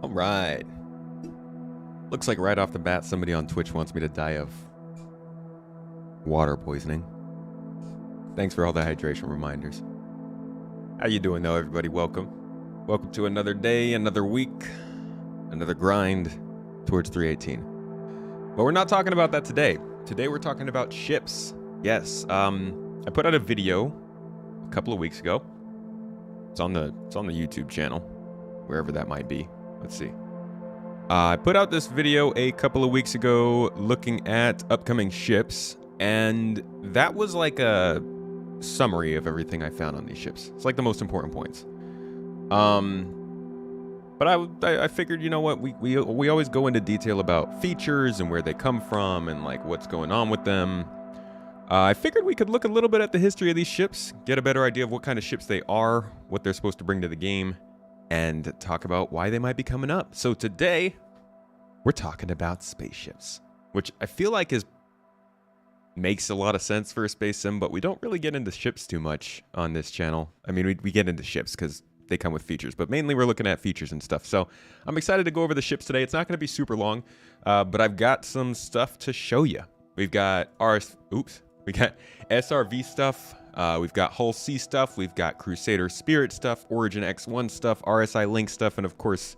All right. Looks like right off the bat, somebody on Twitch wants me to die of water poisoning. Thanks for all the hydration reminders. How you doing, though, everybody? Welcome. Welcome to another day, another week, another grind towards 318. But we're not talking about that today. Today we're talking about ships. Yes. I put out a video a couple of weeks ago. It's on the YouTube channel, wherever that might be. Let's see. I put out this video a couple of weeks ago looking at upcoming ships, and that was like a summary of everything I found on these ships. It's like the most important points. But I figured, you know what, we always go into detail about features and where they come from and like what's going on with them. I figured we could look a little bit at the history of these ships, get a better idea of what kind of ships they are, what they're supposed to bring to the game, and talk about why they might be coming up. So today, we're talking about spaceships, which I feel like makes a lot of sense for a space sim, but we don't really get into ships too much on this channel. I mean, we get into ships because they come with features, but mainly we're looking at features and stuff. So I'm excited to go over the ships today. It's not going to be super long, but I've got some stuff to show you. We've got we got SRV stuff. We've got Hull C stuff. We've got Crusader Spirit stuff, Origin X1 stuff, RSI Lynx stuff, and of course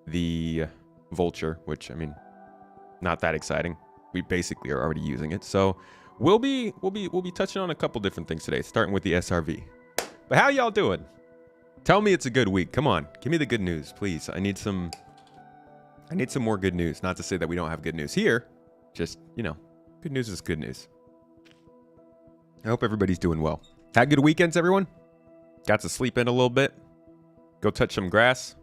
the Vulture, which, I mean, not that exciting. We basically are already using it. So we'll be touching on a couple different things today, starting with the SRV. But how y'all doing? Tell me it's a good week. Come on, give me the good news, please. I need some more good news. Not to say that we don't have good news here. Just, you know, good news is good news. I hope everybody's doing well. Had good weekends, everyone? Got to sleep in a little bit. Go touch some grass.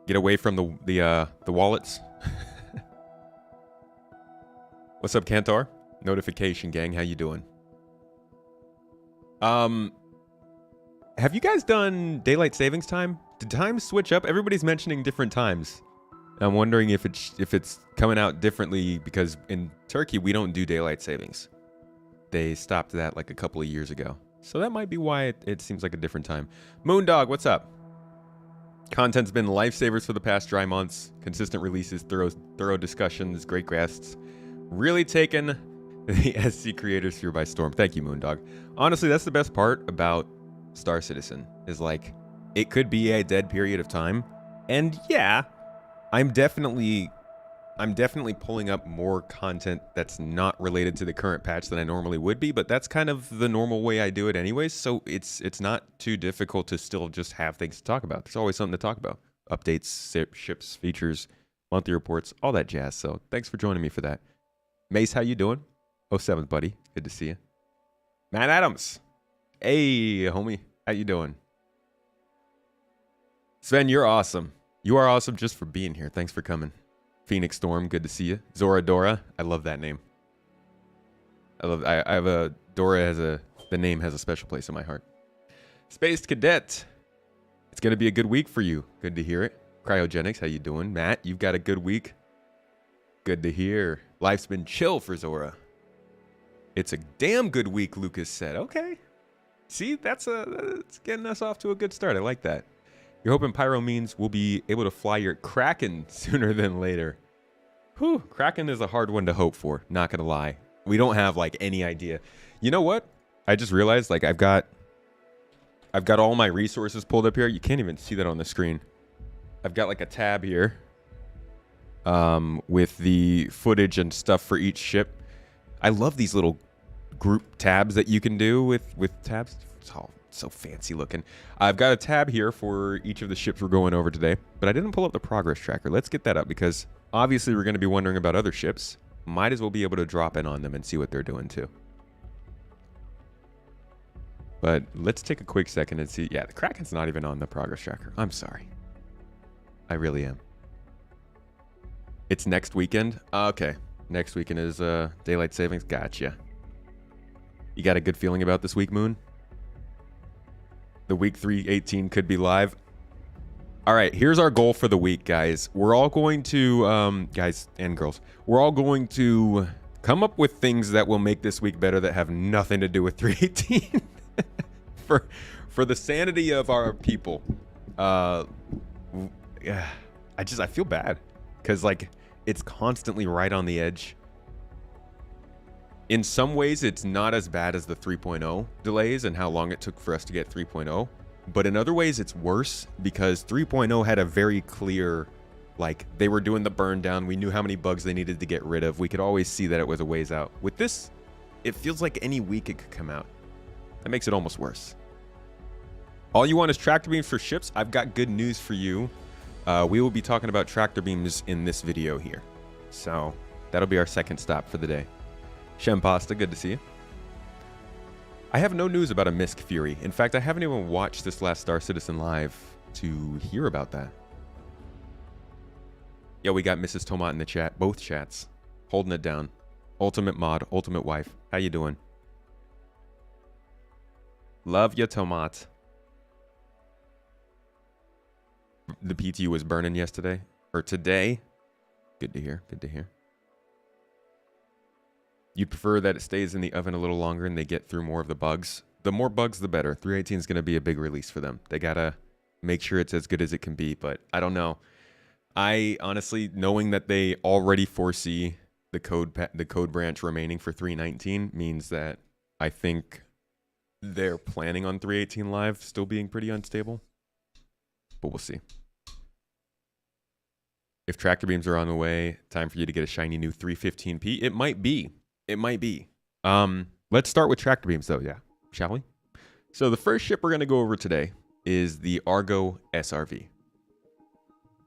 Get away from the wallets. What's up, Kantar? Notification gang, how you doing? Have you guys done daylight savings time? Did time switch up? Everybody's mentioning different times. I'm wondering if it's coming out differently because in Turkey we don't do daylight savings. They stopped that like a couple of years ago. So that might be why it seems like a different time. Moondog, what's up? Content's been lifesavers for the past dry months. Consistent releases, thorough discussions, great guests. Really taken the SC creators here by storm. Thank you, Moondog. Honestly, that's the best part about Star Citizen, is like, it could be a dead period of time. And yeah, I'm definitely pulling up more content that's not related to the current patch than I normally would be, but that's kind of the normal way I do it anyways, so it's not too difficult to still just have things to talk about. There's always something to talk about. Updates, ships, features, monthly reports, all that jazz, so thanks for joining me for that. Mace, how you doing? 07th, buddy. Good to see you. Matt Adams. Hey, homie. How you doing? Sven, you're awesome. You are awesome just for being here. Thanks for coming. Phoenix Storm, good to see you. Zora Dora, I love that name. I have a Dora the name has a special place in my heart. Spaced Cadet, it's gonna be a good week for you. Good to hear it. Cryogenics, how you doing? Matt, you've got a good week. Good to hear. Life's been chill for Zora. It's a damn good week, Lucas said. Okay. See, it's getting us off to a good start. I like that. You're hoping Pyro means we'll be able to fly your Kraken sooner than later. Whew, Kraken is a hard one to hope for, not gonna lie. We don't have like any idea. You know what? I just realized like I've got all my resources pulled up here. You can't even see that on the screen. I've got like a tab here with the footage and stuff for each ship. I love these little group tabs that you can do with tabs. It's all so fancy looking. I've got a tab here for each of the ships we're going over today, but I didn't pull up the progress tracker. Let's get that up because obviously we're going to be wondering about other ships. Might as well be able to drop in on them and see what they're doing too. But let's take a quick second and see. Yeah, the Kraken's not even on the progress tracker. I'm sorry. I really am. It's next weekend? Okay. Next weekend is daylight savings. Gotcha. You got a good feeling about this week, Moon? The week 318 could be live. All right, here's our goal for the week, guys. We're all going to, guys and girls, we're all going to come up with things that will make this week better that have nothing to do with 318 for the sanity of our people. Yeah, I feel bad because like it's constantly right on the edge. In some ways, it's not as bad as the 3.0 delays and how long it took for us to get 3.0. But in other ways, it's worse because 3.0 had a very clear, like, they were doing the burn down. We knew how many bugs they needed to get rid of. We could always see that it was a ways out. With this, it feels like any week it could come out. That makes it almost worse. All you want is tractor beams for ships? I've got good news for you. We will be talking about tractor beams in this video here. So that'll be our second stop for the day. Shem Pasta, good to see you. I have no news about a Misk Fury. In fact, I haven't even watched this last Star Citizen live to hear about that. Yeah, we got Mrs. Tomat in the chat, both chats, holding it down. Ultimate Mod, Ultimate Wife, how you doing? Love ya, Tomat. The PTU was burning yesterday, or today. Good to hear, good to hear. You'd prefer that it stays in the oven a little longer and they get through more of the bugs. The more bugs, the better. 318 is going to be a big release for them. They got to make sure it's as good as it can be, but I don't know. I honestly, knowing that they already foresee the code branch remaining for 319 means that I think they're planning on 318 live still being pretty unstable, but we'll see. If tractor beams are on the way, time for you to get a shiny new 315p. It might be. It might be. Let's start with tractor beams though, yeah, shall we? So the first ship we're going to go over today is the Argo SRV.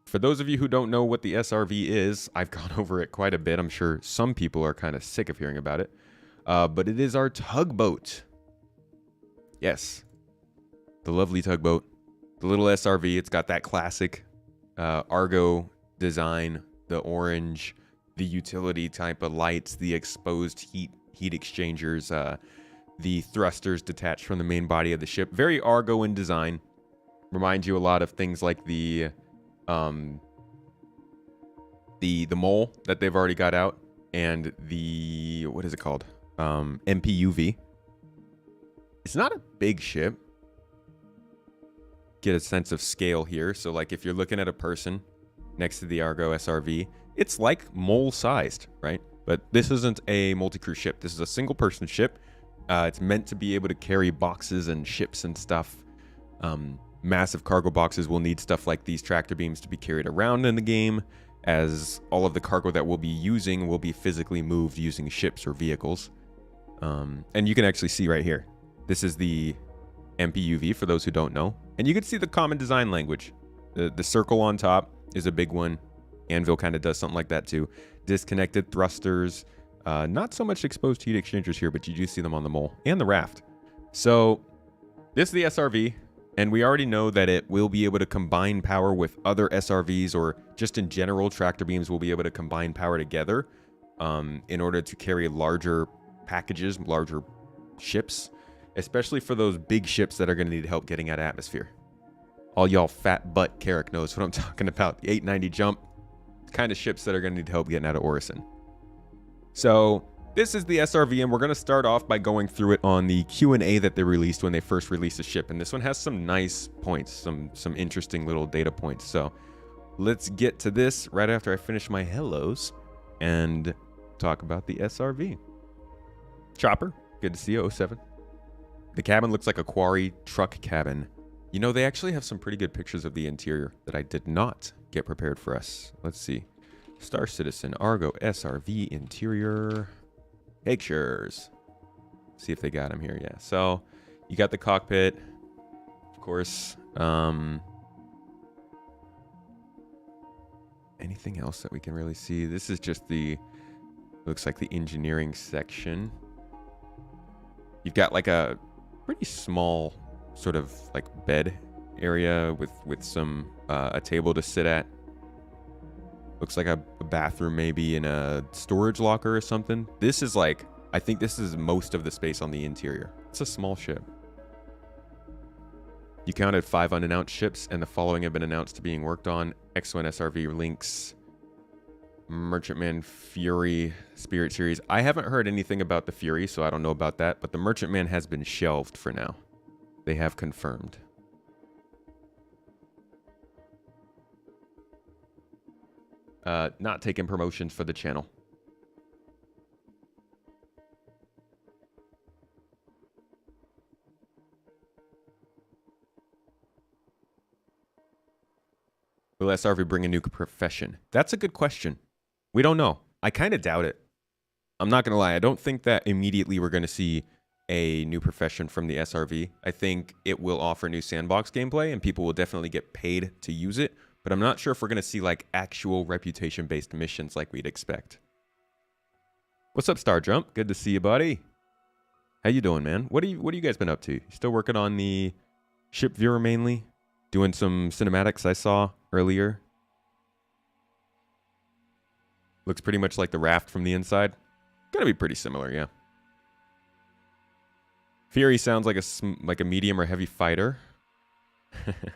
For those of you who don't know what the SRV is, I've gone over it quite a bit. I'm sure some people are kind of sick of hearing about it. But it is our tugboat. Yes, the lovely tugboat. The little SRV, it's got that classic Argo design, the orange, the utility type of lights, the exposed heat exchangers, the thrusters detached from the main body of the ship. Very Argo in design. Reminds you a lot of things like the mole that they've already got out, and the, what is it called? MPUV. It's not a big ship. Get a sense of scale here. So like if you're looking at a person next to the Argo SRV, it's like mole sized, right? But this isn't a multi-crew ship. This is a single person ship. It's meant to be able to carry boxes and ships and stuff. Massive cargo boxes will need stuff like these tractor beams to be carried around in the game, as all of the cargo that we'll be using will be physically moved using ships or vehicles. And you can actually see right here, this is the MPUV for those who don't know. And you can see the common design language. The circle on top is a big one. Anvil kind of does something like that too. Disconnected thrusters. Not so much exposed heat exchangers here, but you do see them on the mole and the raft. So this is the SRV, and we already know that it will be able to combine power with other SRVs, or just in general, tractor beams will be able to combine power together in order to carry larger packages, larger ships, especially for those big ships that are going to need help getting out of atmosphere. All y'all fat butt Carrick knows what I'm talking about. The 890 jump, kind of ships that are going to need help getting out of Orison. So this is the SRV, and we're going to start off by going through it on the Q&A that they released when they first released the ship. And this one has some nice points, some interesting little data points. So let's get to this right after I finish my hellos and talk about the SRV. Chopper, good to see you, 07. The cabin looks like a quarry truck cabin. You know, they actually have some pretty good pictures of the interior that I did not get prepared for us. Let's see. Star Citizen, Argo SRV interior pictures. See if they got them here. Yeah. So you got the cockpit, of course. Anything else that we can really see? This is just the, looks like the engineering section. You've got like a pretty small sort of like bed area with some a table to sit at. Looks like a bathroom maybe in a storage locker or something. This is like, I think this is most of the space on the interior. It's a small ship. You counted 5 unannounced ships, and the following have been announced to being worked on: X1 SRV Lynx, Merchantman Fury, Spirit Series. I haven't heard anything about the Fury, so I don't know about that, but the Merchantman has been shelved for now. They have confirmed. not taking promotions for the channel. Will SRV bring a new profession? That's a good question. We don't know. I kind of doubt it. I'm not going to lie. I don't think that immediately we're going to see a new profession from the SRV. I think it will offer new sandbox gameplay and people will definitely get paid to use it. But I'm not sure if we're going to see like actual reputation-based missions like we'd expect. What's up, Star Jump? Good to see you, buddy. How you doing, man? What have you guys been up to? You still working on the ship viewer mainly? Doing some cinematics I saw earlier. Looks pretty much like the raft from the inside. Gonna be pretty similar, yeah. Fury sounds like a medium or heavy fighter.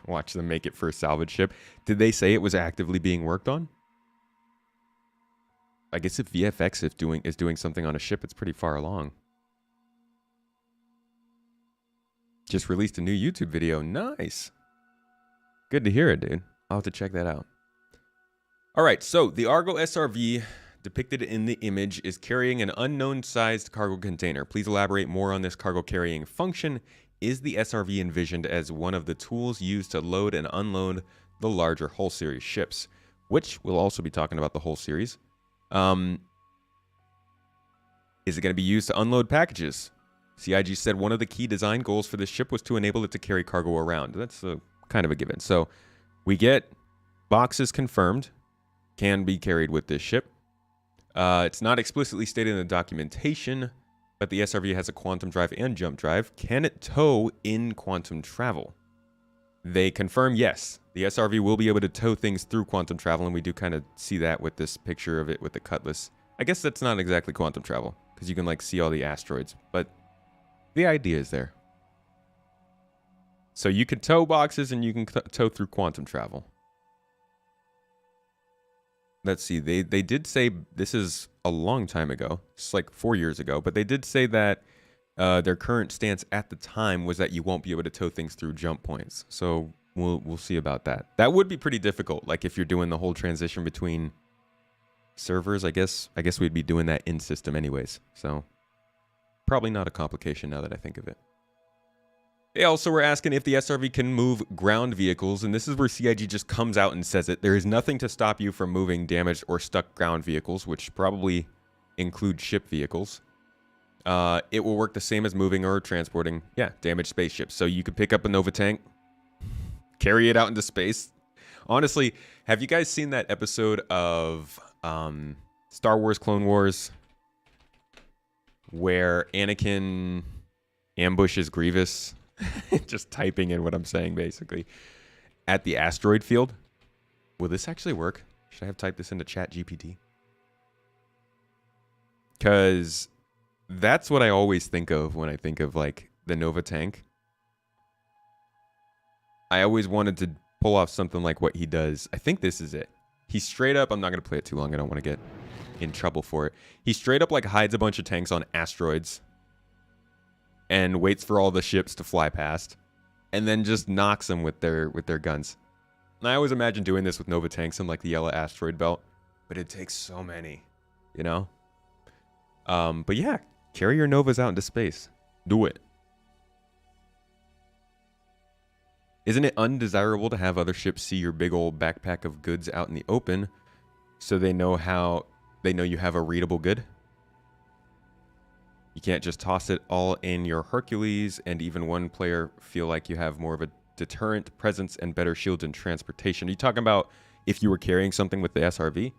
Watch them make it for a salvage ship. Did they say it was actively being worked on? I guess if VFX is doing something on a ship, it's pretty far along. Just released a new YouTube video. Nice. Good to hear it, dude. I'll have to check that out. All right, so the Argo SRV depicted in the image is carrying an unknown sized cargo container. Please elaborate more on this cargo carrying function. Is the SRV envisioned as one of the tools used to load and unload the larger Hull series ships, which we'll also be talking about the Hull series? Is it going to be used to unload packages? CIG said one of the key design goals for this ship was to enable it to carry cargo around. That's kind of a given. So we get boxes confirmed can be carried with this ship. It's not explicitly stated in the documentation, but the SRV has a quantum drive and jump drive. Can it tow in quantum travel? They confirm yes. The SRV will be able to tow things through quantum travel, and we do kind of see that with this picture of it with the Cutlass. I guess that's not exactly quantum travel, because you can like see all the asteroids, but the idea is there. So you can tow boxes and you can tow through quantum travel. Let's see, they did say, this is a long time ago, it's like 4 years ago, but they did say that their current stance at the time was that you won't be able to tow things through jump points. So we'll see about that. That would be pretty difficult, like if you're doing the whole transition between servers. I guess we'd be doing that in system anyways. So probably not a complication now that I think of it. They also were asking if the SRV can move ground vehicles, and this is where CIG just comes out and says it. There is nothing to stop you from moving damaged or stuck ground vehicles, which probably include ship vehicles. It will work the same as moving or transporting, damaged spaceships. So you could pick up a Nova tank, carry it out into space. Honestly, have you guys seen that episode of Star Wars Clone Wars where Anakin ambushes Grievous? Just typing in what I'm saying, basically. At the asteroid field. Will this actually work? Should I have typed this into Chat GPT? Because that's what I always think of when I think of, like, the Nova tank. I always wanted to pull off something like what he does. I think this is it. He straight up, I'm not going to play it too long. I don't want to get in trouble for it. He straight up, like, hides a bunch of tanks on asteroids and waits for all the ships to fly past, and then just knocks them with their guns. And I always imagine doing this with Nova tanks in like the yellow asteroid belt, but it takes so many, you know? But yeah, carry your Novas out into space. Do it. Isn't it undesirable to have other ships see your big old backpack of goods out in the open so they know you have a readable good? You can't just toss it all in your Hercules and even one player feel like you have more of a deterrent presence and better shields and transportation. Are you talking about if you were carrying something with the SRV?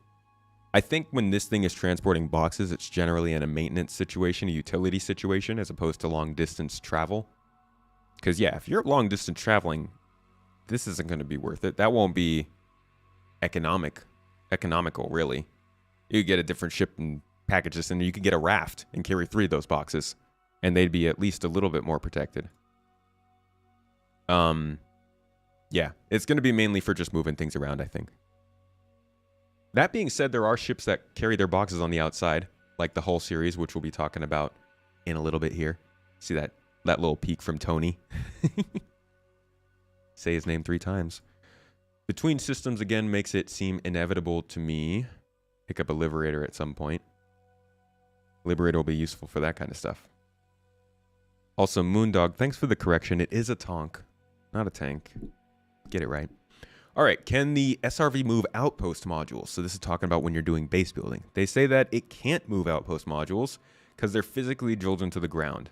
I think when this thing is transporting boxes, it's generally in a maintenance situation, a utility situation, as opposed to long distance travel. Because yeah, if you're long distance traveling, this isn't going to be worth it. That won't be economical, really. You get a different ship and packages, and you could get a raft and carry 3 of those boxes, and they'd be at least a little bit more protected. Yeah, it's going to be mainly for just moving things around, I think. That being said, there are ships that carry their boxes on the outside, like the Hull series, which we'll be talking about in a little bit here. See that little peek from Tony? Say his name 3 times. Between systems, again, makes it seem inevitable to me. Pick up a Liberator at some point. Liberator will be useful for that kind of stuff. Also, Moondog, thanks for the correction. It is a tonk, not a tank. Get it right. All right, can the SRV move outpost modules? So this is talking about when you're doing base building. They say that it can't move outpost modules because they're physically drilled into the ground.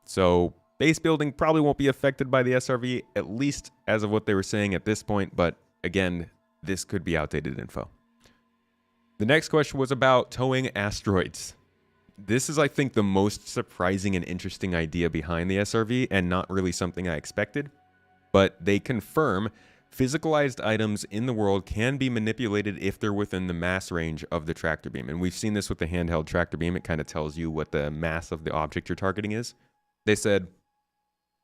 So base building probably won't be affected by the SRV, at least as of what they were saying at this point. But again, this could be outdated info. The next question was about towing asteroids. This is, I think, the most surprising and interesting idea behind the SRV, and not really something I expected. But they confirm physicalized items in the world can be manipulated if they're within the mass range of the tractor beam. And we've seen this with the handheld tractor beam. It kind of tells you what the mass of the object you're targeting is. They said,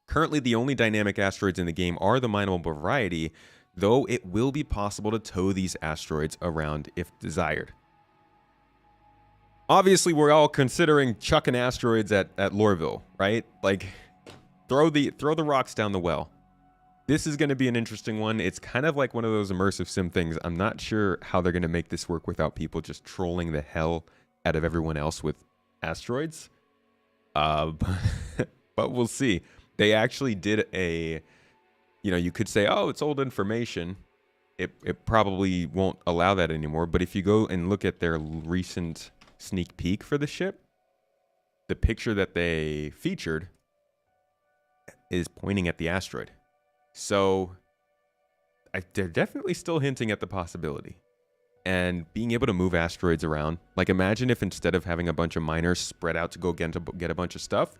currently the only dynamic asteroids in the game are the mineable variety, though it will be possible to tow these asteroids around if desired. Obviously, we're all considering chucking asteroids at Lorville, right? Like, throw the rocks down the well. This is going to be an interesting one. It's kind of like one of those immersive sim things. I'm not sure how they're going to make this work without people just trolling the hell out of everyone else with asteroids. But we'll see. They actually did a, you could say, oh, it's old information. It probably won't allow that anymore. But if you go and look at their recent sneak peek for the ship, the picture that they featured is pointing at the asteroid. So they're definitely still hinting at the possibility. And being able to move asteroids around, like imagine if instead of having a bunch of miners spread out to go get a bunch of stuff,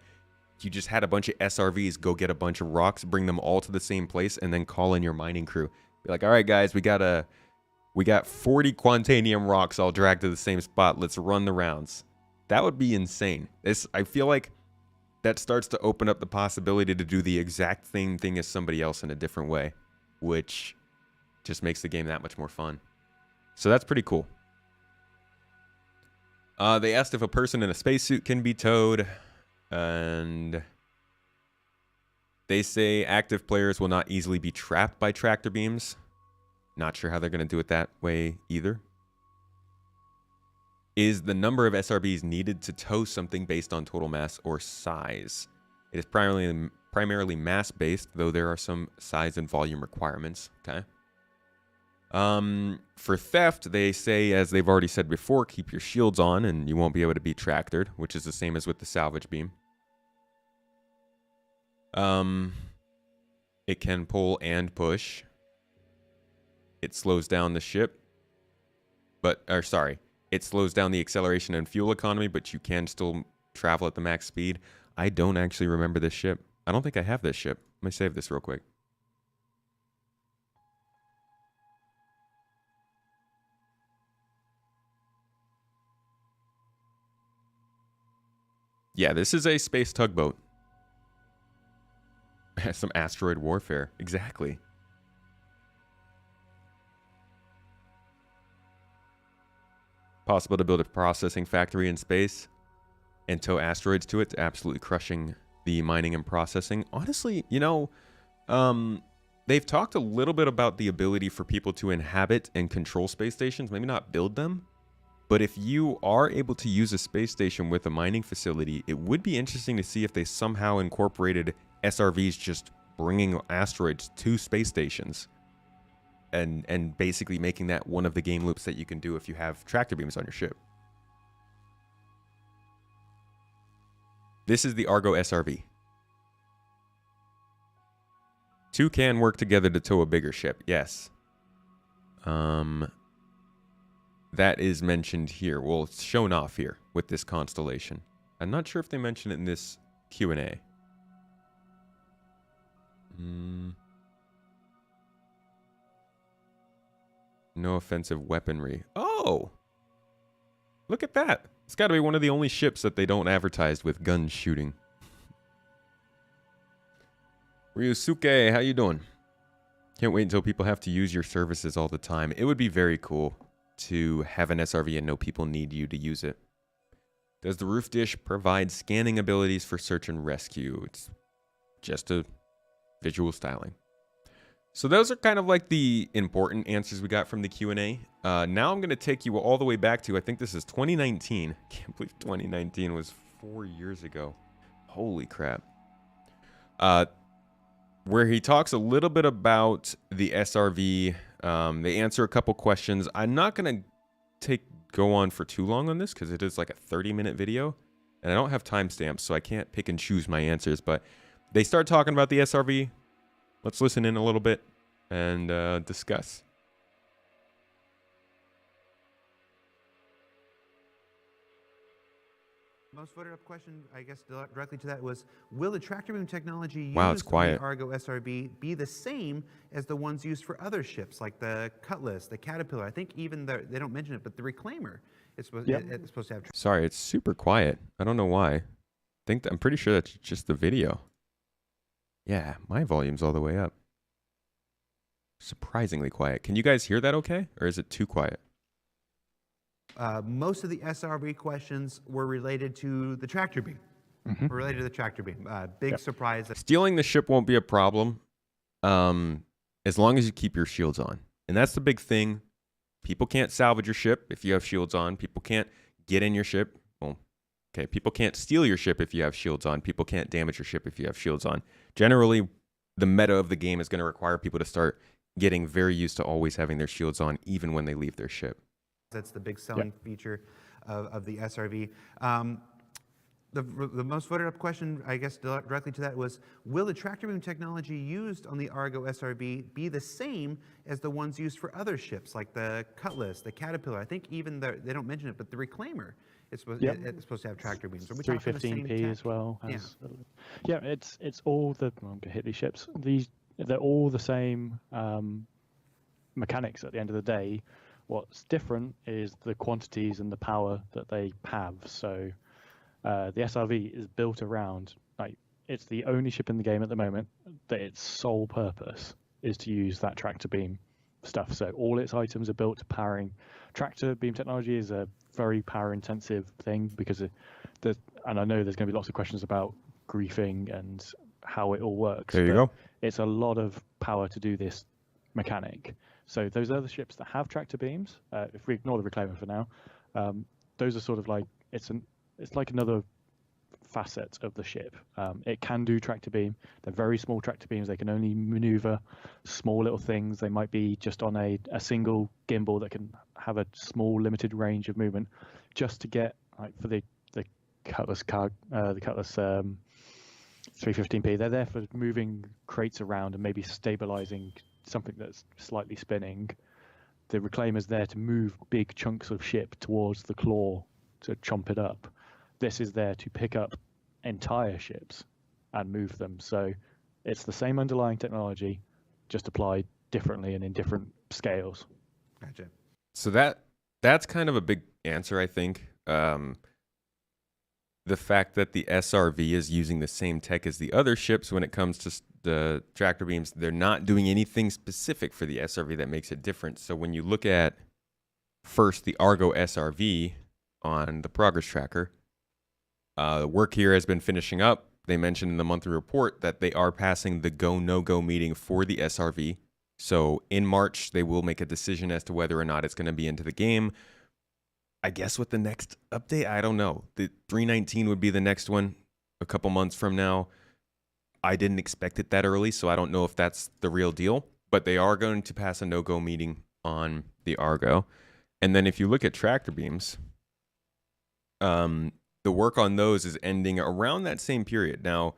you just had a bunch of SRVs go get a bunch of rocks, bring them all to the same place, and then call in your mining crew. Be like, all right, guys, we got 40 Quantanium rocks all dragged to the same spot. Let's run the rounds. That would be insane. I feel like that starts to open up the possibility to do the exact same thing as somebody else in a different way, which just makes the game that much more fun. So that's pretty cool. They asked if a person in a spacesuit can be towed, and they say active players will not easily be trapped by tractor beams. Not sure how they're going to do it that way either. Is the number of SRBs needed to tow something based on total mass or size? It is primarily mass-based, though there are some size and volume requirements. Okay. For theft, they say, as they've already said before, keep your shields on and you won't be able to be tractored, which is the same as with the salvage beam. It can pull and push. It slows down the ship. It slows down the acceleration and fuel economy, but you can still travel at the max speed. I don't actually remember this ship. I don't think I have this ship. Let me save this real quick. Yeah, this is a space tugboat. Some asteroid warfare. Exactly. Possible to build a processing factory in space and tow asteroids to it, absolutely crushing the mining and processing. Honestly, they've talked a little bit about the ability for people to inhabit and control space stations, maybe not build them. But if you are able to use a space station with a mining facility, it would be interesting to see if they somehow incorporated SRVs just bringing asteroids to space stations. And basically making that one of the game loops that you can do if you have tractor beams on your ship. This is the Argo SRV. Two can work together to tow a bigger ship. Yes. That is mentioned here. Well, it's shown off here with this constellation. I'm not sure if they mention it in this Q&A. No offensive weaponry. Oh! Look at that. It's got to be one of the only ships that they don't advertise with gun shooting. Ryusuke, how you doing? Can't wait until people have to use your services all the time. It would be very cool to have an SRV and know people need you to use it. Does the roof dish provide scanning abilities for search and rescue? It's just a visual styling. So those are kind of like the important answers we got from the Q&A. Now I'm going to take you all the way back to, I think this is 2019. Can't believe 2019 was 4 years ago. Holy crap. Where he talks a little bit about the SRV. They answer a couple questions. I'm not going to go on for too long on this because it is like a 30-minute video. And I don't have timestamps, so I can't pick and choose my answers. But they start talking about the SRV. Let's listen in a little bit and discuss. Most voted up question, I guess, directly to that was, will the tractor beam technology used Wow, it's quiet. on the Argo SRV be the same as the ones used for other ships, like the Cutlass, the Caterpillar? I think even they don't mention it, but the Reclaimer is supposed, it's supposed to have. Sorry, it's super quiet. I don't know why. I'm pretty sure that's just the video. Yeah, my volume's all the way up. Surprisingly quiet. Can you guys hear that okay? Or is it too quiet? Most of the SRV questions were related to the tractor beam. Related to the tractor beam. Big surprise. Stealing the ship won't be a problem as long as you keep your shields on. And that's the big thing. People can't salvage your ship if you have shields on. People can't get in your ship. Well, okay, people can't steal your ship if you have shields on. People can't damage your ship if you have shields on. Generally, the meta of the game is going to require people to start getting very used to always having their shields on, even when they leave their ship. That's the big selling feature of the SRV. The most voted up question, I guess, directly to that was, will the tractor beam technology used on the Argo SRV be the same as the ones used for other ships, like the Cutlass, the Caterpillar? I think even they don't mention it, but the Reclaimer is supposed, it's supposed to have tractor beams. 315p as well. Yeah, it's all the, I'm going to hit these ships. They're all the same mechanics at the end of the day. What's different is the quantities and the power that they have. So the SRV is built around, like, it's the only ship in the game at the moment that its sole purpose is to use that tractor beam stuff. So all its items are built to powering. Tractor beam technology is a very power intensive thing because and I know there's going to be lots of questions about griefing and how it all works. There you go. It's a lot of power to do this mechanic. So those other ships that have tractor beams, if we ignore the Reclaimer for now, those are sort of like, it's like another facet of the ship. It can do tractor beam. They're very small tractor beams. They can only maneuver small little things. They might be just on a single gimbal that can have a small limited range of movement, just to get, like, for the Cutlass 315p. They're there for moving crates around and maybe stabilizing something that's slightly spinning. The Reclaimer's there to move big chunks of ship towards the claw to chomp it up. This is there to pick up entire ships and move them. So it's the same underlying technology, just applied differently and in different scales. Gotcha. So that's kind of a big answer, I think. The fact that the SRV is using the same tech as the other ships when it comes to the tractor beams, they're not doing anything specific for the SRV that makes it different. So when you look at first the Argo SRV on the progress tracker, work here has been finishing up. They mentioned in the monthly report that they are passing the go, no-go meeting for the SRV. So in March, they will make a decision as to whether or not it's going to be into the game. I guess with the next update, I don't know. The 319 would be the next one a couple months from now. I didn't expect it that early, so I don't know if that's the real deal. But they are going to pass a no-go meeting on the Argo. And then if you look at tractor beams, the work on those is ending around that same period. Now,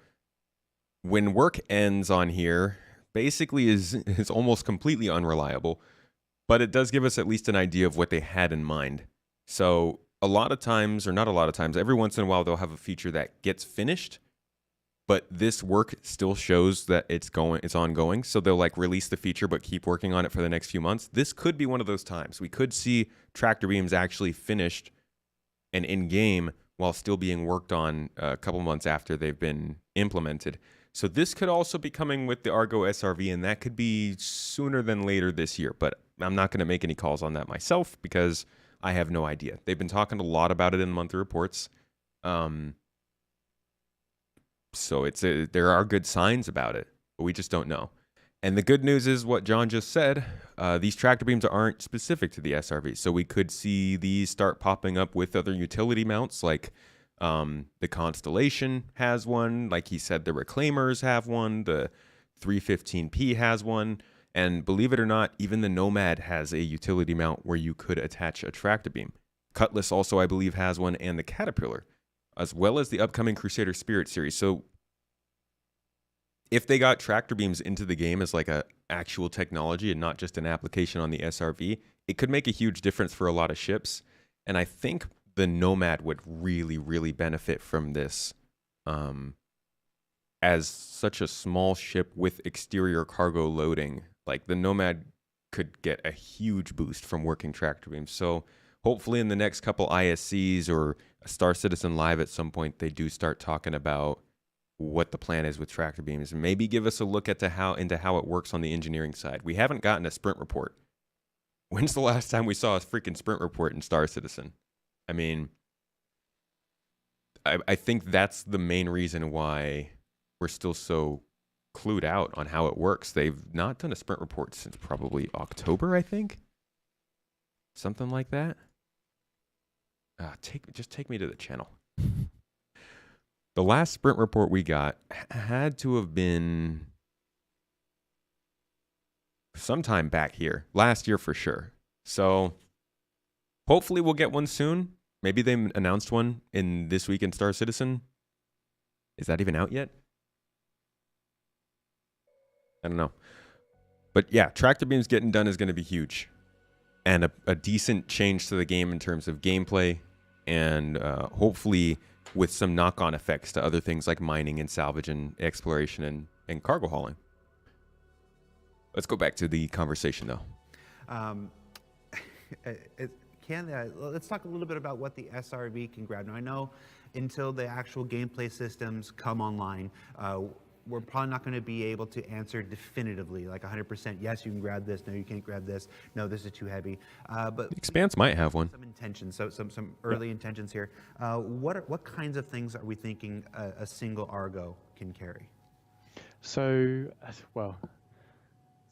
when work ends on here, basically is almost completely unreliable, but it does give us at least an idea of what they had in mind. So a lot of times, or not a lot of times, every once in a while they'll have a feature that gets finished, but this work still shows that it's ongoing. So they'll like release the feature, but keep working on it for the next few months. This could be one of those times. We could see tractor beams actually finished and in game while still being worked on a couple months after they've been implemented. So this could also be coming with the Argo SRV, and that could be sooner than later this year. But I'm not going to make any calls on that myself because I have no idea. They've been talking a lot about it in monthly reports. So there are good signs about it, but we just don't know. And the good news is what John just said. These tractor beams aren't specific to the SRV. So we could see these start popping up with other utility mounts, like the Constellation has one. Like he said, the Reclaimers have one. The 315P has one. And believe it or not, even the Nomad has a utility mount where you could attach a tractor beam. Cutlass also, I believe, has one, and the Caterpillar, as well as the upcoming Crusader Spirit series. So if they got tractor beams into the game as like a actual technology and not just an application on the SRV, it could make a huge difference for a lot of ships. And I think the Nomad would really, really benefit from this, as such a small ship with exterior cargo loading. Like the Nomad could get a huge boost from working tractor beams. So hopefully in the next couple ISCs or Star Citizen Live at some point, they do start talking about what the plan is with tractor beams and maybe give us a look into how it works on the engineering side. We haven't gotten a sprint report. When's the last time we saw a freaking sprint report in Star Citizen? I mean, I think that's the main reason why we're still so clued out on how it works. They've not done a sprint report since probably October, I think. Something like that. Just take me to the channel. The last sprint report we got had to have been sometime back here. Last year for sure. So hopefully we'll get one soon. Maybe they announced one in this week in Star Citizen. Is that even out yet? I don't know. But yeah, tractor beams getting done is going to be huge. And a decent change to the game in terms of gameplay. And hopefully with some knock-on effects to other things like mining and salvage and exploration and cargo hauling. Let's go back to the conversation, though. Let's talk a little bit about what the SRV can grab. Now, I know until the actual gameplay systems come online, we're probably not going to be able to answer definitively, like 100%, yes, you can grab this, no, you can't grab this, no, this is too heavy. But Expanse might have one. Some intentions, so some early intentions here. What kinds of things are we thinking a single Argo can carry? So, well,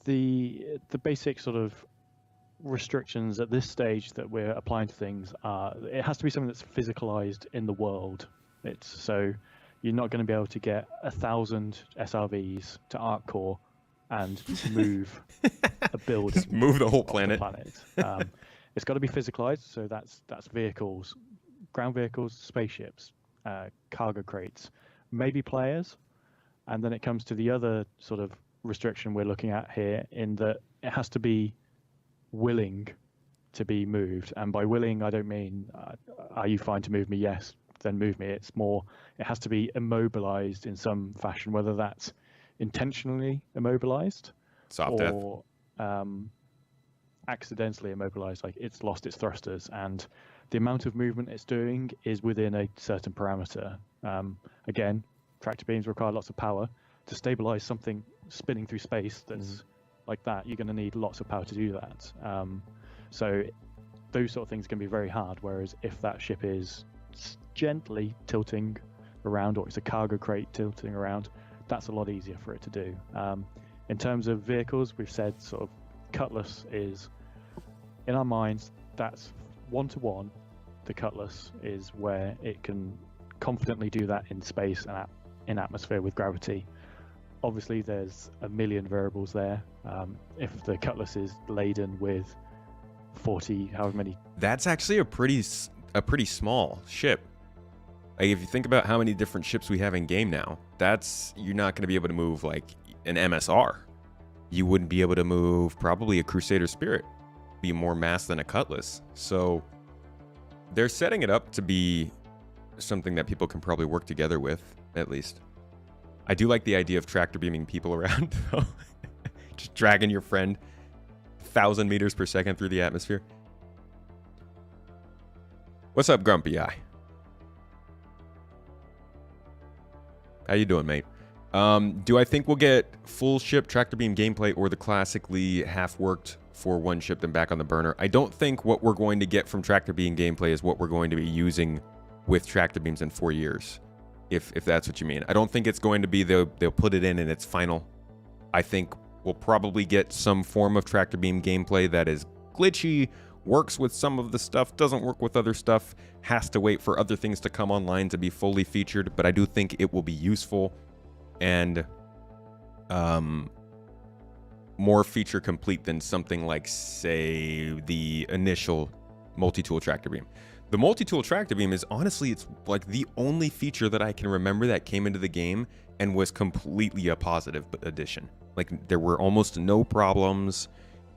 the basic sort of restrictions at this stage that we're applying to things are, it has to be something that's physicalized in the world. So you're not going to be able to get 1,000 SRVs to Arc Core and move a building. Just move the whole planet. It's got to be physicalized, so that's vehicles, ground vehicles, spaceships, cargo crates, maybe players, and then it comes to the other sort of restriction we're looking at here, in that it has to be willing to be moved. And by willing, I don't mean are you fine to move me? Yes, then move me. It's more, it has to be immobilized in some fashion, whether that's intentionally immobilized or accidentally immobilized, like it's lost its thrusters, and the amount of movement it's doing is within a certain parameter. Again, tractor beams require lots of power to stabilize something spinning through space that's like that. You're going to need lots of power to do that. So those sort of things can be very hard, whereas if that ship is gently tilting around, or it's a cargo crate tilting around, that's a lot easier for it to do. In terms of vehicles, we've said sort of Cutlass is, in our minds, that's one-to-one. The Cutlass is where it can confidently do that in space and in atmosphere with gravity. Obviously, there's a million variables there. If the Cutlass is laden with 40, however many... That's actually a pretty small ship. Like, if you think about how many different ships we have in game now, you're not going to be able to move like an MSR. You wouldn't be able to move probably a Crusader Spirit, be more mass than a Cutlass. So they're setting it up to be something that people can probably work together with, at least. I do like the idea of tractor beaming people around, though. Just dragging your friend 1,000 meters per second through the atmosphere. What's up, Grumpy Eye? How you doing, mate? Do I think we'll get full ship tractor beam gameplay, or the classically half-worked for one ship then back on the burner? I don't think what we're going to get from tractor beam gameplay is what we're going to be using with tractor beams in 4 years, if that's what you mean. I don't think it's going to be they'll put it in and it's final. I think We'll probably get some form of tractor beam gameplay that is glitchy, works with some of the stuff, doesn't work with other stuff, has to wait for other things to come online to be fully featured, but I do think it will be useful and more feature complete than something like, say, the initial multi-tool tractor beam. The multi-tool tractor beam is honestly, it's like the only feature that I can remember that came into the game and was completely a positive addition. Like, there were almost no problems.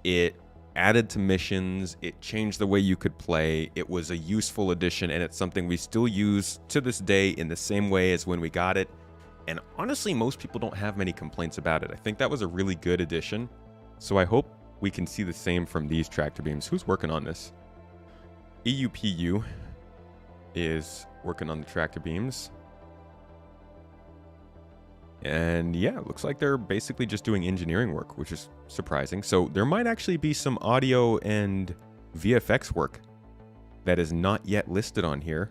It added to missions. It changed the way you could play. It was a useful addition, and it's something we still use to this day in the same way as when we got it. And honestly, most people don't have many complaints about it. I think that was a really good addition. So I hope we can see the same from these tractor beams. Who's working on this? EUPU is working on the tractor beams. And yeah, it looks like they're basically just doing engineering work, which is surprising. So there might actually be some audio and VFX work that is not yet listed on here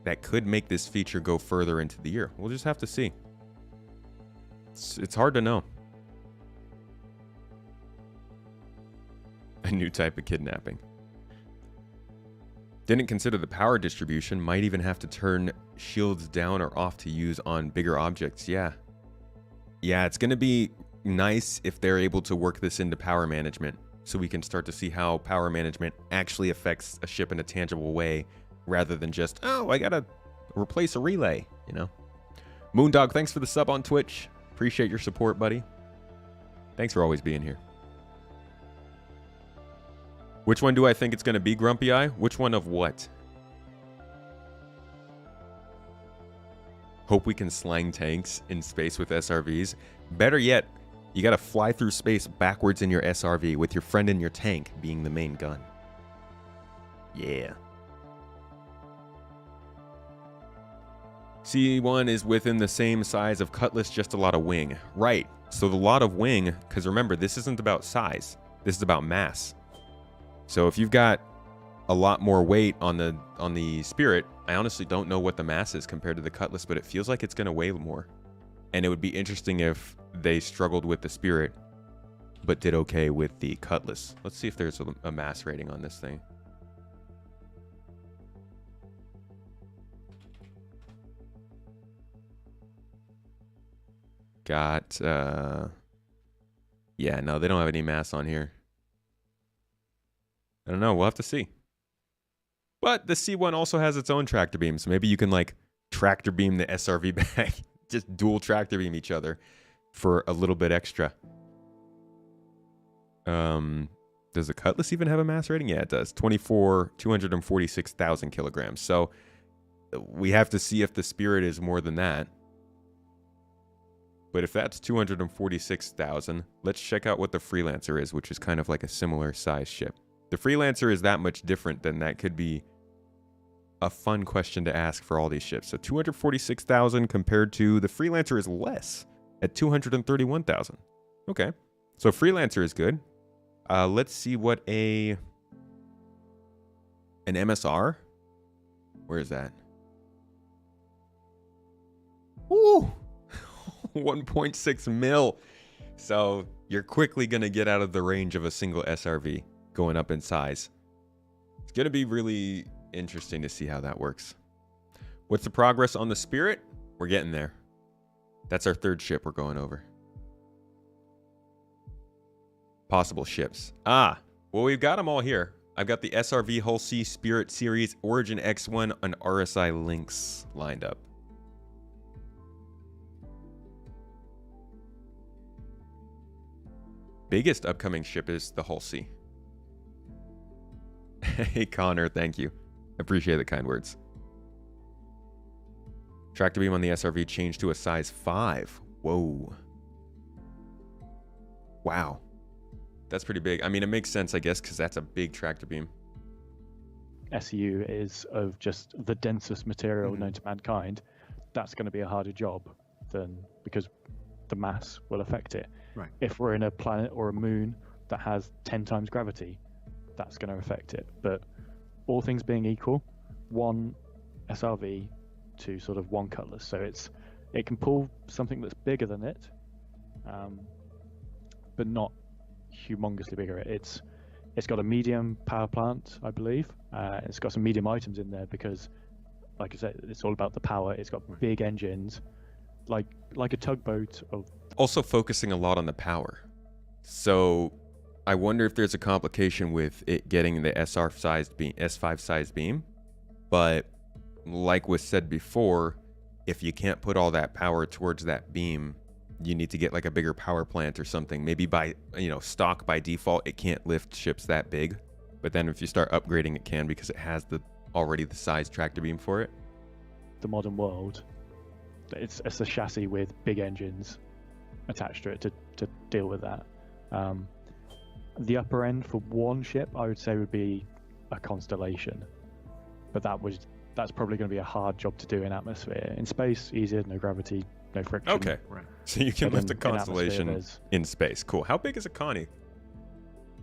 that could make this feature go further into the year. We'll just have to see. It's hard to know. A new type of kidnapping. Didn't consider the power distribution. Might even have to turn shields down or off to use on bigger objects. Yeah, it's going to be nice if they're able to work this into power management, so we can start to see how power management actually affects a ship in a tangible way, rather than just, oh, I gotta replace a relay, you know? Moondog, thanks for the sub on Twitch. Appreciate your support, buddy. Thanks for always being here. Which one do I think it's going to be, Grumpy Eye? Which one of what? Hope we can slang tanks in space with SRVs. Better yet, you got to fly through space backwards in your SRV with your friend in your tank being the main gun. Yeah. C1 is within the same size of Cutlass, just a lot of wing. Right. So the lot of wing, because remember, this isn't about size. This is about mass. So if you've got a lot more weight on the Spirit, I honestly don't know what the mass is compared to the Cutlass, but it feels like it's going to weigh more. And it would be interesting if they struggled with the Spirit, but did okay with the Cutlass. Let's see if there's a mass rating on this thing. Got, yeah, no, they don't have any mass on here. I don't know. We'll have to see. But the C1 also has its own tractor beam, so maybe you can, like, tractor beam the SRV back. Just dual tractor beam each other for a little bit extra. Does the Cutlass even have a mass rating? Yeah, it does. 246,000 kilograms. So we have to see if the Spirit is more than that. But if that's 246,000, let's check out what the Freelancer is, which is kind of like a similar size ship. The Freelancer is that much different, then that could be a fun question to ask for all these ships. So 246,000 compared to the Freelancer is less at 231,000. Okay, so Freelancer is good. Let's see what an MSR. Where is that? Ooh, 1.6 mil. So you're quickly gonna get out of the range of a single SRV going up in size. It's gonna be really interesting to see how that works. What's the progress on the Spirit? We're getting there. That's our third ship we're going over. Possible ships. Well, we've got them all here. I've got the SRV Hull C Spirit Series Origin X1 and RSI Lynx lined up. Biggest upcoming ship is the Hull C. Hey, Connor, thank you. Appreciate the kind words. Tractor beam on the SRV changed to a size 5. Whoa. Wow. That's pretty big. I mean, it makes sense, I guess, because that's a big tractor beam. SU is of just the densest material known to mankind. That's going to be a harder job than, because the mass will affect it. Right. If we're in a planet or a moon that has 10 times gravity, that's going to affect it. But all things being equal, one SRV to sort of one Cutlass. So it can pull something that's bigger than it, but but not humongously bigger. It's got a medium power plant, I believe. It's got some medium items in there because, like I said, it's all about the power. It's got big engines, like a tugboat. Also focusing a lot on the power. So I wonder if there's a complication with it getting the S5 sized beam. But like was said before, if you can't put all that power towards that beam, you need to get like a bigger power plant or something. Maybe by, stock by default, it can't lift ships that big. But then if you start upgrading, it can, because it has already the size tractor beam for it. The modern world, it's a chassis with big engines attached to it to deal with that. The upper end for one ship, I would say, would be a Constellation, but that's probably going to be a hard job to do in atmosphere. In space, easier, no gravity, no friction. Okay, right. So you can lift a Constellation in space. Cool. How big is a Connie?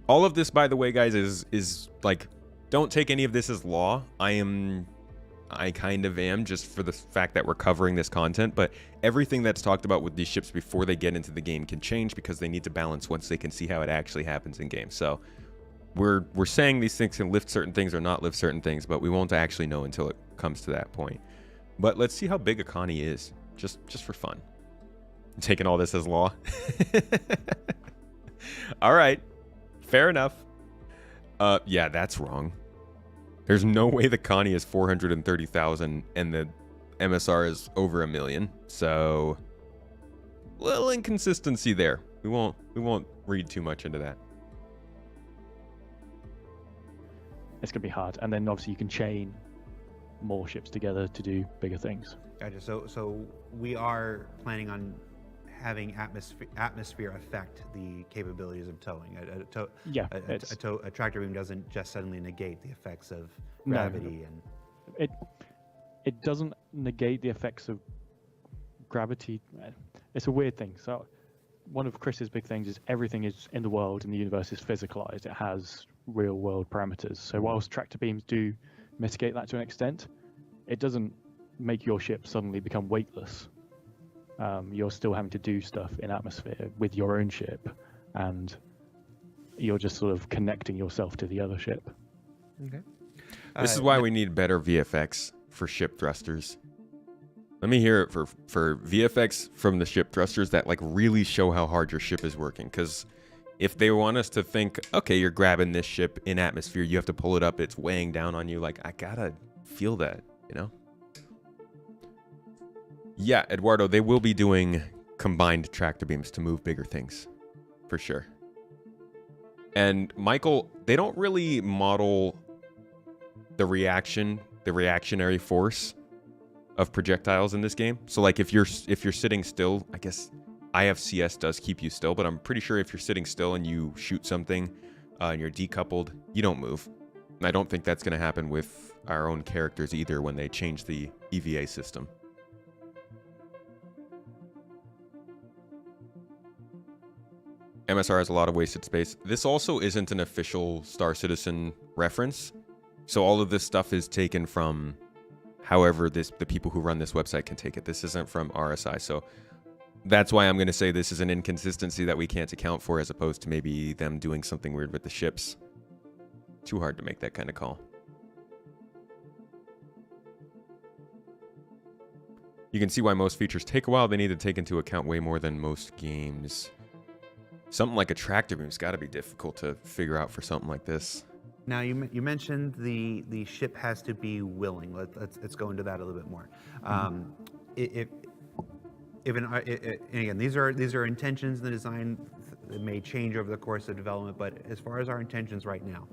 All of this, by the way, guys, is like, don't take any of this as law. I kind of am, just for the fact that we're covering this content, but everything that's talked about with these ships before they get into the game can change because they need to balance once they can see how it actually happens in game. So we're saying these things can lift certain things or not lift certain things, but we won't actually know until it comes to that point. But let's see how big a Connie is, just for fun. I'm taking all this as law. All right, fair enough. Yeah, that's wrong. There's no way the Connie is 430,000 and the MSR is over 1 million. So, little inconsistency there. We won't read too much into that. It's gonna be hard, and then obviously you can chain more ships together to do bigger things. Gotcha. So we are planning on having atmosphere affect the capabilities of towing. A tractor beam doesn't just suddenly negate the effects of gravity. And it doesn't negate the effects of gravity. It's a weird thing. So one of Chris's big things is everything is in the world, in the universe, is physicalized. It has real world parameters. So whilst tractor beams do mitigate that to an extent, it doesn't make your ship suddenly become weightless. You're still having to do stuff in atmosphere with your own ship, and you're just sort of connecting yourself to the other ship. Okay. This is why we need better VFX for ship thrusters. Let me hear it for VFX from the ship thrusters that like really show how hard your ship is working. Because if they want us to think, okay, you're grabbing this ship in atmosphere, you have to pull it up, it's weighing down on you. Like, I gotta feel that, Yeah, Eduardo, they will be doing combined tractor beams to move bigger things, for sure. And Michael, they don't really model the reactionary force of projectiles in this game. So like if you're sitting still, I guess IFCS does keep you still, but I'm pretty sure if you're sitting still and you shoot something and you're decoupled, you don't move. And I don't think that's going to happen with our own characters either when they change the EVA system. MSR has a lot of wasted space. This also isn't an official Star Citizen reference. So all of this stuff is taken from however the people who run this website can take it. This isn't from RSI. So that's why I'm going to say this is an inconsistency that we can't account for, as opposed to maybe them doing something weird with the ships. Too hard to make that kind of call. You can see why most features take a while. They need to take into account way more than most games. Something like a tractor beam's got to be difficult to figure out for something like this. Now you mentioned the ship has to be willing. Let's go into that a little bit more. And again, these are intentions in the design. It may change over the course of development, but as far as our intentions right now,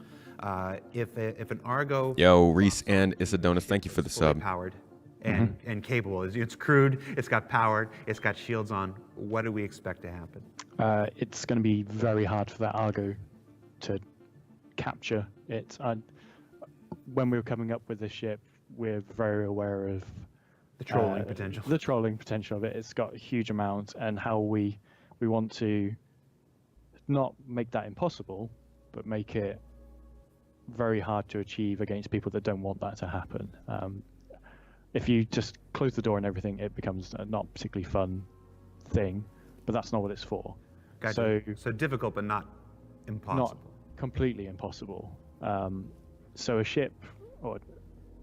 if an Argo Reese and Isadonis, thank you for the sub. Powered and capable, it's crewed, it's got powered, it's got shields on. What do we expect to happen? It's going to be very hard for that Argo to capture it. When we were coming up with the ship, we're very aware of the trolling potential. The trolling potential of it. It's got a huge amount, and how we want to not make that impossible, but make it very hard to achieve against people that don't want that to happen. If you just close the door and everything, it becomes a not particularly fun thing, but that's not what it's for. Gotcha. So difficult, but not impossible. Not completely impossible. So a ship, or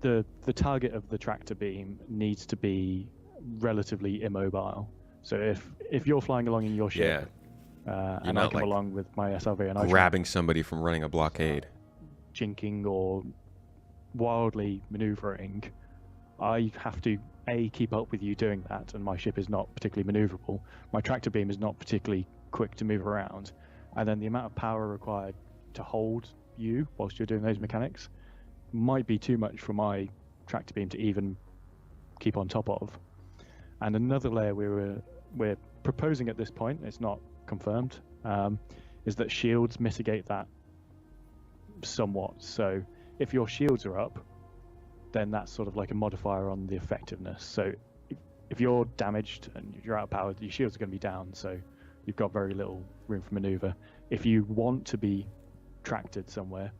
the target of the tractor beam needs to be relatively immobile. So if you're flying along in your ship, and I come like along with my SRV and I grabbing somebody from running a blockade, jinking or wildly maneuvering, I have to keep up with you doing that, and my ship is not particularly maneuverable. My tractor beam is not particularly quick to move around, and then the amount of power required to hold you whilst you're doing those mechanics might be too much for my tractor beam to even keep on top of. And another layer we're proposing at this point, it's not confirmed, is that shields mitigate that somewhat. So if your shields are up, then that's sort of like a modifier on the effectiveness. So if you're damaged and you're out of power, your shields are going to be down, so you've got very little room for maneuver. If you want to be tracted somewhere,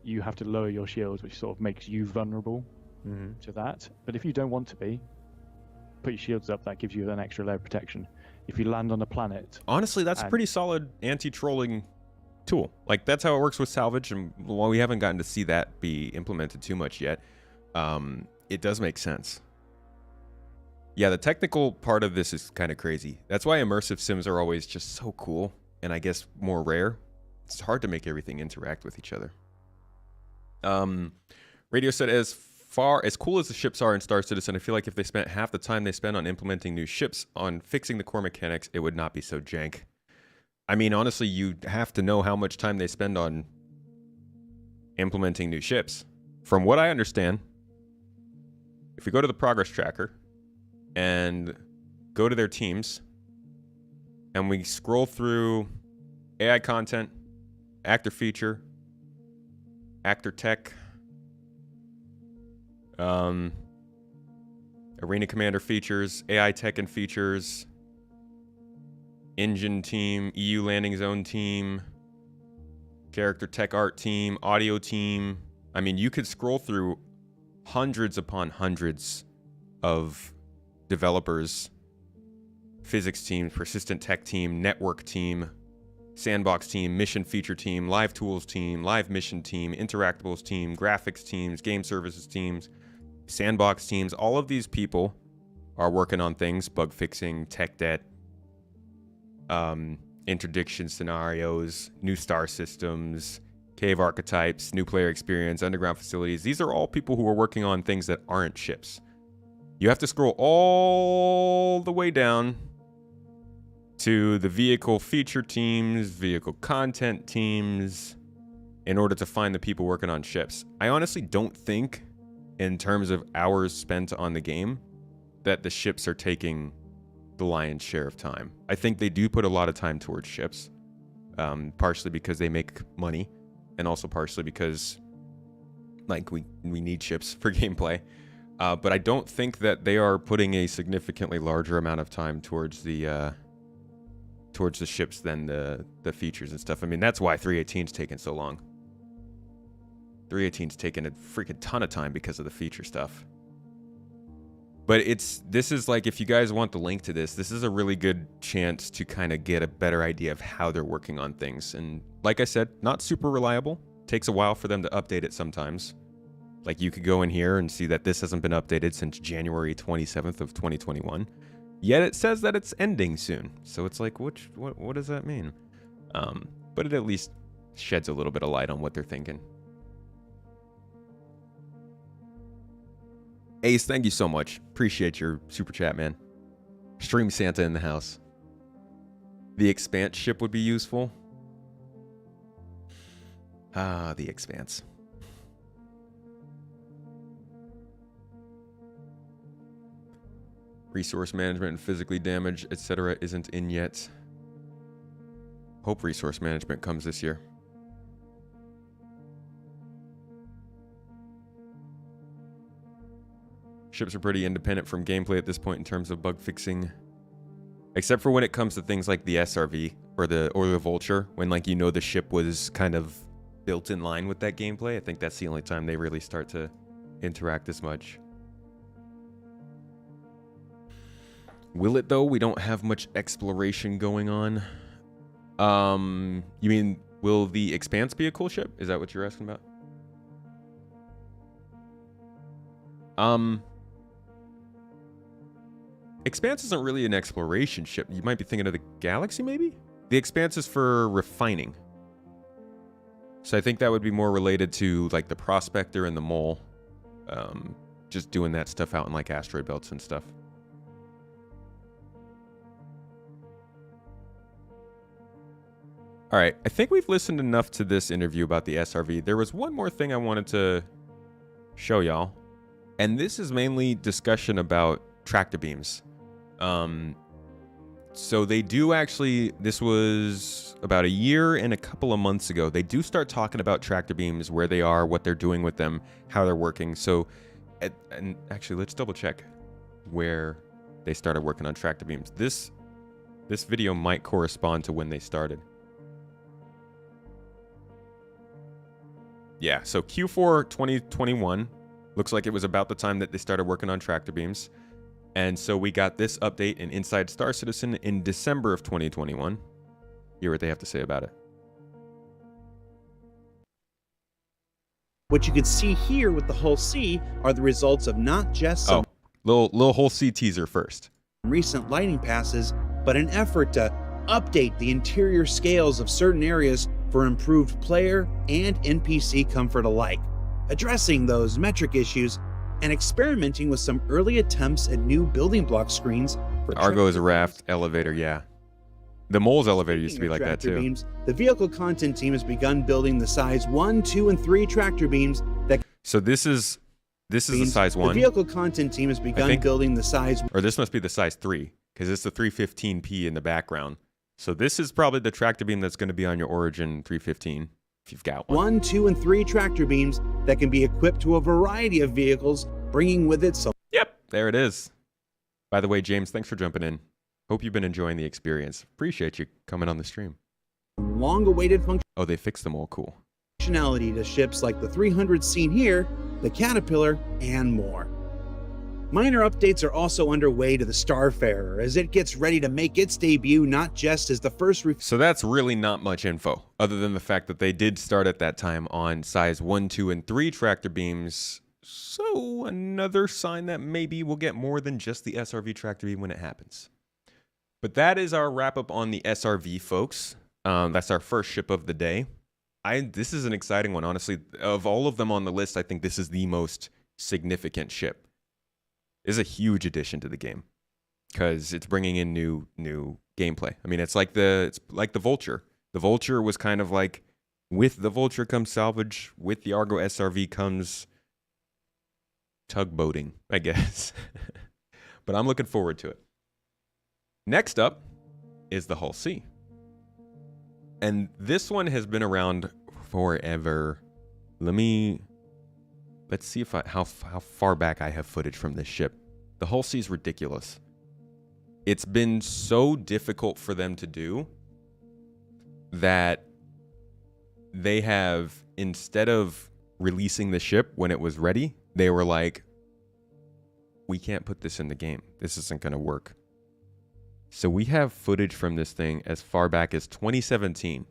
you have to lower your shields, which sort of makes you vulnerable to that. But if you don't want to be, put your shields up, that gives you an extra layer of protection. If you land on a planet... Honestly, that's a pretty solid anti-trolling tool. Like, that's how it works with salvage, and while we haven't gotten to see that be implemented too much yet, it does make sense. Yeah, the technical part of this is kind of crazy. That's why immersive sims are always just so cool, and I guess more rare. It's hard to make everything interact with each other. Radio said, as cool as the ships are in Star Citizen, I feel like if they spent half the time they spend on implementing new ships on fixing the core mechanics, it would not be so jank. I mean, honestly, you have to know how much time they spend on implementing new ships. From what I understand, if we go to the progress tracker and go to their teams and we scroll through AI content, actor feature, actor tech, arena commander features, AI tech and features, engine team, EU landing zone team, character tech art team, audio team. I mean, you could scroll through hundreds upon hundreds of developers, physics team, persistent tech team, network team, sandbox team, mission feature team, live tools team, live mission team, interactables team, graphics teams, game services teams, sandbox teams. All of these people are working on things: bug fixing, tech debt, interdiction scenarios, new star systems, cave archetypes, new player experience, underground facilities. These are all people who are working on things that aren't ships. You have to scroll all the way down to the vehicle feature teams, vehicle content teams, in order to find the people working on ships. I honestly don't think, in terms of hours spent on the game, that the ships are taking the lion's share of time. I think they do put a lot of time towards ships, partially because they make money, and also partially because, like, we need ships for gameplay. But I don't think that they are putting a significantly larger amount of time towards the ships than the features and stuff. I mean, that's why 318's taken so long. 318's taken a freaking ton of time because of the feature stuff. But this is like, if you guys want the link to this is a really good chance to kind of get a better idea of how they're working on things. And like I said, not super reliable. Takes a while for them to update it sometimes. Like, you could go in here and see that this hasn't been updated since January 27th of 2021. Yet it says that it's ending soon. So it's like, what does that mean? But it at least sheds a little bit of light on what they're thinking. Ace, thank you so much. Appreciate your super chat, man. Stream Santa in the house. The Expanse ship would be useful. The Expanse. Resource management and physically damaged, etc. isn't in yet. Hope resource management comes this year. Ships are pretty independent from gameplay at this point in terms of bug fixing. Except for when it comes to things like the SRV or the Vulture, when, like, you know, the ship was kind of built in line with that gameplay. I think that's the only time they really start to interact as much. Will it, though? We don't have much exploration going on. You mean, will the Expanse be a cool ship? Is that what you're asking about? Expanse isn't really an exploration ship. You might be thinking of the Galaxy, maybe? The Expanse is for refining. So I think that would be more related to, like, the Prospector and the Mole. Just doing that stuff out in, like, asteroid belts and stuff. All right, I think we've listened enough to this interview about the SRV. There was one more thing I wanted to show y'all, and this is mainly discussion about tractor beams. So they do actually, this was about a year and a couple of months ago, they do start talking about tractor beams, where they are, what they're doing with them, how they're working. So, and actually, let's double check where they started working on tractor beams. This video might correspond to when they started. Yeah, so Q4 2021 looks like it was about the time that they started working on tractor beams. And so we got this update in Inside Star Citizen in December of 2021. Hear what they have to say about it. What you can see here with the Hull C are the results of not just some little Hull C teaser first. recent lighting passes, but an effort to update the interior scales of certain areas for improved player and NPC comfort alike, addressing those metric issues and experimenting with some early attempts at new building block screens for Argo is a raft elevator, yeah. The Mole's elevator used to be like that tractor too. beams. The vehicle content team has begun building the size 1, 2, and 3 tractor beams that So this is the size 1. The vehicle content team has begun building the size, or this must be the size 3, because it's the 315p in the background. So this is probably the tractor beam that's going to be on your Origin 315, if you've got one. 1, 2, and 3 tractor beams that can be equipped to a variety of vehicles, bringing with it some. Yep, there it is. By the way, James, thanks for jumping in. Hope you've been enjoying the experience. Appreciate you coming on the stream. Long-awaited Oh, they fixed them all. Cool. Functionality to ships like the 300 seen here, the Caterpillar, and more. Minor updates are also underway to the Starfarer as it gets ready to make its debut not just as the first. So that's really not much info, other than the fact that they did start at that time on size 1, 2, and 3 tractor beams. So another sign that maybe we'll get more than just the SRV tractor beam when it happens. But that is our wrap up on the SRV, folks. That's our first ship of the day. This is an exciting one, honestly. Of all of them on the list, I think this is the most significant ship. Is a huge addition to the game because it's bringing in new gameplay. I mean, it's like the Vulture. The Vulture was kind of like, with the Vulture comes salvage, with the Argo SRV comes tugboating, I guess. But I'm looking forward to it. Next up is the Hull C. And this one has been around forever. Let's see if how far back I have footage from this ship. The Hull C is ridiculous. It's been so difficult for them to do that they have, instead of releasing the ship when it was ready, they were like, we can't put this in the game. This isn't going to work. So we have footage from this thing as far back as 2017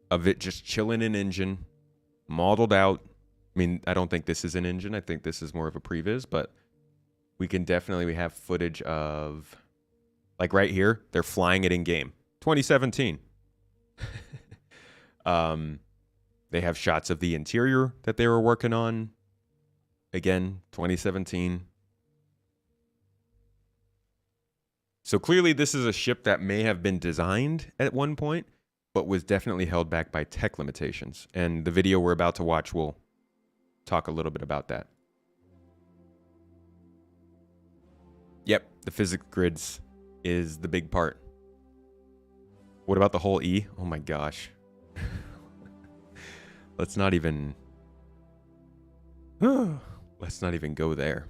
of it just chilling in engine, modeled out. I mean, I don't think this is an engine. I think this is more of a previs, but we have footage of, like right here, they're flying it in game. 2017. They have shots of the interior that they were working on. Again, 2017. So clearly this is a ship that may have been designed at one point, but was definitely held back by tech limitations. And the video we're about to watch will talk a little bit about that. Yep, the physics grids is the big part. What about the whole E? Oh my gosh. Let's not even go there.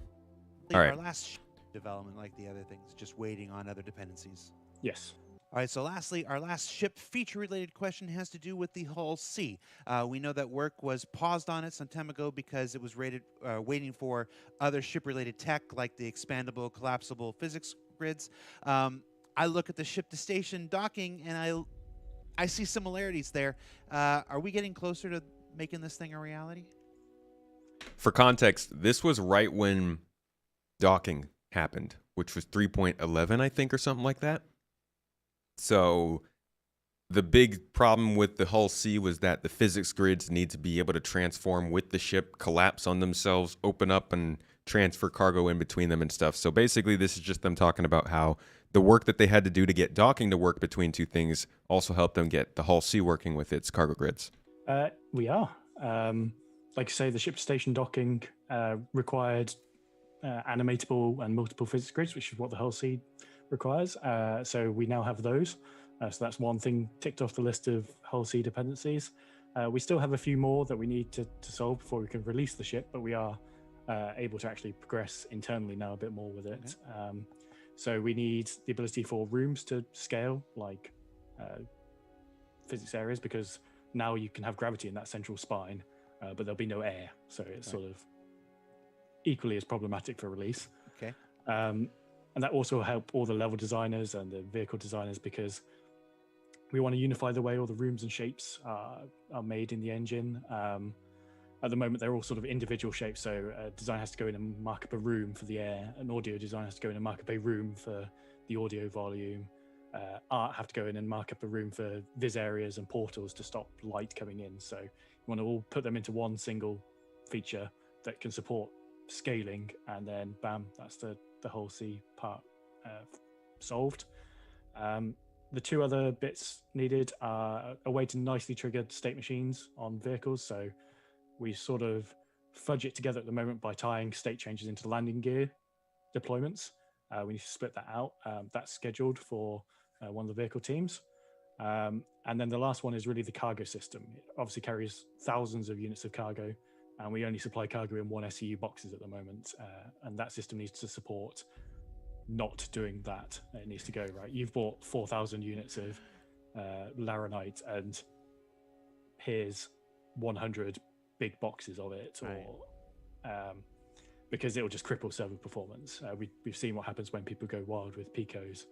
All right. Our last development, like the other things, just waiting on other dependencies. Yes. All right, so lastly, our last ship feature-related question has to do with the Hull C. We know that work was paused on it some time ago because it was waiting for other ship-related tech like the expandable, collapsible physics grids. I look at the ship-to-station docking, and I see similarities there. Are we getting closer to making this thing a reality? For context, this was right when docking happened, which was 3.11, I think, or something like that. So the big problem with the Hull C was that the physics grids need to be able to transform with the ship, collapse on themselves, open up, and transfer cargo in between them and stuff. So basically, this is just them talking about how the work that they had to do to get docking to work between two things also helped them get the Hull C working with its cargo grids. We are. Like you say, the ship station docking required animatable and multiple physics grids, which is what the Hull C requires. So we now have those. So that's one thing ticked off the list of Hull C dependencies. We still have a few more that we need to solve before we can release the ship, but we are able to actually progress internally now a bit more with it. Okay. So we need the ability for rooms to scale like physics areas, because now you can have gravity in that central spine, but there'll be no air. So it's sort of equally as problematic for release. Okay. And that also help all the level designers and the vehicle designers, because we want to unify the way all the rooms and shapes are made in the engine. At the moment, they're all sort of individual shapes. So design has to go in and mark up a room for the air. An audio design has to go in and mark up a room for the audio volume. Art have to go in and mark up a room for vis areas and portals to stop light coming in. So you want to all put them into one single feature that can support scaling, and then bam, that's the Hull C part solved. The two other bits needed are a way to nicely trigger state machines on vehicles. So we sort of fudge it together at the moment by tying state changes into landing gear deployments. We need to split that out. That's scheduled for one of the vehicle teams. And then the last one is really the cargo system. It obviously carries thousands of units of cargo, and we only supply cargo in 1 SEU boxes at the moment. And that system needs to support not doing that. It needs to go, right, you've bought 4,000 units of Laranite, and here's 100 big boxes of it, or because it will just cripple server performance. We've seen what happens when people go wild with Picos.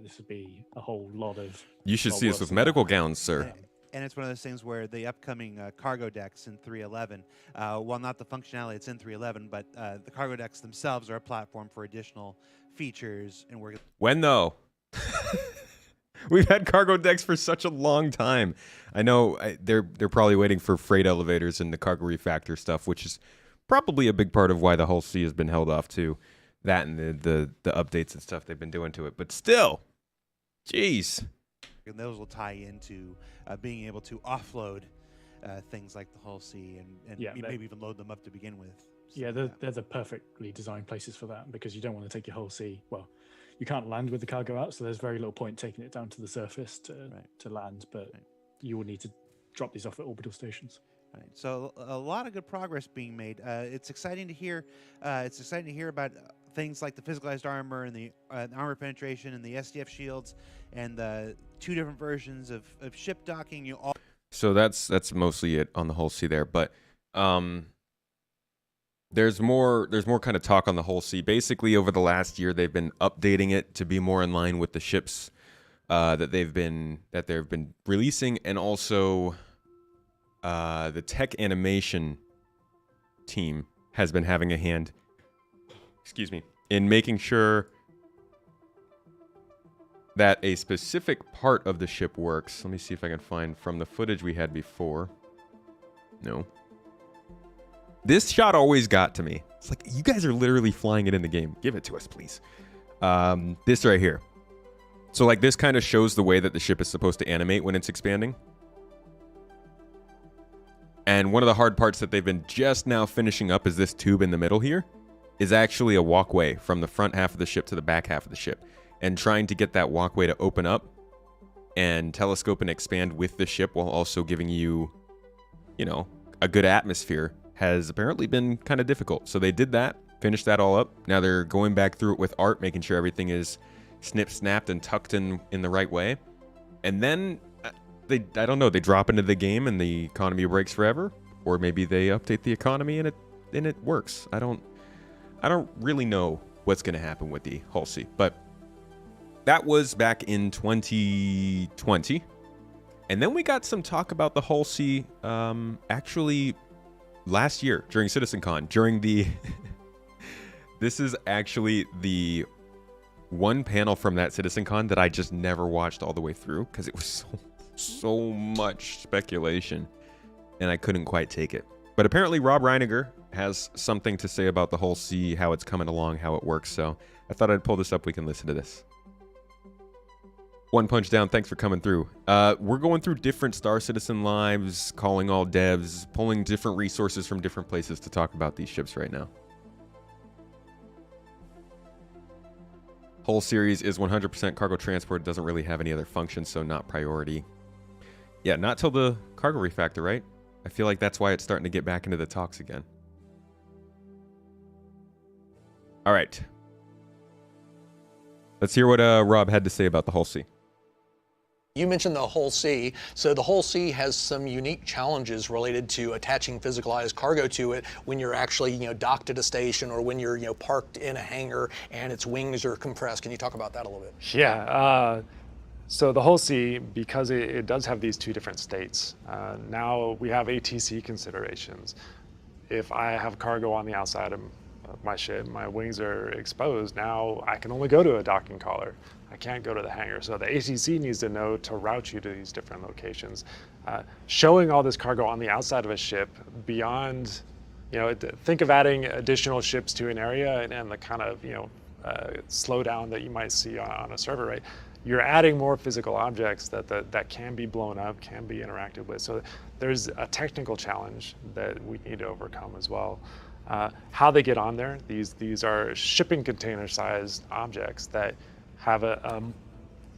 This would be a whole lot of... You should see us with medical gowns, sir. And it's one of those things where the upcoming cargo decks in 3.11, while not the functionality it's in 3.11, but the cargo decks themselves are a platform for additional features. And we're when though? We've had cargo decks for such a long time. I know they're probably waiting for freight elevators and the cargo refactor stuff, which is probably a big part of why the Hull C has been held off too. That and the updates and stuff they've been doing to it. But still, jeez. And those will tie into being able to offload things like the Hull C and maybe even load them up to begin with. So, yeah, they're the perfectly designed places for that, because you don't want to take your Hull C. Well, you can't land with the cargo out, so there's very little point taking it down to the surface to land, but you will need to drop these off at orbital stations. Right. So a lot of good progress being made. It's exciting to hear. It's exciting to hear about things like the physicalized armor and the armor penetration and the SDF shields and the 2 different versions of ship docking. So that's mostly it on the Hull C there, but there's more kind of talk on the Hull C. Basically, over the last year, they've been updating it to be more in line with the ships that they've been releasing, and also the tech animation team has been having a hand, in making sure that a specific part of the ship works. Let me see if I can find from the footage we had before. No. This shot always got to me. It's like, you guys are literally flying it in the game. Give it to us, please. This right here. So like this kind of shows the way that the ship is supposed to animate when it's expanding. And one of the hard parts that they've been just now finishing up is this tube in the middle here is actually a walkway from the front half of the ship to the back half of the ship. And trying to get that walkway to open up and telescope and expand with the ship while also giving you, a good atmosphere has apparently been kind of difficult. So they did that, finished that all up. Now they're going back through it with art, making sure everything is snapped and tucked in the right way. And then I don't know, they drop into the game and the economy breaks forever, or maybe they update the economy and it works. I don't really know what's going to happen with the Hull C, but that was back in 2020. And then we got some talk about the Hull C actually last year during CitizenCon, during the... This is actually the one panel from that CitizenCon that I just never watched all the way through because it was so much speculation and I couldn't quite take it. But apparently Rob Reiniger has something to say about the Hull C, how it's coming along, how it works. So I thought I'd pull this up. We can listen to this. One Punch Down, thanks for coming through. We're going through different Star Citizen lives, calling all devs, pulling different resources from different places to talk about these ships right now. Hull series is 100% cargo transport. It doesn't really have any other functions, so not priority. Yeah, not till the cargo refactor, right? I feel like that's why it's starting to get back into the talks again. All right. Let's hear what Rob had to say about the Hull C. You mentioned the Hull C. So the Hull C has some unique challenges related to attaching physicalized cargo to it when you're actually, docked at a station or when you're, parked in a hangar and its wings are compressed. Can you talk about that a little bit? Yeah. So the Hull C, because it does have these two different states, now we have ATC considerations. If I have cargo on the outside of my ship, my wings are exposed, now I can only go to a docking collar. I can't go to the hangar. So the ATC needs to know to route you to these different locations. Showing all this cargo on the outside of a ship beyond, think of adding additional ships to an area and the kind of, slowdown that you might see on a server, right? You're adding more physical objects that can be blown up, can be interacted with. So there's a technical challenge that we need to overcome as well. How they get on there, these are shipping container sized objects that have a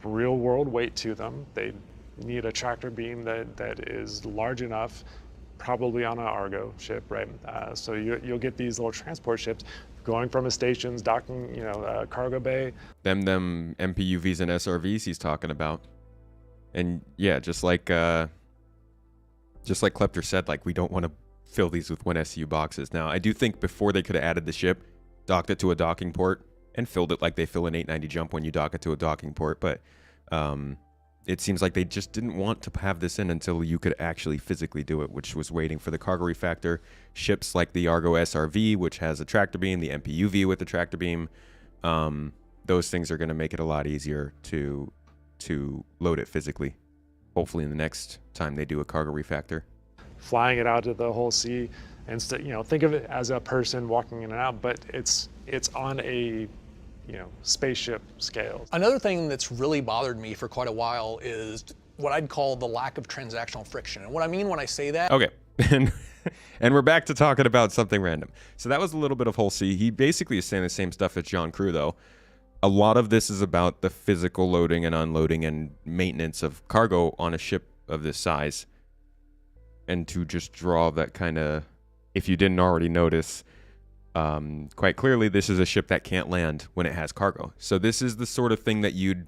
real world weight to them. They need a tractor beam that is large enough, probably on an Argo ship, right? So you'll get these little transport ships going from a station's docking, cargo bay. Them MPUVs and SRVs he's talking about. And yeah, just like Klepter said, like we don't want to fill these with 1SU boxes. Now, I do think before they could have added the ship, docked it to a docking port, and filled it like they fill an 890 jump when you dock it to a docking port. But it seems like they just didn't want to have this in until you could actually physically do it, which was waiting for the cargo refactor. Ships like the Argo SRV, which has a tractor beam, the MPUV with the tractor beam, those things are going to make it a lot easier to load it physically. Hopefully in the next time they do a cargo refactor. Flying it out to the Hull C, and think of it as a person walking in and out, but it's on a spaceship scale. Another thing that's really bothered me for quite a while is what I'd call the lack of transactional friction. And what I mean when I say that... Okay, and we're back to talking about something random. So that was a little bit of Hull C. He basically is saying the same stuff as John Crew, though. A lot of this is about the physical loading and unloading and maintenance of cargo on a ship of this size. And to just draw that kind of, if you didn't already notice, quite clearly, this is a ship that can't land when it has cargo. So this is the sort of thing that you'd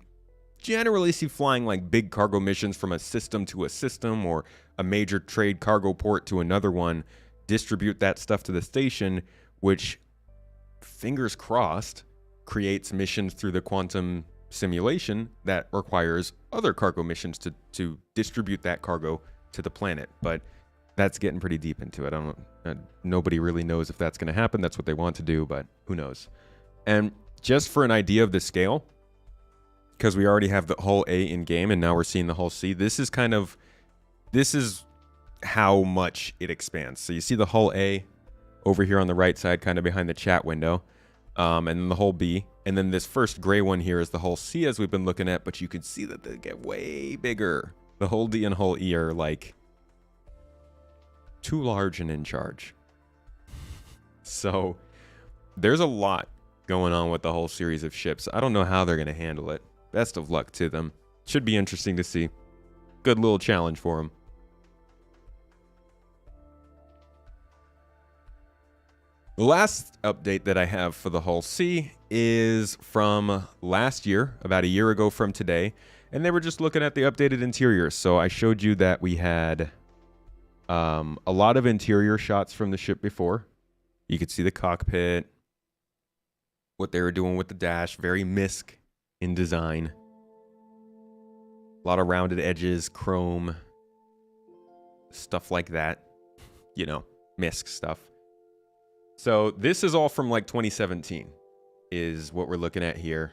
generally see flying like big cargo missions from a system to a system or a major trade cargo port to another one, distribute that stuff to the station, which, fingers crossed, creates missions through the quantum simulation that requires other cargo missions to distribute that cargo to the planet. But that's getting pretty deep into it. Nobody really knows if that's going to happen. That's what they want to do, but who knows? And just for an idea of the scale, because we already have the Hull A in game and now we're seeing the Hull C, this is how much it expands. So you see the Hull A over here on the right side, kind of behind the chat window, and then the Hull B, and then this first gray one here is the Hull C as we've been looking at, but you can see that they get way bigger. The Hull D and Hull E are like too large and in charge. So there's a lot going on with the whole series of ships. I don't know how they're going to handle it. Best of luck to them. Should be interesting to see. Good little challenge for them. The last update that I have for the Hull C is from last year, about a year ago from today, and they were just looking at the updated interior. So I showed you that we had a lot of interior shots from the ship before. You could see the cockpit, what they were doing with the dash, very MISC in design. A lot of rounded edges, chrome, stuff like that. You know, MISC stuff. So this is all from like 2017 is what we're looking at here.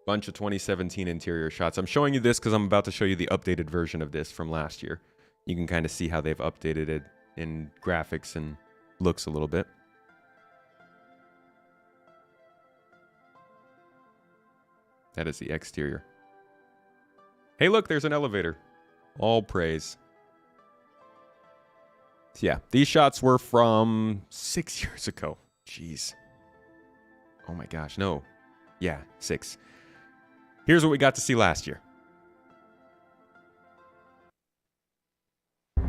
Bunch of 2017 interior shots. I'm showing you this because I'm about to show you the updated version of this from last year. You can kind of see how they've updated it in graphics and looks a little bit. That is the exterior. Hey, look, there's an elevator. All praise. Yeah, these shots were from 6 years ago. Jeez. Oh my gosh, no. Yeah, 6. Here's what we got to see last year.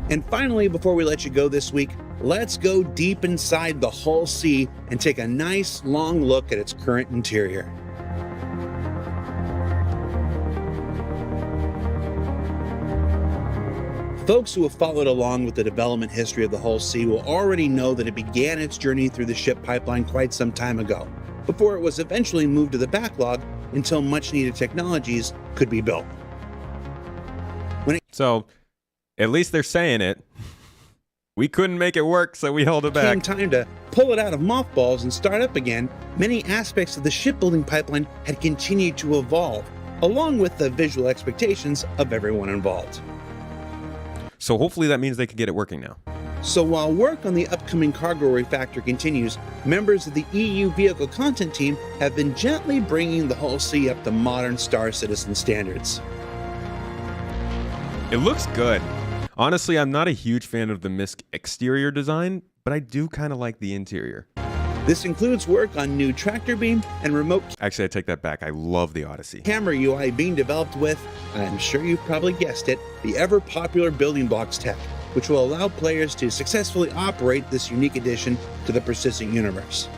And finally, before we let you go this week, let's go deep inside the Hull C and take a nice long look at its current interior. Folks who have followed along with the development history of the Hull C will already know that it began its journey through the ship pipeline quite some time ago, before it was eventually moved to the backlog until much needed technologies could be built. So, at least they're saying it. We couldn't make it work, so we held it back. Came time to pull it out of mothballs and start up again, many aspects of the shipbuilding pipeline had continued to evolve, along with the visual expectations of everyone involved. So hopefully that means they can get it working now. So while work on the upcoming cargo refactor continues, members of the EU vehicle content team have been gently bringing the Hull C up to modern Star Citizen standards. It looks good. Honestly, I'm not a huge fan of the MISC exterior design, but I do kind of like the interior. This includes work on new tractor beam and remote. Actually, I take that back. I love the Odyssey. Camera UI being developed with, I'm sure you've probably guessed it, the ever popular building blocks tech, which will allow players to successfully operate this unique addition to the persistent universe.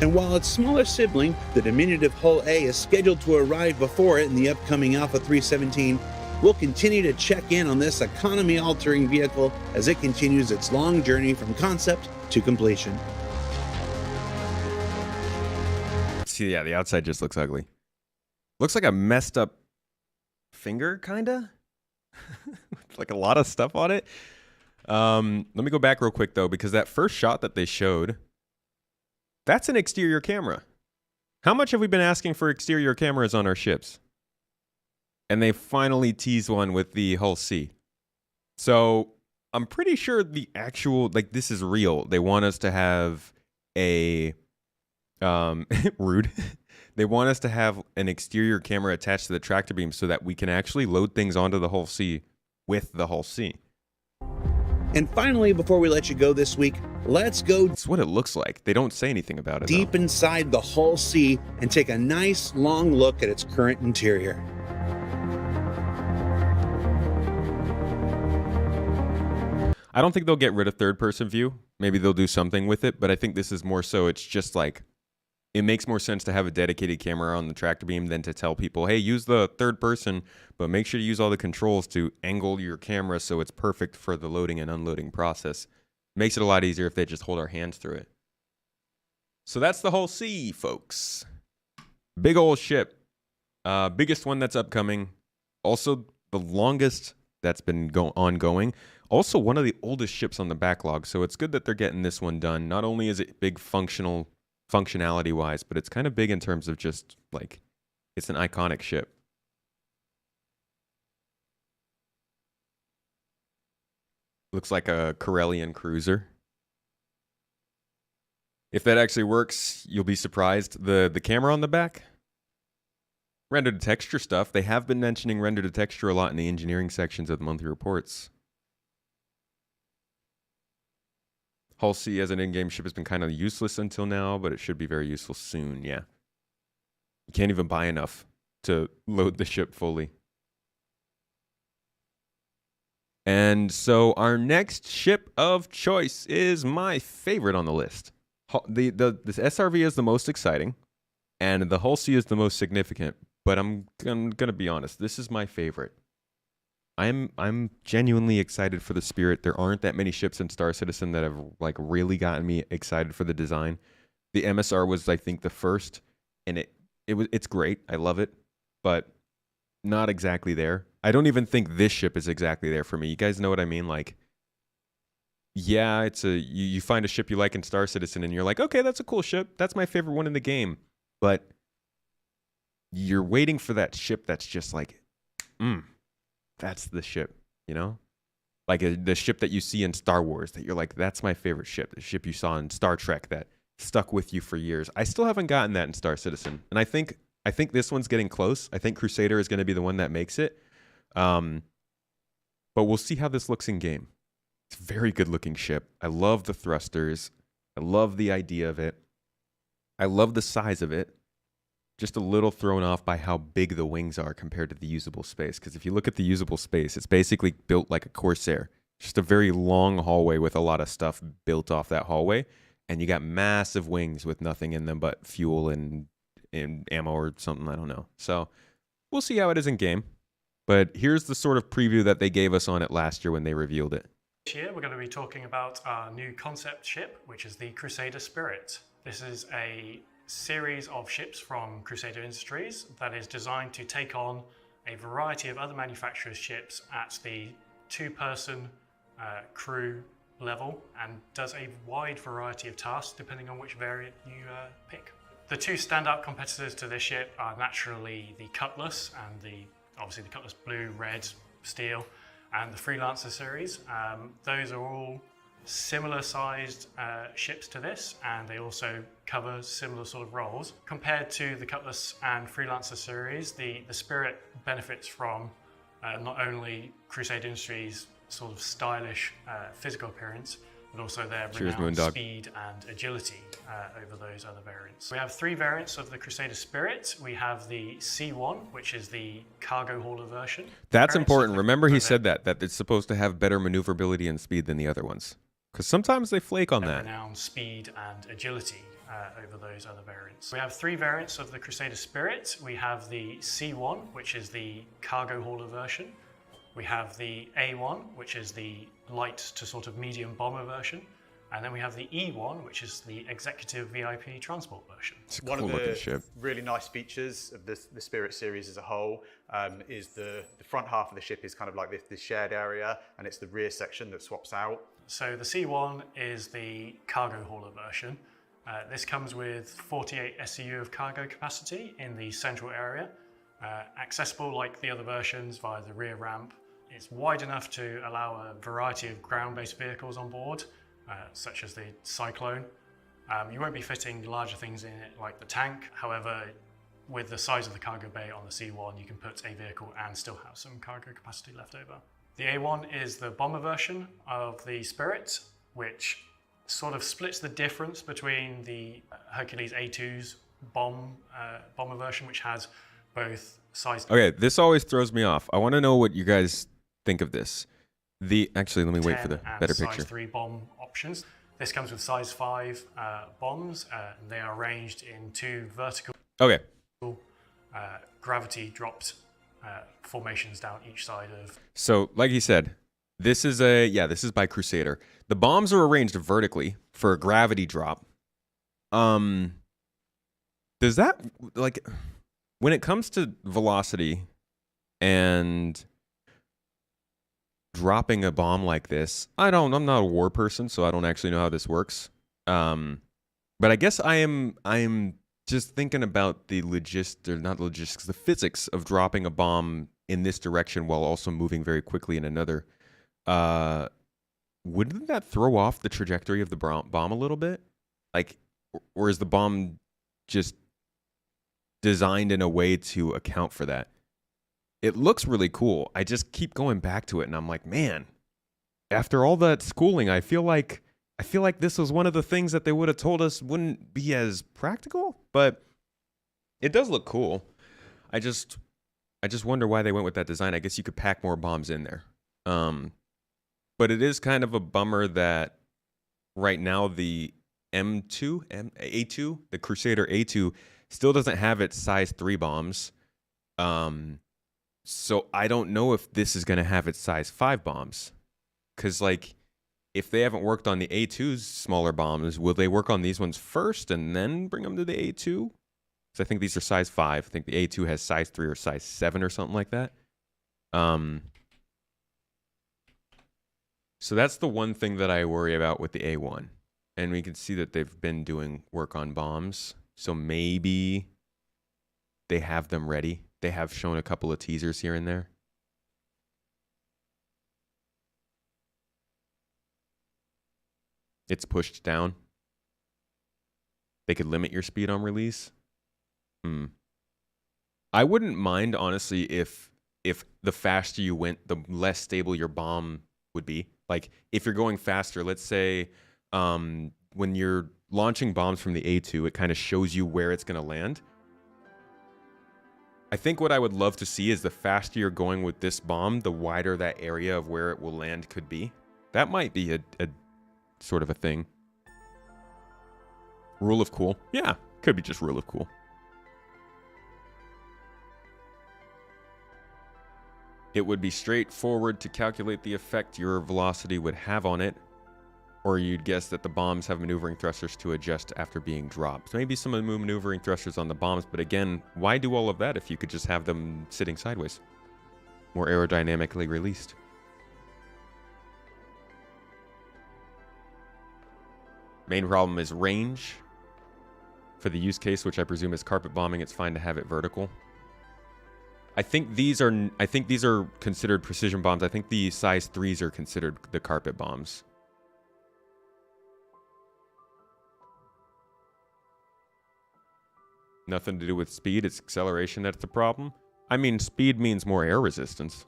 And while its smaller sibling, the diminutive Hull A, is scheduled to arrive before it in the upcoming Alpha 317, we'll continue to check in on this economy-altering vehicle as it continues its long journey from concept to completion. See, yeah, the outside just looks ugly. Looks like a messed up finger, kinda. Like a lot of stuff on it. Let me go back real quick though, because that first shot that they showed, that's an exterior camera. How much have we been asking for exterior cameras on our ships? And they finally teased one with the Hull C. So I'm pretty sure the actual, like, this is real. They want us to have a, rude. They want us to have an exterior camera attached to the tractor beam so that we can actually load things onto the Hull C with the Hull C. And finally, before we let you go this week, let's go That's what it looks like. They don't say anything about it, deep inside the Hull C and take a nice long look at its current interior. I don't think they'll get rid of third-person view. Maybe they'll do something with it, but I think this is more so it's just like, it makes more sense to have a dedicated camera on the tractor beam than to tell people, hey, use the third person, but make sure to use all the controls to angle your camera so it's perfect for the loading and unloading process. Makes it a lot easier if they just hold our hands through it. So that's the Hull C, folks. Big old ship. Biggest one that's upcoming. Also the longest that's been ongoing. Also one of the oldest ships on the backlog, so it's good that they're getting this one done. Not only is it big functionality wise, but it's kind of big in terms of just like, it's an iconic ship. Looks like a Corellian cruiser. If that actually works, you'll be surprised. The camera on the back, render to texture stuff. They have been mentioning render to texture a lot in the engineering sections of the monthly reports. Hull C as an in-game ship has been kind of useless until now, but it should be very useful soon, yeah. You can't even buy enough to load the ship fully. And so our next ship of choice is my favorite on the list. This SRV is the most exciting, and the Hull C is the most significant, but I'm gonna be honest, this is my favorite. I'm genuinely excited for the Spirit. There aren't that many ships in Star Citizen that have like really gotten me excited for the design. The MSR was, I think, the first, and it's great. I love it, but not exactly there. I don't even think this ship is exactly there for me. You guys know what I mean? Like, yeah, it's you find a ship you like in Star Citizen and you're like, okay, that's a cool ship. That's my favorite one in the game. But you're waiting for that ship that's just like, that's the ship, you know? Like the ship that you see in Star Wars that you're like, that's my favorite ship. The ship you saw in Star Trek that stuck with you for years. I still haven't gotten that in Star Citizen. And I think this one's getting close. I think Crusader is going to be the one that makes it. But we'll see how this looks in game. It's a very good looking ship. I love the thrusters. I love the idea of it. I love the size of it. Just a little thrown off by how big the wings are compared to the usable space. Because if you look at the usable space, it's basically built like a Corsair. Just a very long hallway with a lot of stuff built off that hallway. And you got massive wings with nothing in them but fuel and ammo or something. I don't know. So we'll see how it is in game. But here's the sort of preview that they gave us on it last year when they revealed it. This year we're going to be talking about our new concept ship, which is the Crusader Spirit. This is a series of ships from Crusader Industries that is designed to take on a variety of other manufacturers' ships at the two-person crew level and does a wide variety of tasks depending on which variant you pick. The two standout competitors to this ship are naturally the Cutlass and obviously the Cutlass Blue, Red, Steel, and the Freelancer series. Those are all similar sized ships to this, and they also cover similar sort of roles. Compared to the Cutlass and Freelancer series, the Spirit benefits from not only Crusader Industries' sort of stylish physical appearance, but also their renowned speed and agility over those other variants. We have three variants of the Crusader Spirit. We have the C1, which is the cargo hauler version. That's important. Remember he said that it's supposed to have better maneuverability and speed than the other ones. Because sometimes they flake on that. Renowned speed and agility over those other variants. We have three variants of the Crusader Spirit. We have the C1, which is the cargo hauler version. We have the A1, which is the light to sort of medium bomber version. And then we have the E1, which is the executive VIP transport version. It's a One cool of the ship. really nice features of the Spirit series as a whole is the front half of the ship is kind of like this shared area, and it's the rear section that swaps out. So the C1 is the cargo hauler version. This comes with 48 SCU of cargo capacity in the central area, accessible like the other versions via the rear ramp. It's wide enough to allow a variety of ground-based vehicles on board, such as the Cyclone. You won't be fitting larger things in it like the tank. However, with the size of the cargo bay on the C1, you can put a vehicle and still have some cargo capacity left over. The A1 is the bomber version of the Spirit, which sort of splits the difference between the Hercules A2's bomber version, which has both size... Okay, this always throws me off. I want to know what you guys think of this. Actually, let me wait for the better picture. Size 3 bomb options. This comes with size 5 bombs. And they are arranged in two vertical gravity dropped formations down each side of... So, like he said, this is by Crusader. The bombs are arranged vertically for a gravity drop. Does that, like, when it comes to velocity and dropping a bomb like this, I'm not a war person, so I don't actually know how this works. But I guess I'm just thinking about the the physics of dropping a bomb in this direction while also moving very quickly in another. Wouldn't that throw off the trajectory of the bomb a little bit? Like, or is the bomb just designed in a way to account for that? It looks really cool. I just keep going back to it, and I'm like, man, after all that schooling, I feel like this was one of the things that they would have told us wouldn't be as practical, but it does look cool. I just wonder why they went with that design. I guess you could pack more bombs in there. But it is kind of a bummer that right now the A2, the Crusader A2, still doesn't have its size 3 bombs. So I don't know if this is going to have its size 5 bombs. Because, like, if they haven't worked on the A2's smaller bombs, will they work on these ones first and then bring them to the A2? So I think these are size 5. I think the A2 has size 3 or size 7 or something like that. So that's the one thing that I worry about with the A1. And we can see that they've been doing work on bombs. So maybe they have them ready. They have shown a couple of teasers here and there. It's pushed down. They could limit your speed on release. I wouldn't mind, honestly, if the faster you went, the less stable your bomb would be. Like, if you're going faster, let's say when you're launching bombs from the A2, it kind of shows you where it's going to land. I think what I would love to see is the faster you're going with this bomb, the wider that area of where it will land could be. That might be a sort of a thing. Rule of cool. Yeah, could be just rule of cool. It would be straightforward to calculate the effect your velocity would have on it, or you'd guess that the bombs have maneuvering thrusters to adjust after being dropped. So maybe some of the maneuvering thrusters on the bombs, but again, why do all of that if you could just have them sitting sideways? More aerodynamically released. Main problem is range. For the use case, which I presume is carpet bombing, it's fine to have it vertical. I think these are considered precision bombs. I think the size 3s are considered the carpet bombs. Nothing to do with speed, it's acceleration that's the problem. I mean, speed means more air resistance.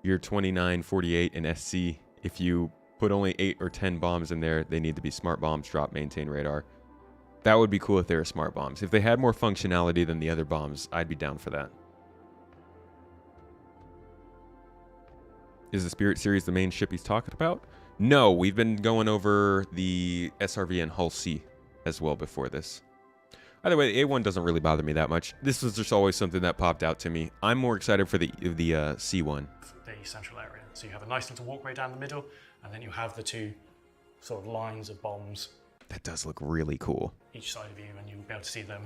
You're 2948 in SC. If you put only 8 or 10 bombs in there, they need to be smart bombs, drop, maintain radar. That would be cool if they were smart bombs. If they had more functionality than the other bombs, I'd be down for that. Is the Spirit series the main ship he's talking about? No, we've been going over the SRV and Hull C as well before this. Either way, the A1 doesn't really bother me that much. This was just always something that popped out to me. I'm more excited for the C1. The central area. So you have a nice little walkway down the middle, and then you have the two sort of lines of bombs. That does look really cool. Each side of you, and you'll be able to see them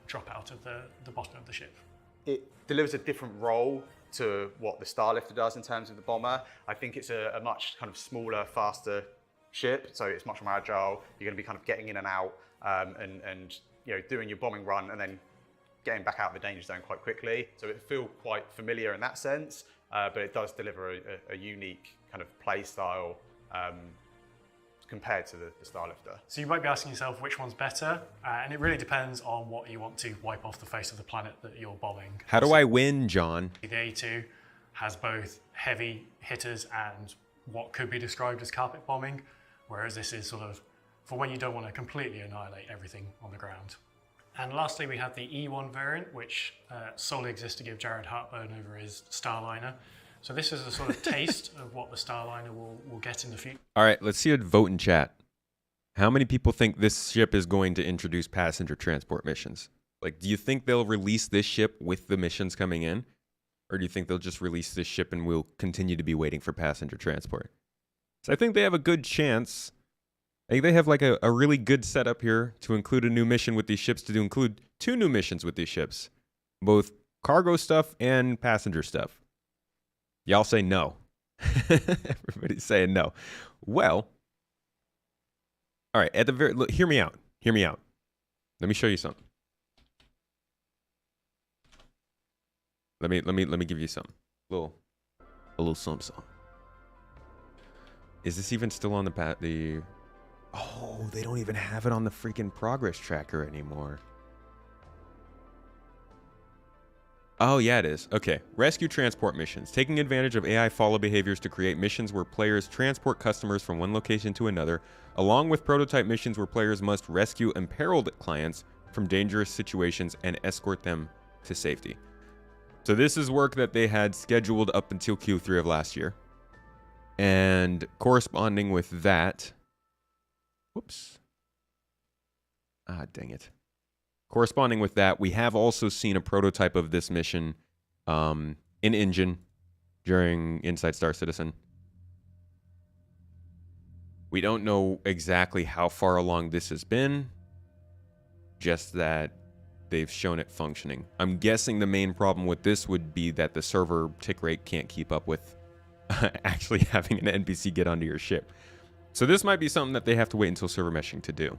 drop out of the bottom of the ship. It delivers a different role to what the Starlifter does in terms of the bomber. I think it's a much kind of smaller, faster ship, so it's much more agile. You're going to be kind of getting in and out and you know, doing your bombing run and then getting back out of the danger zone quite quickly. So it feels quite familiar in that sense, but it does deliver a unique kind of play style compared to the Starlifter. So you might be asking yourself which one's better, and it really depends on what you want to wipe off the face of the planet that you're bombing. How do I win, John? The A2 has both heavy hitters and what could be described as carpet bombing, whereas this is sort of for when you don't want to completely annihilate everything on the ground. And lastly, we have the E1 variant, which solely exists to give Jared heartburn over his Starliner. So this is a sort of taste of what the Starliner will get in the future. All right, let's see a vote in chat. How many people think this ship is going to introduce passenger transport missions? Like, do you think they'll release this ship with the missions coming in? Or do you think they'll just release this ship and we'll continue to be waiting for passenger transport? So I think they have a good chance. I think they have like a really good setup here to include a new mission with these ships, to include 2 new missions with these ships. Both cargo stuff and passenger stuff. Y'all say no. Everybody's saying no. Well, all right, at the very look, hear me out. Hear me out. Let me show you something. Let me give you something. A little something. Is this even still on the Oh, they don't even have it on the freaking progress tracker anymore. Oh, yeah, it is. Okay. Rescue transport missions. Taking advantage of AI follow behaviors to create missions where players transport customers from one location to another, along with prototype missions where players must rescue imperiled clients from dangerous situations and escort them to safety. So this is work that they had scheduled up until Q3 of last year. And corresponding with that... Whoops. Ah, dang it. Corresponding with that, we have also seen a prototype of this mission in engine during Inside Star Citizen. We don't know exactly how far along this has been, just that they've shown it functioning. I'm guessing the main problem with this would be that the server tick rate can't keep up with actually having an NPC get onto your ship. So this might be something that they have to wait until server meshing to do.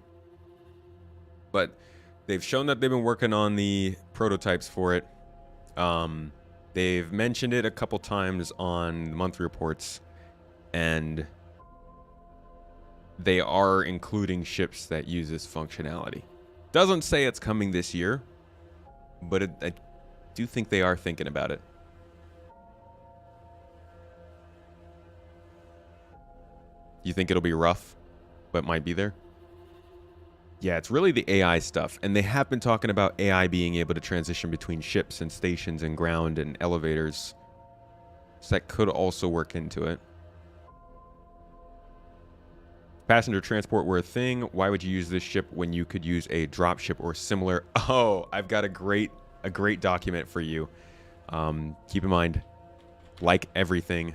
But they've shown that they've been working on the prototypes for it. They've mentioned it a couple times on the monthly reports, and they are including ships that use this functionality. Doesn't say it's coming this year, but I do think they are thinking about it. You think it'll be rough, but might be there? Yeah, it's really the AI stuff. And they have been talking about AI being able to transition between ships and stations and ground and elevators. So that could also work into it. Passenger transport were a thing. Why would you use this ship when you could use a drop ship or similar? Oh, I've got a great document for you. Keep in mind, like everything,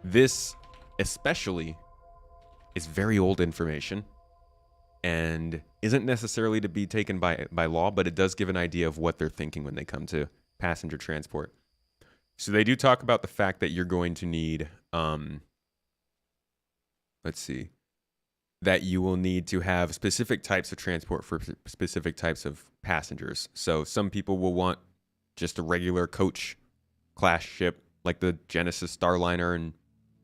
this especially is very old information and isn't necessarily to be taken by law, but it does give an idea of what they're thinking when they come to passenger transport. So they do talk about the fact that you're going to need, let's see, that you will need to have specific types of transport for specific types of passengers. So some people will want just a regular coach class ship like the Genesis Starliner and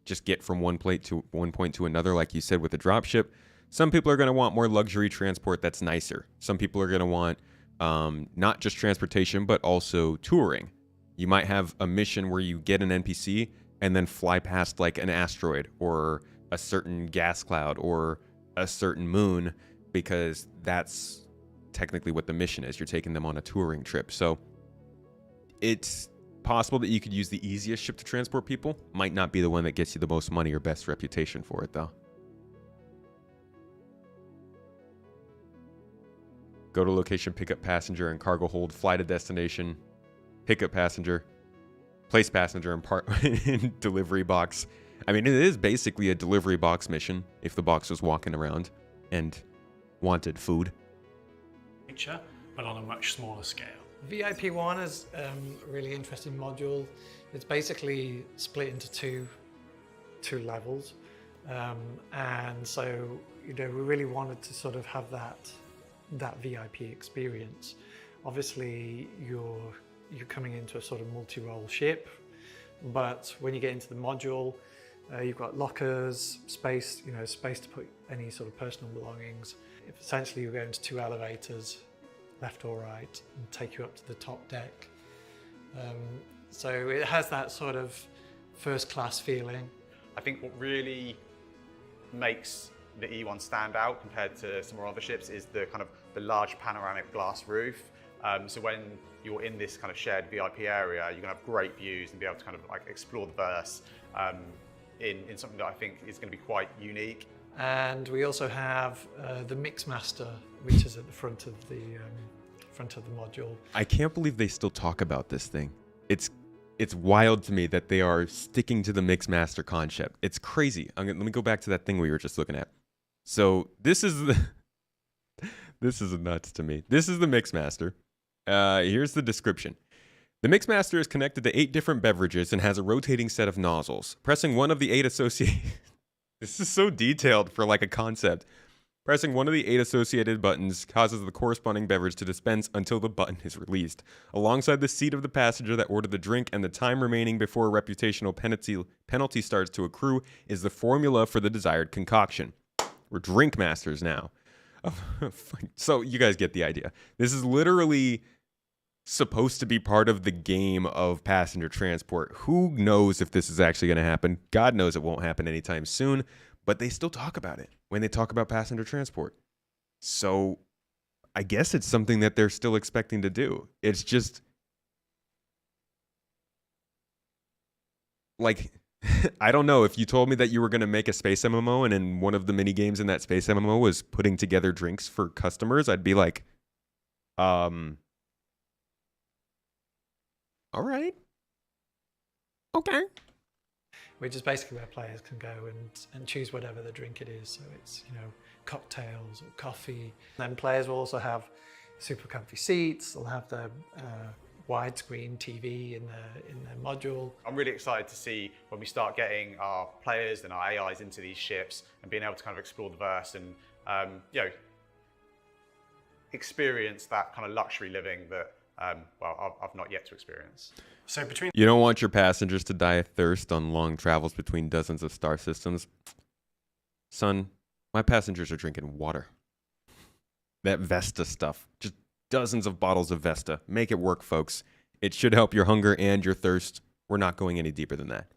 just get from one point to another, like you said, with a drop ship. Some people are going to want more luxury transport that's nicer. Some people are going to want not just transportation, but also touring. You might have a mission where you get an NPC and then fly past like an asteroid or a certain gas cloud or a certain moon, because that's technically what the mission is. You're taking them on a touring trip. So it's possible that you could use the easiest ship to transport people. Might not be the one that gets you the most money or best reputation for it, though. Go to location, pick up passenger and cargo hold, fly to destination, pick up passenger, place passenger in delivery box. I mean, it is basically a delivery box mission if the box was walking around and wanted food. Feature, but on a much smaller scale. VIP1 is a really interesting module. It's basically split into two levels, and so we really wanted to sort of have that VIP experience. Obviously, you're coming into a sort of multi-role ship, but when you get into the module, you've got lockers, space to put any sort of personal belongings. Essentially, you're going to two elevators, left or right, and take you up to the top deck. So it has that sort of first-class feeling. I think what really makes the E1 stand out compared to some of our other ships is the kind of the large panoramic glass roof. So when you're in this kind of shared VIP area, you're gonna have great views and be able to kind of like explore the verse in something that I think is gonna be quite unique. And we also have the Mixmaster, which is at the front of the module. I can't believe they still talk about this thing. It's wild to me that they are sticking to the Mixmaster concept. It's crazy. Let me go back to that thing we were just looking at. So this is nuts to me. This is the Mixmaster. Here's the description. The Mixmaster is connected to 8 different beverages and has a rotating set of nozzles. Pressing one of the 8 associated... This is so detailed for like a concept. Pressing one of the 8 associated buttons causes the corresponding beverage to dispense until the button is released. Alongside the seat of the passenger that ordered the drink and the time remaining before a reputational penalty starts to accrue is the formula for the desired concoction. We're drink masters now. So you guys get the idea. This is literally supposed to be part of the game of passenger transport. Who knows if this is actually going to happen? God knows it won't happen anytime soon, but they still talk about it when they talk about passenger transport. So I guess it's something that they're still expecting to do. It's just like, I don't know, if you told me that you were going to make a space MMO and in one of the mini games in that space MMO was putting together drinks for customers, I'd be like, all right. Okay. which is basically where players can go and choose whatever the drink it is. So it's, you know, cocktails or coffee. Then players will also have super comfy seats. They'll have the widescreen TV in their module. I'm really excited to see when we start getting our players and our AIs into these ships and being able to kind of explore the verse and you know, experience that kind of luxury living that well, I've not yet to experience. So between You don't want your passengers to die of thirst on long travels between dozens of star systems. Son, my passengers are drinking water. That Vesta stuff. Just dozens of bottles of Vesta. Make it work, folks. It should help your hunger and your thirst. We're not going any deeper than that.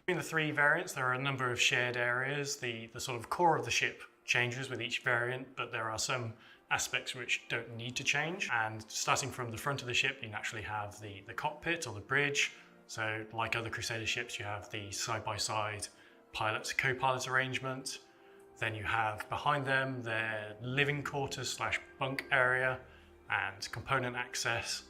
between the three variants, there are a number of shared areas. The sort of core of the ship changes with each variant, but there are some aspects which don't need to change. And starting from the front of the ship, you naturally have the cockpit or the bridge. So like other Crusader ships, you have the side-by-side pilot to co-pilot arrangement. Then you have behind them their living quarters / bunk area and component access.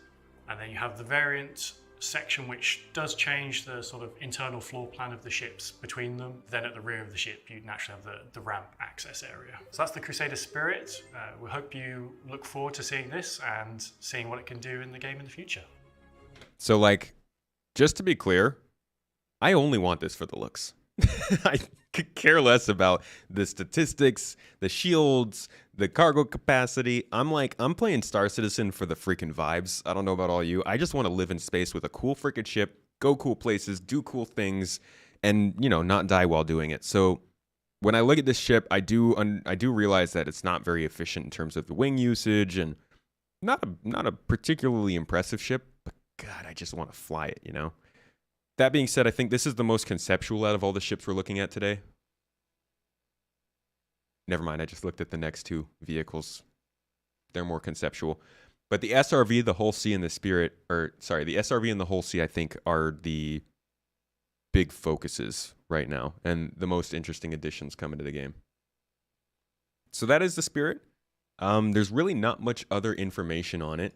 And then you have the variant section, which does change the sort of internal floor plan of the ships between them. Then at the rear of the ship, you naturally have the ramp access area. So that's the Crusader Spirit. We hope you look forward to seeing this and seeing what it can do in the game in the future. So, like, just to be clear, I only want this for the looks. I could care less about the statistics, the shields, the cargo capacity. I'm playing Star Citizen for the freaking vibes. I don't know about all you. I just want to live in space with a cool freaking ship, go cool places, do cool things, and, you know, not die while doing it. So when I look at this ship, I do realize that it's not very efficient in terms of the wing usage, and not a particularly impressive ship, but God, I just want to fly it, you know? That being said, I think this is the most conceptual out of all the ships we're looking at today. Never mind, I just looked at the next two vehicles. They're more conceptual. But the SRV, the Hull C, and the Spirit, the SRV and the Hull C, I think, are the big focuses right now and the most interesting additions coming to the game. So that is the Spirit. There's really not much other information on it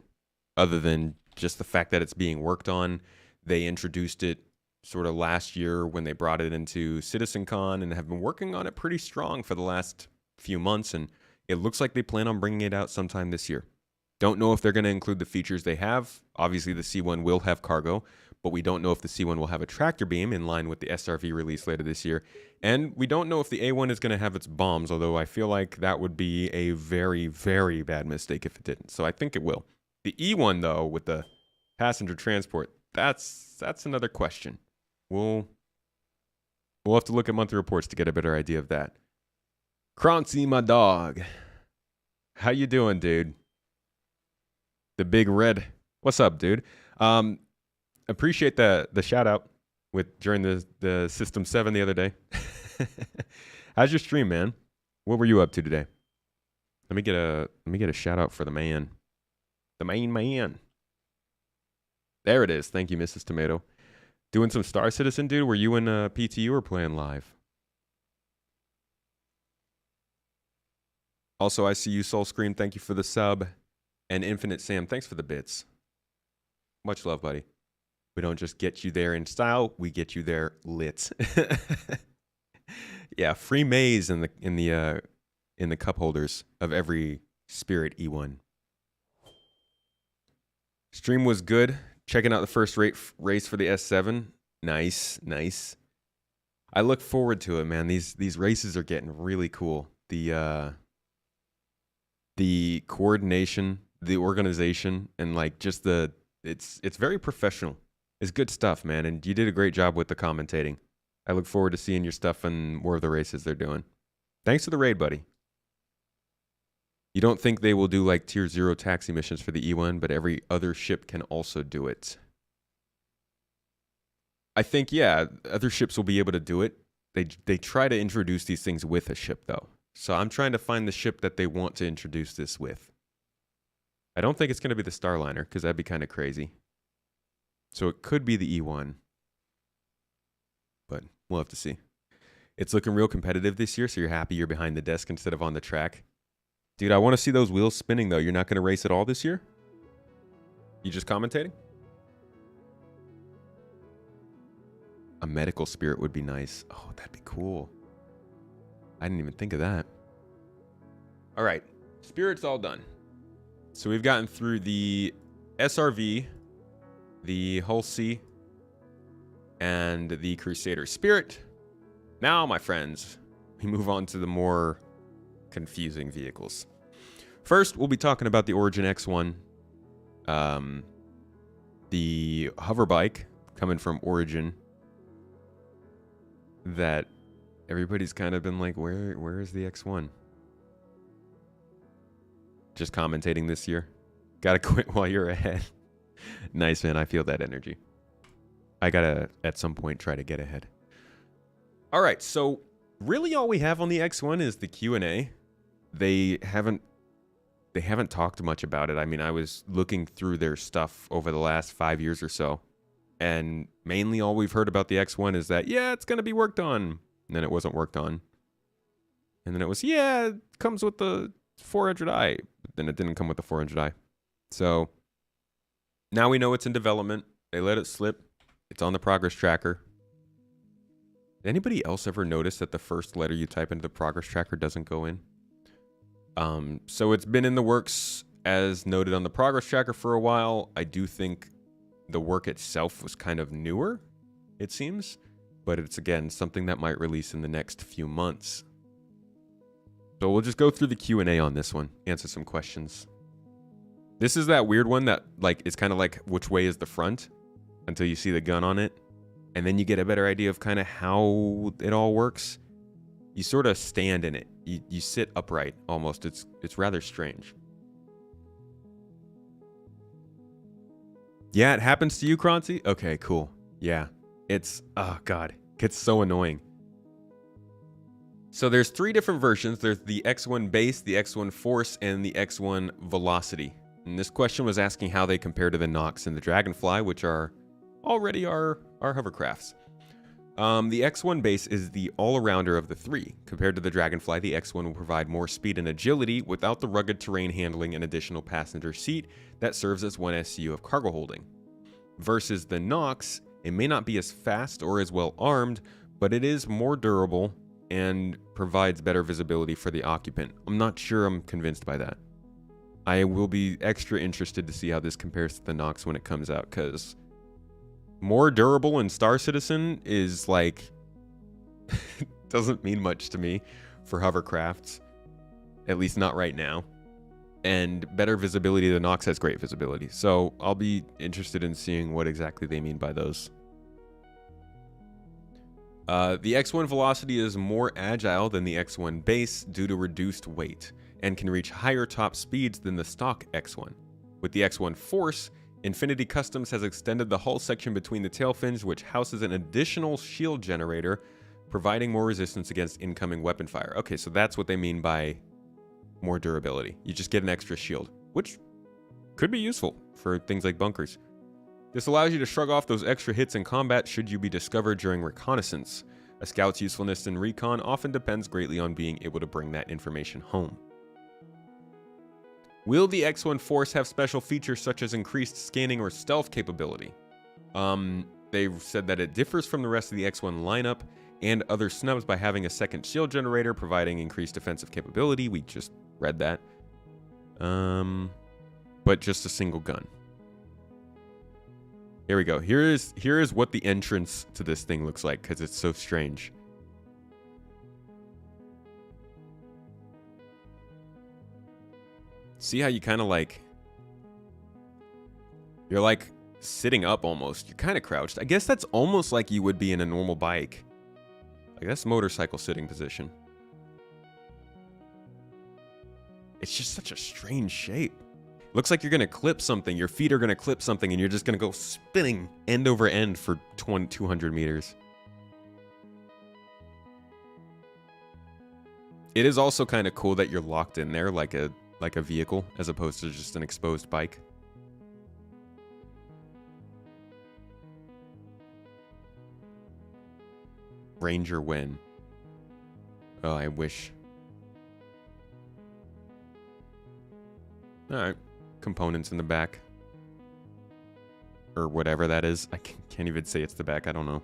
other than just the fact that it's being worked on. They introduced it sort of last year when they brought it into CitizenCon and have been working on it pretty strong for the last few months, and it looks like they plan on bringing it out sometime this year. Don't know if they're going to include the features they have. Obviously, the C1 will have cargo, but we don't know if the C1 will have a tractor beam in line with the SRV release later this year. And we don't know if the A1 is going to have its bombs, although I feel like that would be a very, very bad mistake if it didn't. So I think it will. The E1, though, with the passenger transport, that's another question. We'll have to look at monthly reports to get a better idea of that. Croncy, my dog. How you doing, dude? The big red. What's up, dude? Appreciate the shout out during the System 7 the other day. How's your stream, man? What were you up to today? Let me get a shout out for the man. The main man. There it is. Thank you, Mrs. Tomato. Doing some Star Citizen, dude? Were you in PTU or playing live? Also, I see you, Soul Scream. Thank you for the sub. And Infinite Sam, thanks for the bits. Much love, buddy. We don't just get you there in style, we get you there lit. Yeah, free maze in the cup holders of every Spirit E1. Stream was good. Checking out the first race for the S7. Nice, nice. I look forward to it, man. These races are getting really cool. The coordination, the organization, and like just it's very professional. It's good stuff, man. And you did a great job with the commentating. I look forward to seeing your stuff and more of the races they're doing. Thanks for the raid, buddy. You don't think they will do like tier 0 taxi missions for the E1, but every other ship can also do it. I think, yeah, other ships will be able to do it. They try to introduce these things with a ship, though. So I'm trying to find the ship that they want to introduce this with. I don't think it's going to be the Starliner, because that'd be kind of crazy. So it could be the E1. But we'll have to see. It's looking real competitive this year, so you're happy you're behind the desk instead of on the track. Dude, I want to see those wheels spinning, though. You're not going to race at all this year? You just commentating? A medical spirit would be nice. Oh, that'd be cool. I didn't even think of that. All right, spirit's all done. So we've gotten through the SRV, the Hull C, and the Crusader Spirit. Now, my friends, we move on to the more confusing vehicles. First, we'll be talking about the Origin X1, the hoverbike coming from Origin that everybody's kind of been like, where is the X1? Just commentating this year. Gotta quit while you're ahead. Nice, man. I feel that energy. I gotta, at some point, try to get ahead. All right, so really all we have on the X1 is the Q&A. They haven't talked much about it. I mean, I was looking through their stuff over the last 5 years or so, and mainly all we've heard about the X1 is that, yeah, it's going to be worked on. And then it wasn't worked on. And then it was, yeah, it comes with the 400i. But then it didn't come with the 400i. So now we know it's in development. They let it slip. It's on the progress tracker. Did anybody else ever notice that the first letter you type into the progress tracker doesn't go in? So it's been in the works as noted on the progress tracker for a while. I do think the work itself was kind of newer, it seems, but it's again something that might release in the next few months. So we'll just go through the Q&A on this one, answer some questions. This is that weird one that like is kind of like which way is the front until you see the gun on it, and then you get a better idea of kind of how it all works. You sort of stand in it. You sit upright almost. It's rather strange. Yeah, it happens to you, Croncy? Okay, cool. Yeah. It's, oh god, it's so annoying. So there's 3 different versions. There's the X1 Base, the X1 Force, and the X1 Velocity. And this question was asking how they compare to the Nox and the Dragonfly, which are already our hovercrafts. The X1 Base is the all-arounder of the 3. Compared to the Dragonfly, the X1 will provide more speed and agility without the rugged terrain handling and additional passenger seat that serves as 1 SCU of cargo holding. Versus the Nox, it may not be as fast or as well armed, but it is more durable and provides better visibility for the occupant. I'm not sure I'm convinced by that. I will be extra interested to see how this compares to the Nox when it comes out, because more durable in Star Citizen is like doesn't mean much to me for hovercrafts, at least not right now. And better visibility, the Nox has great visibility, so I'll be interested in seeing what exactly they mean by those. The X1 Velocity is more agile than the X1 Base due to reduced weight and can reach higher top speeds than the stock X1. With the X1 Force, Infinity Customs has extended the hull section between the tail fins, which houses an additional shield generator, providing more resistance against incoming weapon fire. Okay, so that's what they mean by more durability. You just get an extra shield, which could be useful for things like bunkers. This allows you to shrug off those extra hits in combat should you be discovered during reconnaissance. A scout's usefulness in recon often depends greatly on being able to bring that information home. Will the X1 Force have special features such as increased scanning or stealth capability? They've said that it differs from the rest of the X1 lineup and other snubs by having a second shield generator, providing increased defensive capability. We just read that. But just a single gun. Here we go. Here is what the entrance to this thing looks like, because it's so strange. See how you kind of like, you're like sitting up almost. You're kind of crouched. I guess that's almost like you would be in a normal bike. Like that's motorcycle sitting position. It's just such a strange shape. Looks like you're going to clip something. Your feet are going to clip something and you're just going to go spinning end over end for 200 meters. It is also kind of cool that you're locked in there like a vehicle as opposed to just an exposed bike. Ranger win. Oh, I wish. Alright. Components in the back. Or whatever that is. I can't even say it's the back. I don't know.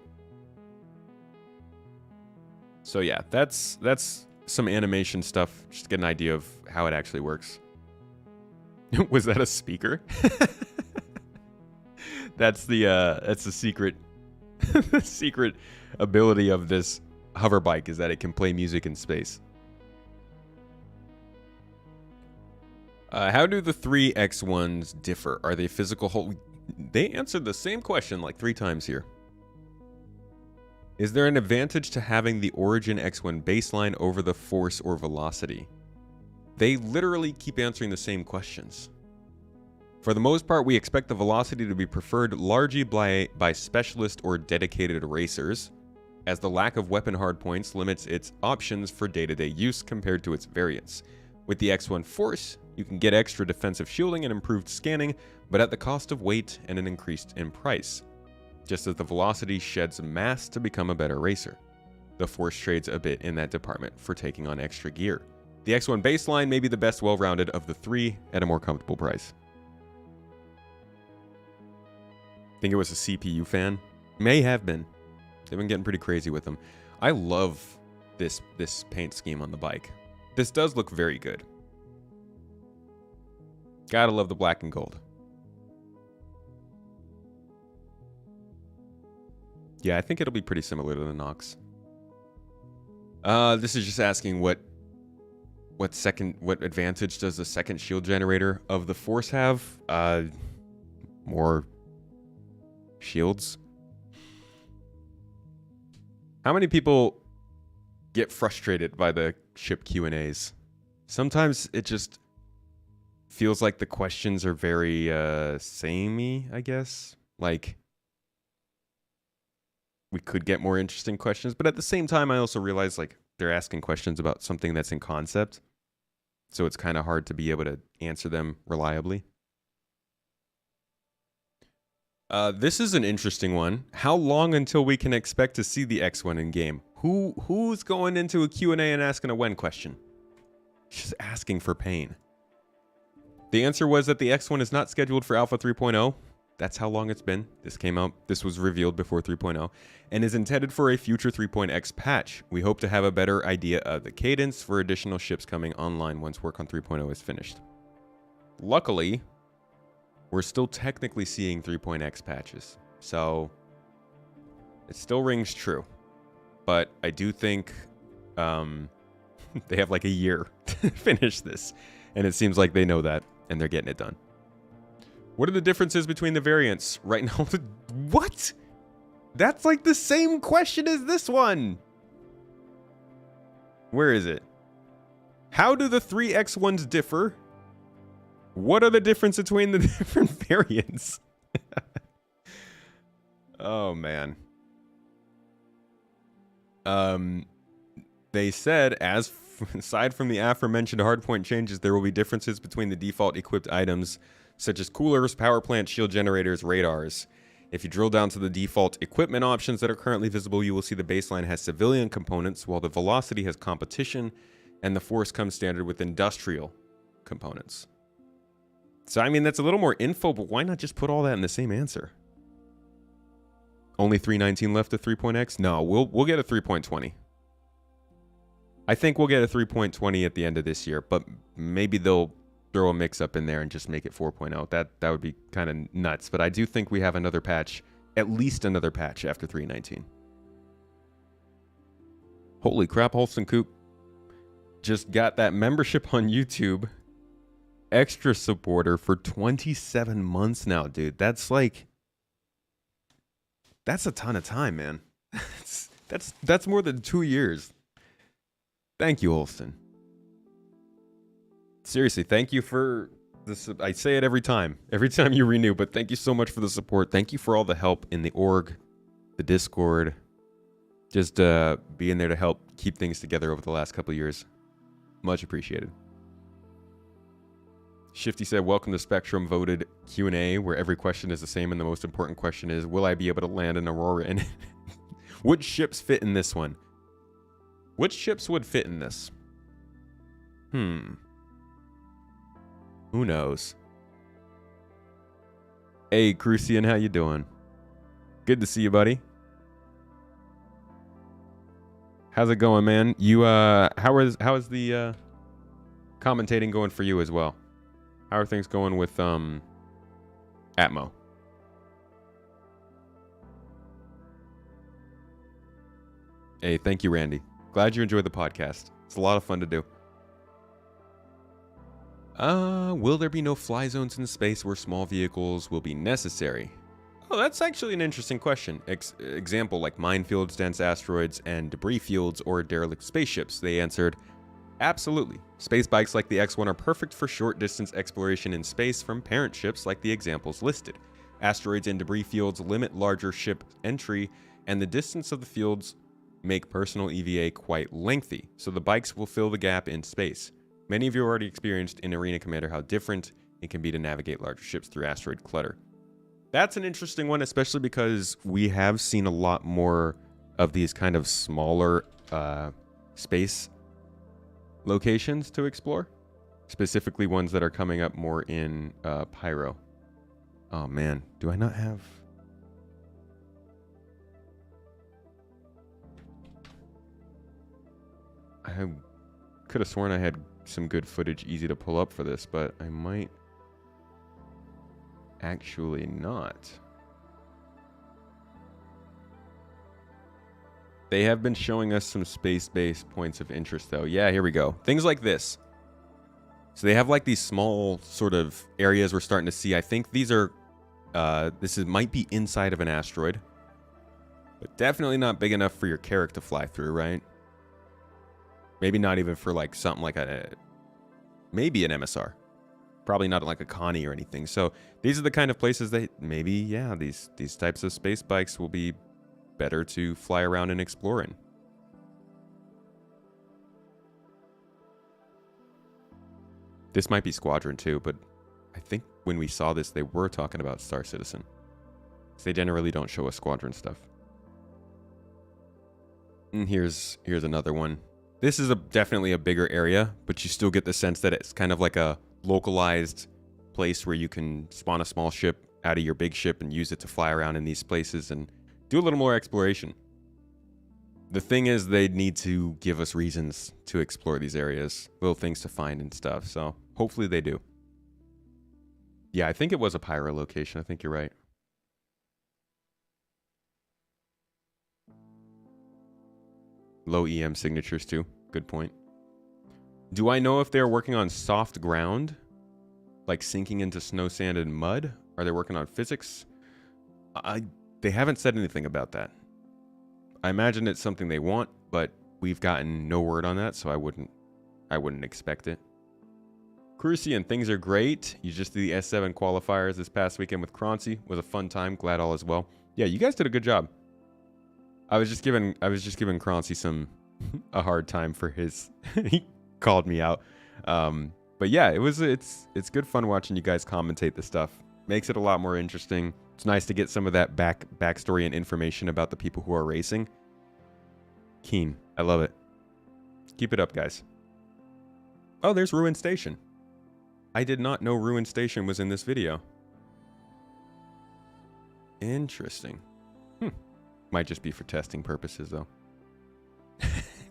So yeah, that's some animation stuff, just to get an idea of how it actually works. Was that a speaker? That's the secret the secret ability of this hoverbike, is that it can play music in space. How do the 3X1s differ? Are they physical whole? They answered the same question like 3 times here. Is there an advantage to having the Origin X1 baseline over the force or velocity? They literally keep answering the same questions. For the most part, we expect the velocity to be preferred largely by specialist or dedicated racers, as the lack of weapon hardpoints limits its options for day-to-day use compared to its variants. With the X1 Force, you can get extra defensive shielding and improved scanning, but at the cost of weight and an increase in price. Just as the velocity sheds mass to become a better racer, the Force trades a bit in that department for taking on extra gear. The X1 baseline may be the best well-rounded of the 3 at a more comfortable price. Think it was a CPU fan? May have been. They've been getting pretty crazy with them. I love this paint scheme on the bike. This does look very good. Gotta love the black and gold. Yeah, I think it'll be pretty similar to the Nox. This is just asking what advantage does the second shield generator of the Force have? More shields. How many people get frustrated by the ship Q&As? Sometimes it just feels like the questions are very samey, I guess. Like, we could get more interesting questions, but at the same time, I also realize like they're asking questions about something that's in concept, so it's kind of hard to be able to answer them reliably. This is an interesting one. How long until we can expect to see the X1 in game? Who's going into a Q&A and asking a when question? Just asking for pain. The answer was that the X1 is not scheduled for Alpha 3.0. That's how long it's been. This was revealed before 3.0 and is intended for a future 3.x patch. We hope to have a better idea of the cadence for additional ships coming online once work on 3.0 is finished. Luckily, we're still technically seeing 3.x patches, so it still rings true. But I do think they have like a year to finish this, and it seems like they know that, and they're getting it done. What are the differences between the variants? Right now, what? That's like the same question as this one. Where is it? How do the 3X1s differ? What are the differences between the different variants? Oh, man. They said, aside from the aforementioned hardpoint changes, there will be differences between the default equipped items, such as coolers, power plants, shield generators, radars. If you drill down to the default equipment options that are currently visible, you will see the baseline has civilian components, while the velocity has competition, and the Force comes standard with industrial components. So, I mean, that's a little more info, but why not just put all that in the same answer? Only 319 left of 3.x? No, we'll get a 3.20. I think we'll get a 3.20 at the end of this year, but maybe they'll throw a mix-up in there and just make it 4.0. That would be kind of nuts, but I do think we have another patch, at least another patch after 319. Holy crap, Holston Coop just got that membership on YouTube. Extra supporter for 27 months now, dude. That's like, that's a ton of time, man. That's more than 2 years. Thank you, Holston. Seriously, thank you for this. I say it every time you renew, but thank you so much for the support. Thank you for all the help in the org, the Discord, just being there to help keep things together over the last couple of years. Much appreciated. Shifty said, welcome to Spectrum voted Q&A, where every question is the same, and the most important question is, will I be able to land an Aurora in it? Which ships fit in this one? Which ships would fit in this? Who knows? Hey, Crucian, how you doing? Good to see you, buddy. How's it going, man? You how is the commentating going for you as well? How are things going with Atmo? Hey, thank you, Randy. Glad you enjoyed the podcast. It's a lot of fun to do. Will there be no fly zones in space where small vehicles will be necessary? Oh, that's actually an interesting question. Example, like minefields, dense asteroids, and debris fields or derelict spaceships. They answered, absolutely. Space bikes like the X1 are perfect for short-distance exploration in space from parent ships like the examples listed. Asteroids and debris fields limit larger ship entry, and the distance of the fields make personal EVA quite lengthy, so the bikes will fill the gap in space. Many of you already experienced in Arena Commander how different it can be to navigate larger ships through asteroid clutter. That's an interesting one, especially because we have seen a lot more of these kind of smaller space locations to explore, specifically ones that are coming up more in Pyro. Oh man, do I not have... I could have sworn I had some good footage easy to pull up for this, but I might actually not. They have been showing us some space-based points of interest, though. Yeah, here we go. Things like this. So they have like these small sort of areas we're starting to see. I think these are, might be inside of an asteroid, but definitely not big enough for your Carrack to fly through, right? Maybe not even for like something like maybe an MSR. Probably not like a Connie or anything. So these are the kind of places that maybe, yeah, these types of space bikes will be better to fly around and explore in. This might be Squadron too, but I think when we saw this, they were talking about Star Citizen. They generally don't show us Squadron stuff. And here's another one. This is definitely a bigger area, but you still get the sense that it's kind of like a localized place where you can spawn a small ship out of your big ship and use it to fly around in these places and do a little more exploration. The thing is, they need to give us reasons to explore these areas, little things to find and stuff, so hopefully they do. Yeah, I think it was a Pyro location. I think you're right. Low EM signatures too. Good point. Do I know if they're working on soft ground? Like sinking into snow, sand, and mud? Are they working on physics? They haven't said anything about that. I imagine it's something they want, but we've gotten no word on that, so I wouldn't expect it. Crucian, things are great. You just did the S7 qualifiers this past weekend with Croncy. Was a fun time. Glad all is well. Yeah, you guys did a good job. I was just giving Croncy a hard time for his he called me out. But yeah, it's good fun watching you guys commentate this stuff. Makes it a lot more interesting. It's nice to get some of that backstory and information about the people who are racing. Keen. I love it. Keep it up, guys. Oh, there's Ruined Station. I did not know Ruined Station was in this video. Interesting. Might just be for testing purposes, though.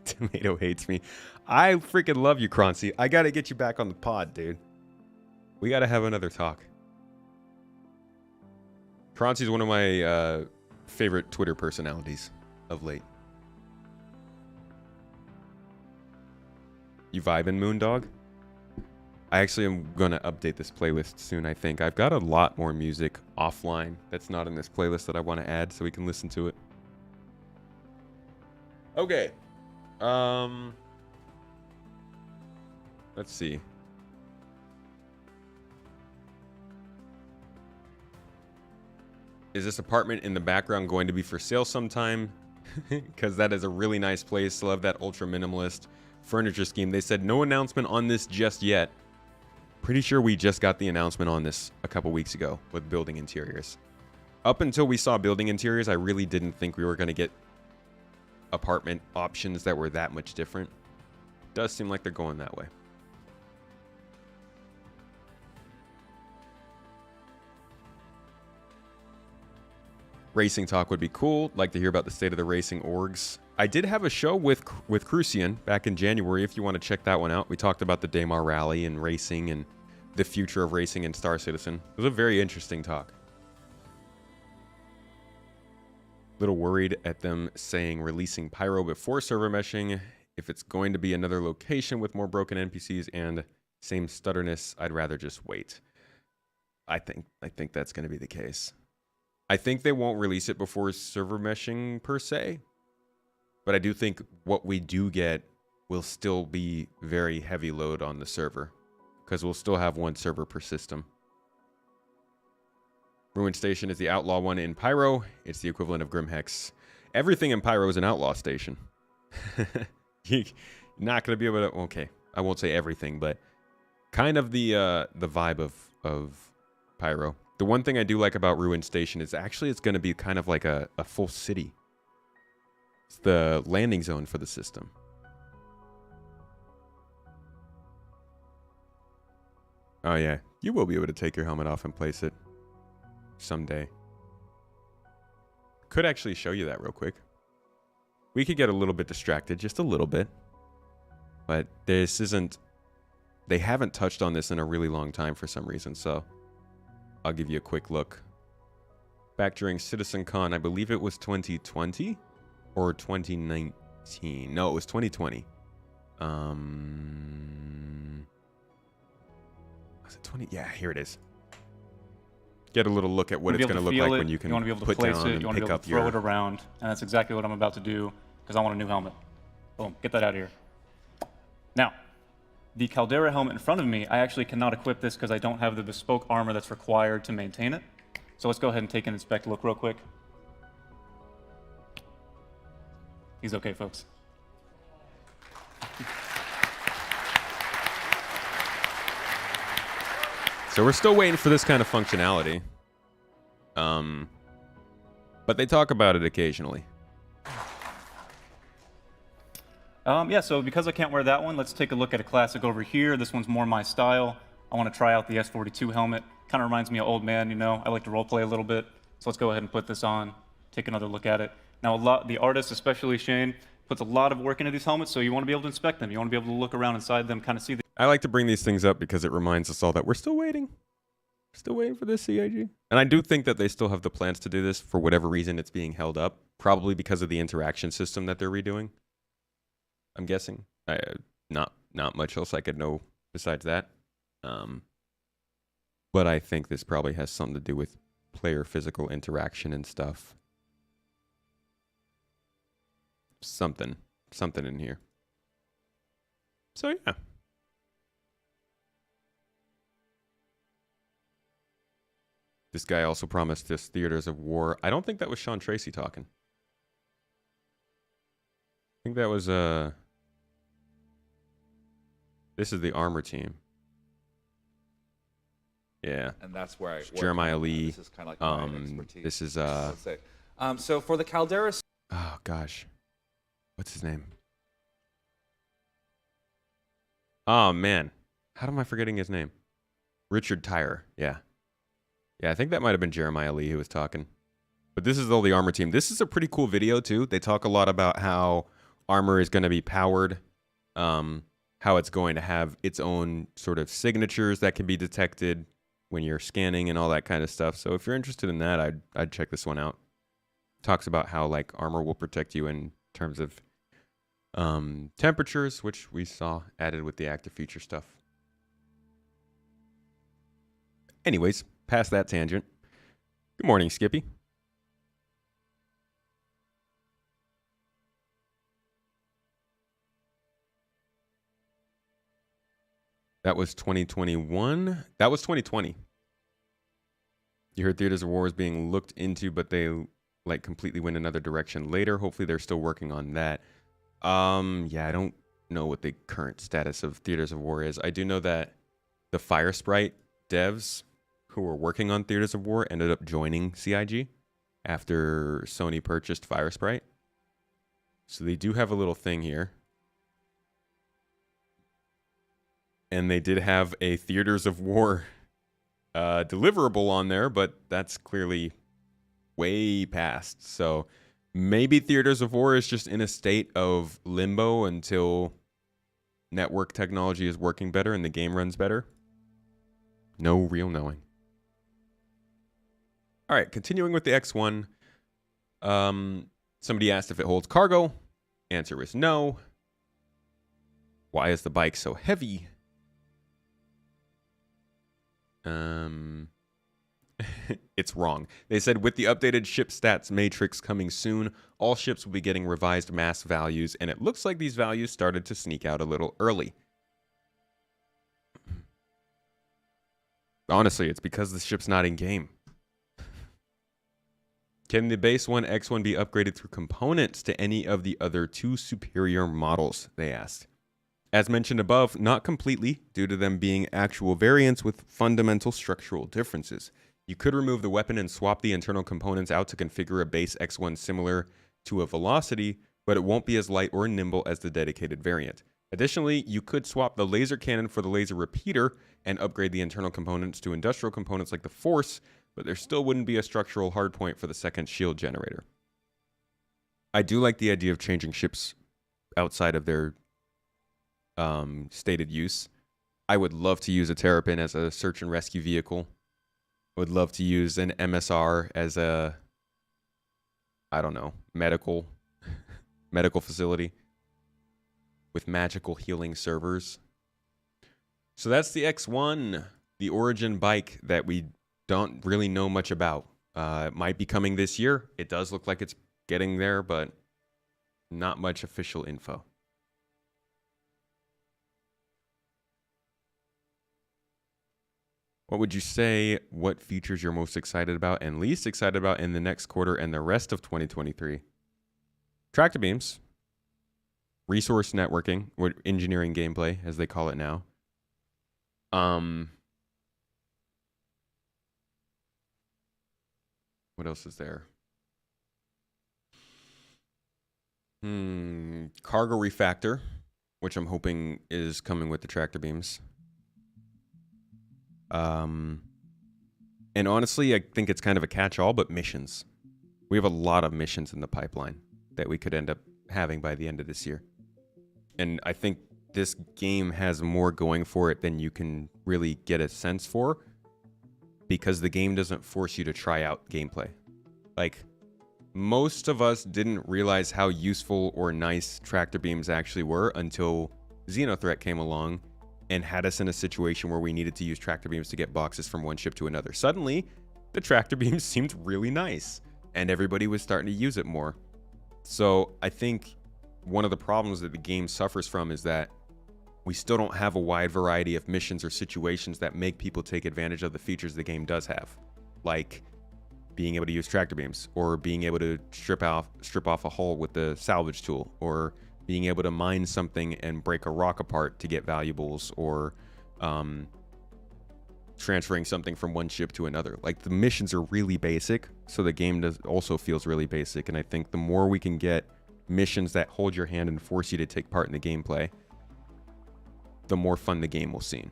Tomato hates me. I freaking love you, Croncy. I gotta get you back on the pod, dude. We gotta have another talk. Croncy's one of my favorite Twitter personalities of late. You vibing, Moondog? I actually am gonna update this playlist soon, I think. I've got a lot more music offline that's not in this playlist that I want to add so we can listen to it. Okay. Let's see. Is this apartment in the background going to be for sale sometime? Because that is a really nice place. Love that ultra minimalist furniture scheme. They said no announcement on this just yet. Pretty sure we just got the announcement on this a couple weeks ago with building interiors. Up until we saw building interiors, I really didn't think we were going to get apartment options that were that much different. Does seem like they're going that way. Racing talk would be cool. Like to hear about the state of the racing orgs. I did have a show with Crucian back in January, if you want to check that one out. We talked about the Daymar Rally and racing and the future of racing in Star Citizen. It was a very interesting talk. Little worried at them saying releasing Pyro before server meshing. If it's going to be another location with more broken NPCs and same stutterness, I'd rather just wait. I think that's going to be the case. I think they won't release it before server meshing per se, but I do think what we do get will still be very heavy load on the server because we'll still have one server per system. Ruin Station is the outlaw one in Pyro. It's the equivalent of Grimhex. Everything in Pyro is an outlaw station. You're not going to be able to... Okay, I won't say everything, but kind of the vibe of Pyro. The one thing I do like about Ruin Station is actually it's going to be kind of like a full city. It's the landing zone for the system. Oh yeah, you will be able to take your helmet off and place it someday. Could actually show you that real quick. We could get a little bit distracted, just a little bit. But this isn't... They haven't touched on this in a really long time for some reason, so I'll give you a quick look. Back during CitizenCon, I believe it was 2020 or 2019. No, it was 2020. Was it 20? Yeah, here it is. Get a little look at what it's going to look like when you can put down and pick up your... throw it around, and that's exactly what I'm about to do because I want a new helmet. Boom, get that out of here. Now, the Caldera helmet in front of me, I actually cannot equip this because I don't have the bespoke armor that's required to maintain it. So let's go ahead and take an inspect look real quick. He's okay, folks. So we're still waiting for this kind of functionality. But they talk about it occasionally. Yeah, so because I can't wear that one, let's take a look at a classic over here. This one's more my style. I want to try out the S42 helmet. Kind of reminds me of Old Man, you know. I like to roleplay a little bit. So let's go ahead and put this on, take another look at it. Now, the artist, especially Shane, puts a lot of work into these helmets, so you want to be able to inspect them. You want to be able to look around inside them, kind of see the... I like to bring these things up because it reminds us all that we're still waiting. Still waiting for this CIG. And I do think that they still have the plans to do this. For whatever reason, it's being held up. Probably because of the interaction system that they're redoing. I'm guessing. Not much else I could know besides that. But I think this probably has something to do with player physical interaction and stuff. Something in here. So yeah. This guy also promised us Theaters of War. I don't think that was Sean Tracy talking. I think that was this is the armor team. Yeah. And that's where Jeremiah Lee. This is kind of like my expertise. This is let's say. So for the Caldera. Oh gosh. What's his name? Oh man. How am I forgetting his name? Richard Tyrer. Yeah. Yeah, I think that might have been Jeremiah Lee who was talking. But this is all the armor team. This is a pretty cool video too. They talk a lot about how armor is going to be powered, how it's going to have its own sort of signatures that can be detected when you're scanning and all that kind of stuff. So if you're interested in that, I'd check this one out. Talks about how like armor will protect you in terms of temperatures, which we saw added with the active feature stuff. Anyways, past that tangent. Good morning, Skippy. That was 2021. That was 2020. You heard Theaters of War is being looked into, but they like completely went another direction later. Hopefully they're still working on that. Yeah, I don't know what the current status of Theaters of War is. I do know that the Fire Sprite devs who were working on Theaters of War ended up joining CIG after Sony purchased Fire Sprite. So they do have a little thing here. And they did have a Theaters of War deliverable on there, but that's clearly way past. So maybe Theaters of War is just in a state of limbo until network technology is working better and the game runs better. No real knowing. All right, continuing with the X1. Somebody asked if it holds cargo. Answer is no. Why is the bike so heavy? It's wrong. They said with the updated ship stats matrix coming soon, all ships will be getting revised mass values, and it looks like these values started to sneak out a little early. Honestly, it's because the ship's not in game. Can the base 1 X1 be upgraded through components to any of the other 2 superior models, they asked. As mentioned above, not completely, due to them being actual variants with fundamental structural differences. You could remove the weapon and swap the internal components out to configure a base X1 similar to a Velocity, but it won't be as light or nimble as the dedicated variant. Additionally, you could swap the laser cannon for the laser repeater and upgrade the internal components to industrial components like the Force, but there still wouldn't be a structural hardpoint for the second shield generator. I do like the idea of changing ships outside of their stated use. I would love to use a Terrapin as a search and rescue vehicle. I would love to use an MSR as a, I don't know, medical facility with magical healing servers. So that's the X1, the origin bike that we don't really know much about. It might be coming this year. It does look like it's getting there, but not much official info. What would you say, what features you're most excited about and least excited about in the next quarter and the rest of 2023? Tractor beams, resource networking, or engineering gameplay, as they call it now. What else is there? Cargo refactor, which I'm hoping is coming with the tractor beams. And honestly, I think it's kind of a catch-all, but missions. We have a lot of missions in the pipeline that we could end up having by the end of this year. And I think this game has more going for it than you can really get a sense for, because the game doesn't force you to try out gameplay. Like, most of us didn't realize how useful or nice tractor beams actually were until Xenothreat came along and had us in a situation where we needed to use tractor beams to get boxes from one ship to another. Suddenly, the tractor beams seemed really nice, and everybody was starting to use it more. So I think one of the problems that the game suffers from is that we still don't have a wide variety of missions or situations that make people take advantage of the features the game does have, like being able to use tractor beams, or being able to strip off a hull with the salvage tool, or being able to mine something and break a rock apart to get valuables, or transferring something from one ship to another. Like, the missions are really basic, so the game also feels really basic. And I think the more we can get missions that hold your hand and force you to take part in the gameplay, the more fun the game will seem.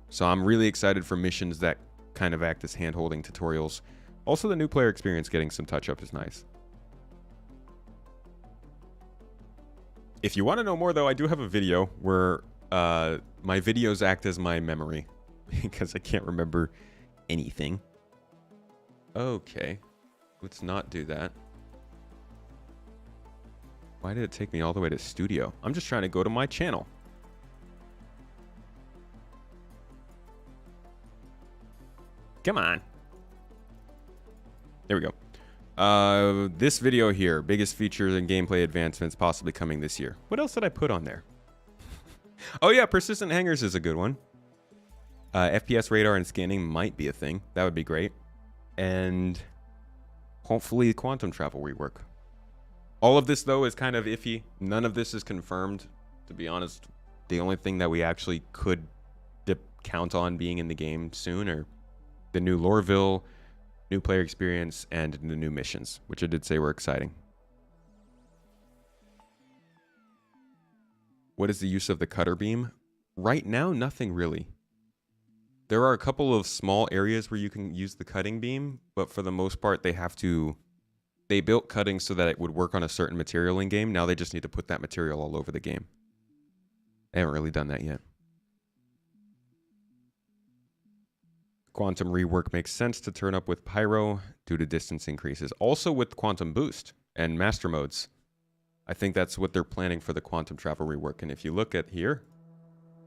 So I'm really excited for missions that kind of act as hand-holding tutorials. Also, the new player experience getting some touch-up is nice. If you want to know more, though, I do have a video where my videos act as my memory because I can't remember anything. Okay, let's not do that. Why did it take me all the way to studio? I'm just trying to go to my channel. Come on. There we go. This video here, biggest features and gameplay advancements possibly coming this year. What else did I put on there? Oh yeah, persistent hangars is a good one. FPS radar and scanning might be a thing. That would be great. And hopefully quantum travel rework. All of this, though, is kind of iffy. None of this is confirmed, to be honest. The only thing that we actually could count on being in the game soon are the new Loreville, new player experience, and the new missions, which I did say were exciting. What is the use of the cutter beam? Right now, nothing really. There are a couple of small areas where you can use the cutting beam, but for the most part, they built cutting so that it would work on a certain material in game. Now they just need to put that material all over the game. They haven't really done that yet. Quantum rework makes sense to turn up with pyro due to distance increases. Also with quantum boost and master modes. I think that's what they're planning for the quantum travel rework. And if you look at here,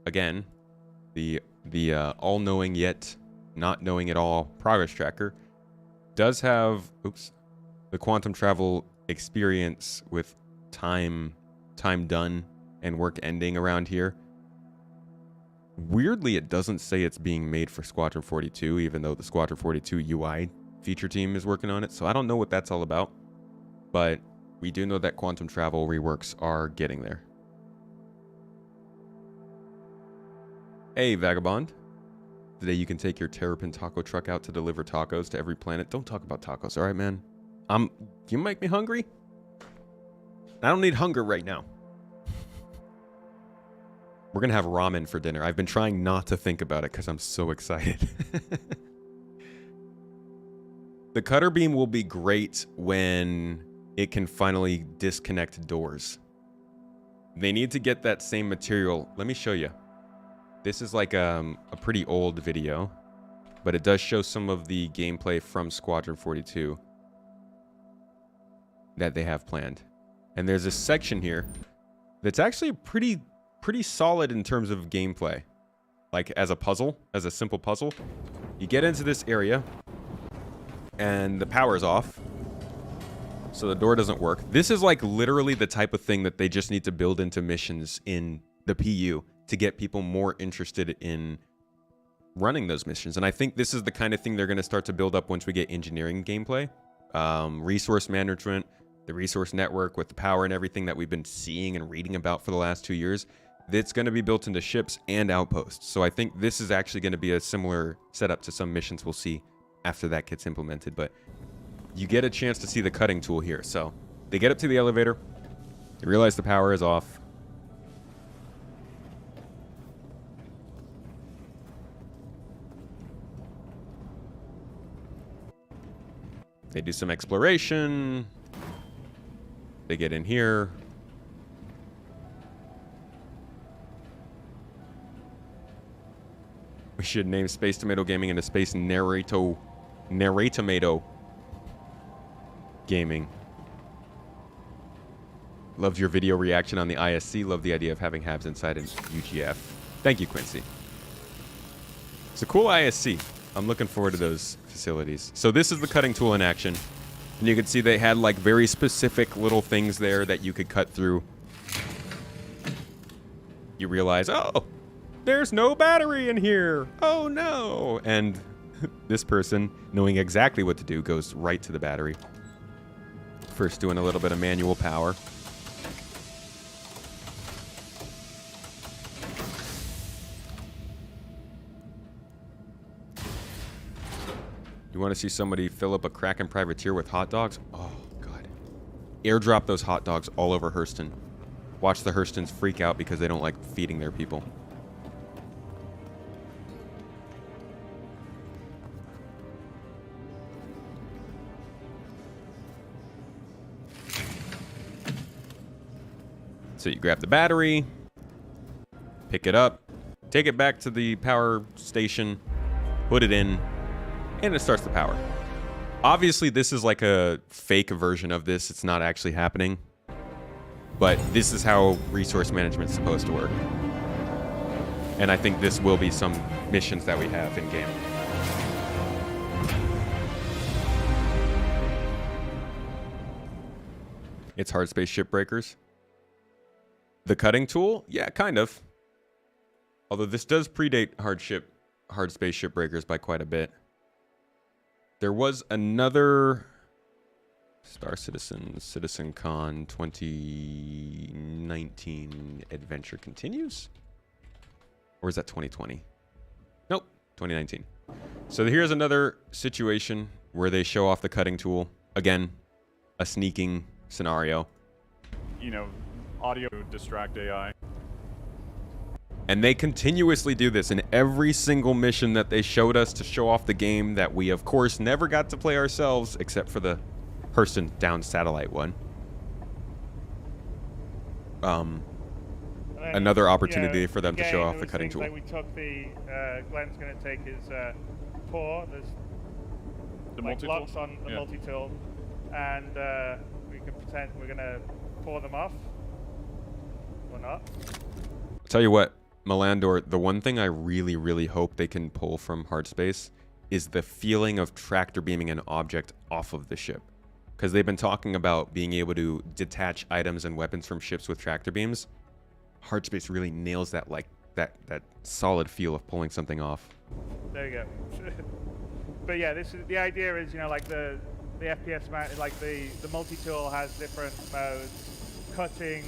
again, the all-knowing yet not knowing at all progress tracker does have, the quantum travel experience with time done and work ending around here. Weirdly, it doesn't say it's being made for Squadron 42, even though the Squadron 42 UI feature team is working on it. So I don't know what that's all about, but we do know that quantum travel reworks are getting there. Hey, Vagabond. Today you can take your Terrapin taco truck out to deliver tacos to every planet. Don't talk about tacos, all right, man? You make me hungry? I don't need hunger right now. We're going to have ramen for dinner. I've been trying not to think about it because I'm so excited. The cutter beam will be great when it can finally disconnect doors. They need to get that same material. Let me show you. This is like a pretty old video, but it does show some of the gameplay from Squadron 42 that they have planned. And there's a section here that's actually pretty solid in terms of gameplay. Like as a puzzle, as a simple puzzle. You get into this area and the power's off, so the door doesn't work. This is like literally the type of thing that they just need to build into missions in the PU to get people more interested in running those missions. And I think this is the kind of thing they're going to start to build up once we get engineering gameplay. Resource management, the resource network with the power and everything that we've been seeing and reading about for the last 2 years. That's going to be built into ships and outposts. So I think this is actually going to be a similar setup to some missions we'll see after that gets implemented. But you get a chance to see the cutting tool here. So they get up to the elevator. They realize the power is off. They do some exploration. They get in here. We should name Space Tomato Gaming into Space Narratomato Gaming. Loved your video reaction on the ISC. Love the idea of having Habs inside an UGF. Thank you, Quincy. It's a cool ISC. I'm looking forward to those facilities. So this is the cutting tool in action. And you can see they had like very specific little things there that you could cut through. You realize, oh, there's no battery in here. Oh no. And this person, knowing exactly what to do, goes right to the battery. First doing a little bit of manual power. You want to see somebody fill up a Kraken privateer with hot dogs? Oh, God. Airdrop those hot dogs all over Hurston. Watch the Hurstons freak out because they don't like feeding their people. So you grab the battery, pick it up, take it back to the power station, put it in, and it starts the power. Obviously, this is like a fake version of this. It's not actually happening. But this is how resource management is supposed to work. And I think this will be some missions that we have in game. It's hard space shipbreakers. The cutting tool? Yeah, kind of. Although this does predate hard space shipbreakers by quite a bit. There was another Star Citizen, CitizenCon 2019 Adventure Continues? Or is that 2020? Nope, 2019. So here's another situation where they show off the cutting tool. Again, a sneaking scenario. You know, audio distract AI. And they continuously do this in every single mission that they showed us to show off the game that we, of course, never got to play ourselves, except for the person down satellite one. Another opportunity for them to show off the cutting tool. Like we took the Glenn's going to take his pour. There's The like multi-tool? locks on the multi-tool, and we can pretend we're going to pour them off or not. I'll tell you what, Melandor, the one thing I really, really hope they can pull from Hard Space is the feeling of tractor beaming an object off of the ship. Because they've been talking about being able to detach items and weapons from ships with tractor beams. Hard Space really nails that, like, that solid feel of pulling something off. There you go. But yeah, this is the idea. Is, you know, like the FPS mount, like the multi-tool has different modes: cutting,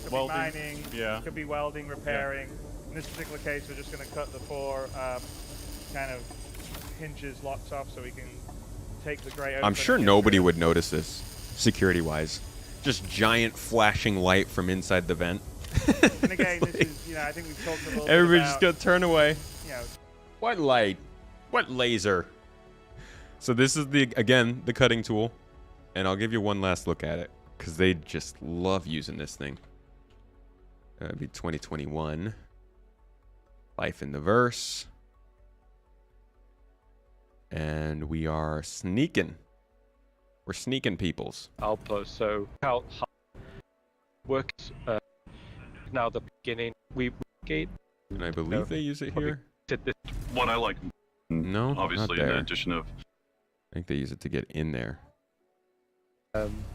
could Welding, be mining, yeah. could be welding, repairing. In this particular case, we're just going to cut the four kind of hinges, locks off, so we can take the grey. I'm sure nobody would notice this, security-wise. Just giant flashing light from inside the vent. And again, this is, you know, I think we've talked a little bit Everybody's about, just gonna turn away. you know, What light? What laser? So this is again the cutting tool, and I'll give you one last look at it because they just love using this thing. That'd be 2021. Life in the verse, and we are sneaking. We're sneaking peoples. Aopoa, so how works now the beginning we gate. And I believe they use it here. What I like, No, obviously, not in there. addition of I think they use it to get in there.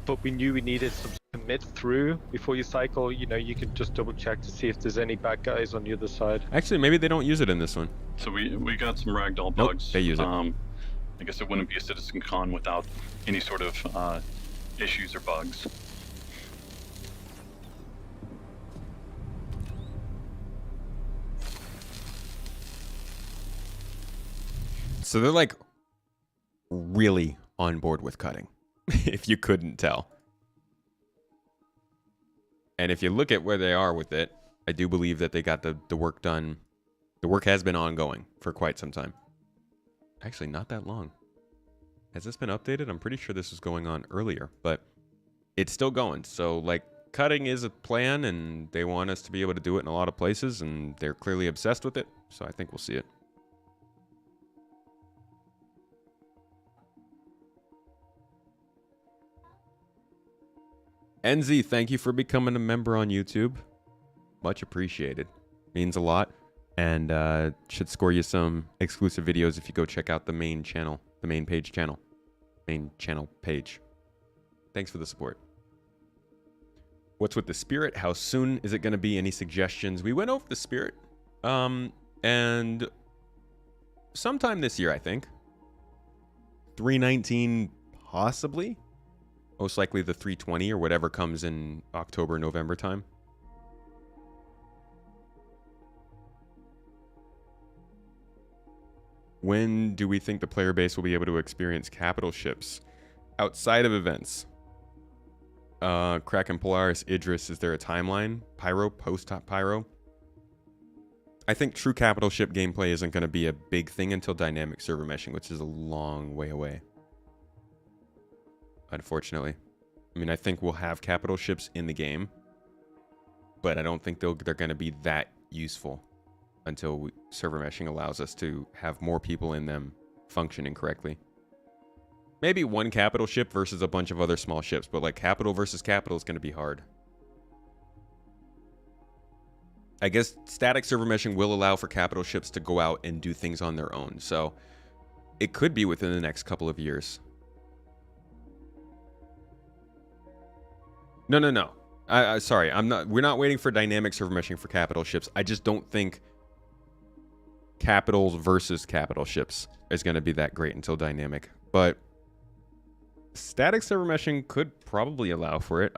But we knew we needed some commit through before you cycle. You know, you can just double check to see if there's any bad guys on the other side. Actually, maybe they don't use it in this one. So we got some ragdoll Nope, bugs. they use it. I guess it wouldn't be a Citizen Con without any sort of issues or bugs. So they're like really on board with cutting, if you couldn't tell. And if you look at where they are with it, I do believe that they got the work done. The work has been ongoing for quite some time. Actually, not that long. Has this been updated? I'm pretty sure this was going on earlier, but it's still going. So, like, cutting is a plan, and they want us to be able to do it in a lot of places, and they're clearly obsessed with it. So I think we'll see it. NZ, thank you for becoming a member on YouTube. Much appreciated. Means a lot. And should score you some exclusive videos if you go check out the main channel. The main page channel. Main channel page. Thanks for the support. What's with the Spirit? How soon is it going to be? Any suggestions? We went over the Spirit. And sometime this year, I think. 319 possibly. Most likely the 320 or whatever comes in October, November time. When do we think the player base will be able to experience capital ships outside of events? Kraken, Polaris, Idris, is there a timeline? Pyro, post-top Pyro? I think true capital ship gameplay isn't going to be a big thing until dynamic server meshing, which is a long way away. Unfortunately. I mean, I think we'll have capital ships in the game, but I don't think they're going to be that useful until server meshing allows us to have more people in them functioning correctly. Maybe one capital ship versus a bunch of other small ships, but like capital versus capital is going to be hard. I guess static server meshing will allow for capital ships to go out and do things on their own, so it could be within the next couple of years. No. Sorry, we're not waiting for dynamic server meshing for capital ships. I just don't think capitals versus capital ships is going to be that great until dynamic. But static server meshing could probably allow for it.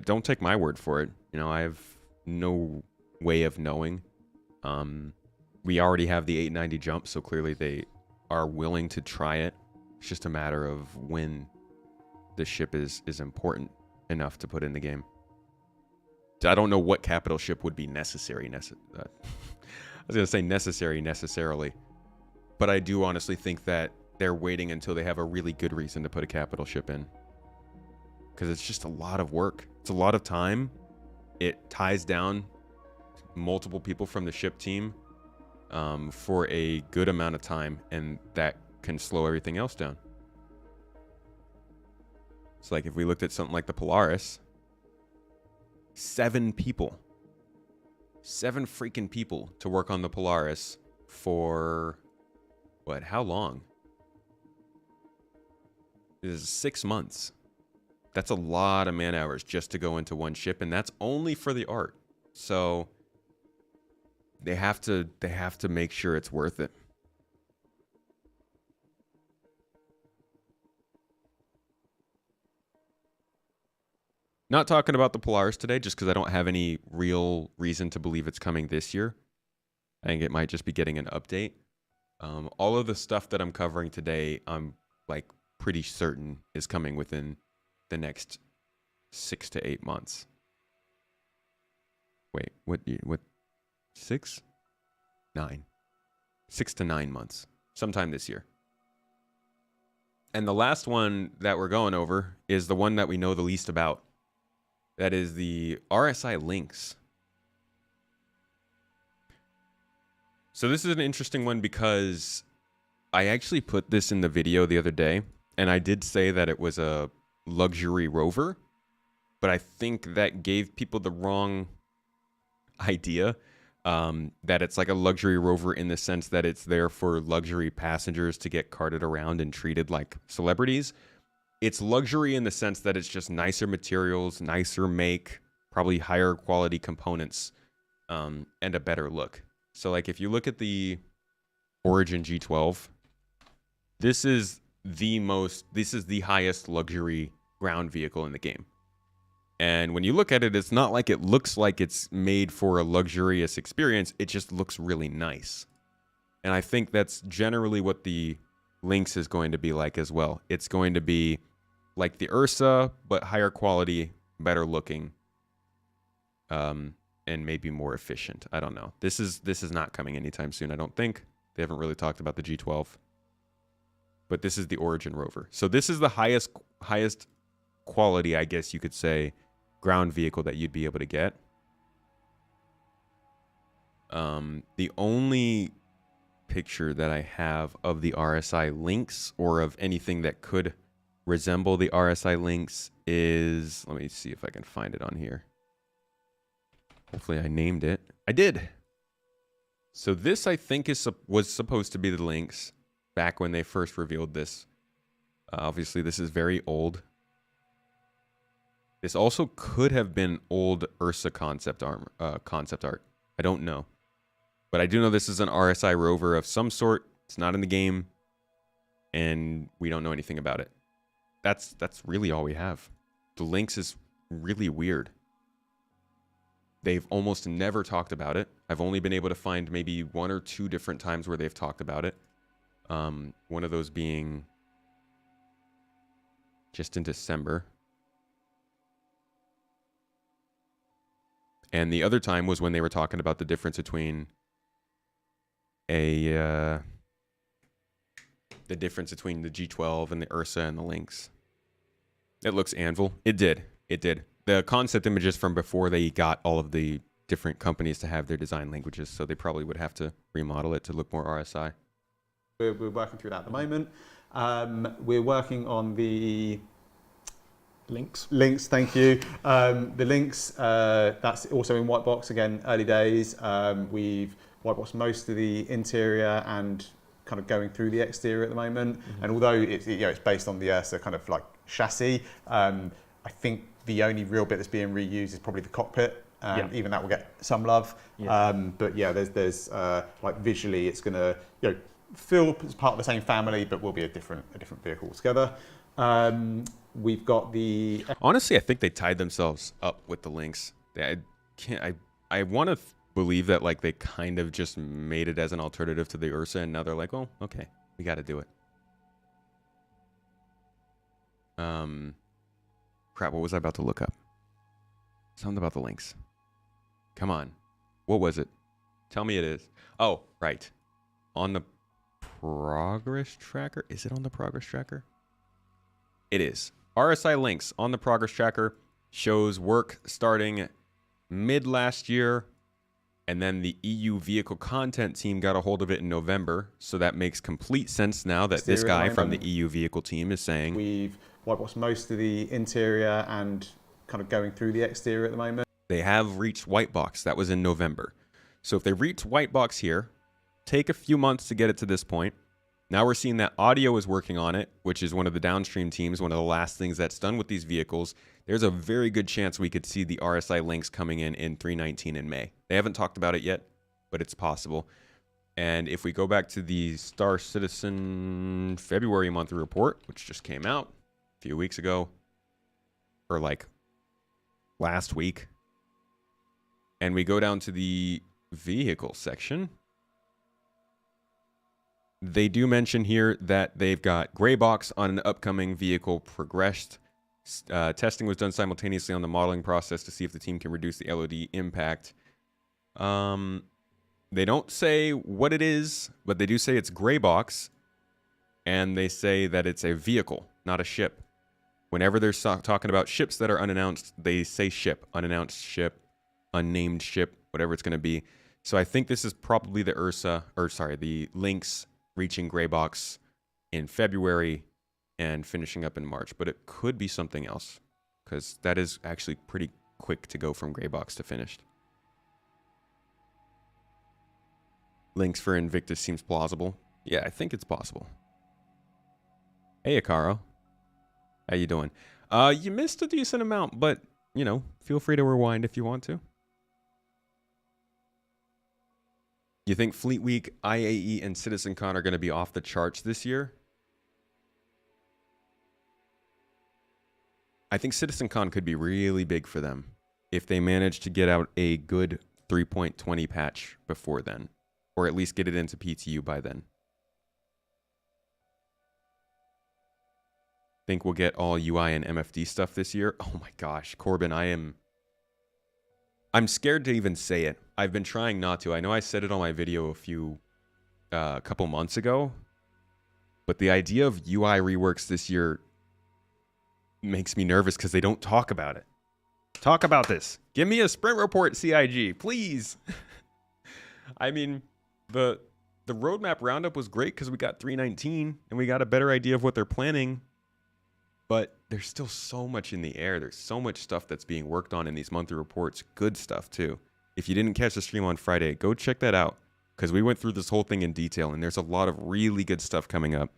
Don't take my word for it. You know, I have no way of knowing. We already have the 890 jump, so clearly they are willing to try it. It's just a matter of when the ship is important enough to put in the game. I don't know what capital ship would be necessary. I was going to say necessary necessarily. But I do honestly think that they're waiting until they have a really good reason to put a capital ship in. Because it's just a lot of work. It's a lot of time. It ties down multiple people from the ship team for a good amount of time. And that can slow everything else down. It's like if we looked at something like the Polaris, 7 people. 7 freaking people to work on the Polaris for, what, how long? It is 6 months. That's a lot of man hours just to go into one ship, and that's only for the art. So they have to make sure it's worth it. Not talking about the Polaris today, just because I don't have any real reason to believe it's coming this year. I think it might just be getting an update. All of the stuff that I'm covering today, I'm like pretty certain is coming within the next 6 to 8 months. Wait, what? 6? 9. 6 to 9 months. Sometime this year. And the last one that we're going over is the one that we know the least about. That is the RSI Lynx. So this is an interesting one because I actually put this in the video the other day, and I did say that it was a luxury rover, but I think that gave people the wrong idea, that it's like a luxury rover in the sense that it's there for luxury passengers to get carted around and treated like celebrities. It's luxury in the sense that it's just nicer materials, nicer make, probably higher quality components, and a better look. So like if you look at the Origin G12, this is the highest luxury ground vehicle in the game. And when you look at it, it's not like it looks like it's made for a luxurious experience. It just looks really nice. And I think that's generally what the Lynx is going to be like as well. It's going to be like the Ursa, but higher quality, better looking, and maybe more efficient. I don't know. This is not coming anytime soon, I don't think. They haven't really talked about the G12. But this is the Origin rover. So this is the highest quality, I guess you could say, ground vehicle that you'd be able to get. The only picture that I have of the RSI Lynx, or of anything that could resemble the RSI Lynx, is, let me see if I can find it on here. Hopefully I named it. I did. So this, I think, was supposed to be the Lynx back when they first revealed this. Obviously, this is very old. This also could have been old Ursa concept art. I don't know. But I do know this is an RSI rover of some sort. It's not in the game, and we don't know anything about it. That's really all we have. The Lynx is really weird. They've almost never talked about it. I've only been able to find maybe 1 or 2 different times where they've talked about it. One of those being just in December. And the other time was when they were talking about the difference between the G12 and the Ursa and the Lynx. It looks Anvil. It did. The concept images from before they got all of the different companies to have their design languages, so they probably would have to remodel it to look more RSI. We're working through that at the moment. We're working on the Lynx. Lynx, thank you. The Lynx, that's also in white box, again, early days. We've white boxed most of the interior and kind of going through the exterior at the moment. Mm-hmm. And although it's based on the Ursa kind of like chassis, I think the only real bit that's being reused is probably the cockpit. Even that will get some love. But yeah, there's like visually, it's going to feel as part of the same family, but will be a different vehicle altogether. We've got the. Honestly, I think they tied themselves up with the Lynx. I want to believe that like they kind of just made it as an alternative to the Ursa, and now they're like, oh, okay, we got to do it. Crap, what was I about to look up? Something about the Lynx. Come on. What was it? Tell me it is. Oh, right. On the progress tracker. Is it on the progress tracker? It is. RSI Lynx on the progress tracker shows work starting mid last year, and then the EU vehicle content team got a hold of it in November. So that makes complete sense now that this guy from the EU vehicle team is saying we've whiteboxed most of the interior and kind of going through the exterior at the moment. they have reached white box. That was in November. So if they reach white box here, take a few months to get it to this point. Now we're seeing that audio is working on it, which is one of the downstream teams, one of the last things that's done with these vehicles. There's a very good chance we could see the RSI Lynx coming in 319 in May. They haven't talked about it yet, but it's possible. And if we go back to the Star Citizen February monthly report, which just came out a few weeks ago, or like last week, and we go down to the vehicle section, they do mention here that they've got gray box on an upcoming vehicle progressed. Testing was done simultaneously on the modeling process to see if the team can reduce the LOD impact. They don't say what it is, but they do say it's gray box, and they say that it's a vehicle, not a ship. Whenever they're talking about ships that are unannounced, they say ship, unannounced ship, unnamed ship, whatever it's going to be. So I think this is probably the the Lynx reaching gray box in February and finishing up in March, but it could be something else because that is actually pretty quick to go from gray box to finished. Lynx for Invictus seems plausible. Yeah, I think it's possible. Hey, Akaro. How you doing? You missed a decent amount, but, you know, feel free to rewind if you want to. You think Fleet Week, IAE, and CitizenCon are going to be off the charts this year? I think CitizenCon could be really big for them if they manage to get out a good 3.20 patch before then, or at least get it into PTU by then. Think we'll get all UI and MFD stuff this year? Oh my gosh, Corbin, I'm scared to even say it. I've been trying not to. I know I said it on my video a couple months ago, but the idea of UI reworks this year makes me nervous because they don't talk about it. Talk about this. Give me a sprint report, CIG, please. I mean, the roadmap roundup was great because we got 319 and we got a better idea of what they're planning. But there's still so much in the air. There's so much stuff that's being worked on in these monthly reports. Good stuff, too. If you didn't catch the stream on Friday, go check that out. Because we went through this whole thing in detail, and there's a lot of really good stuff coming up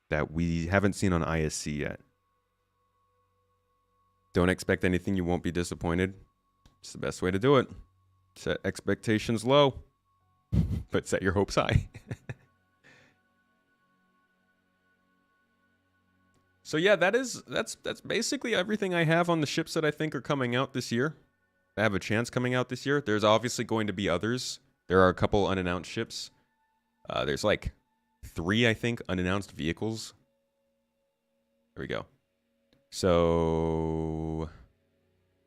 that we haven't seen on ISC yet. Don't expect anything, you won't be disappointed. It's the best way to do it. Set expectations low, but set your hopes high. So yeah, that's basically everything I have on the ships that I think are coming out this year. I have a chance coming out this year. There's obviously going to be others. There are a couple unannounced ships. There's like 3, I think, unannounced vehicles. There we go. So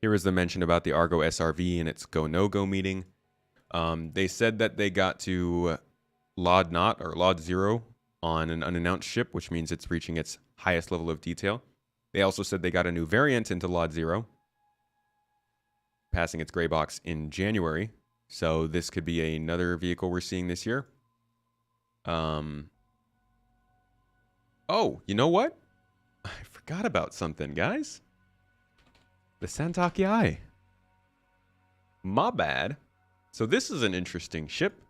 here is the mention about the Argo SRV and its go-no-go meeting. They said that they got to LOD not or LOD 0 on an unannounced ship, which means it's reaching its highest level of detail. They also said they got a new variant into LOD 0, passing its gray box in January. So this could be another vehicle we're seeing this year. Oh, you know what? I forgot about something, guys. The Santokyai. My bad. So this is an interesting ship.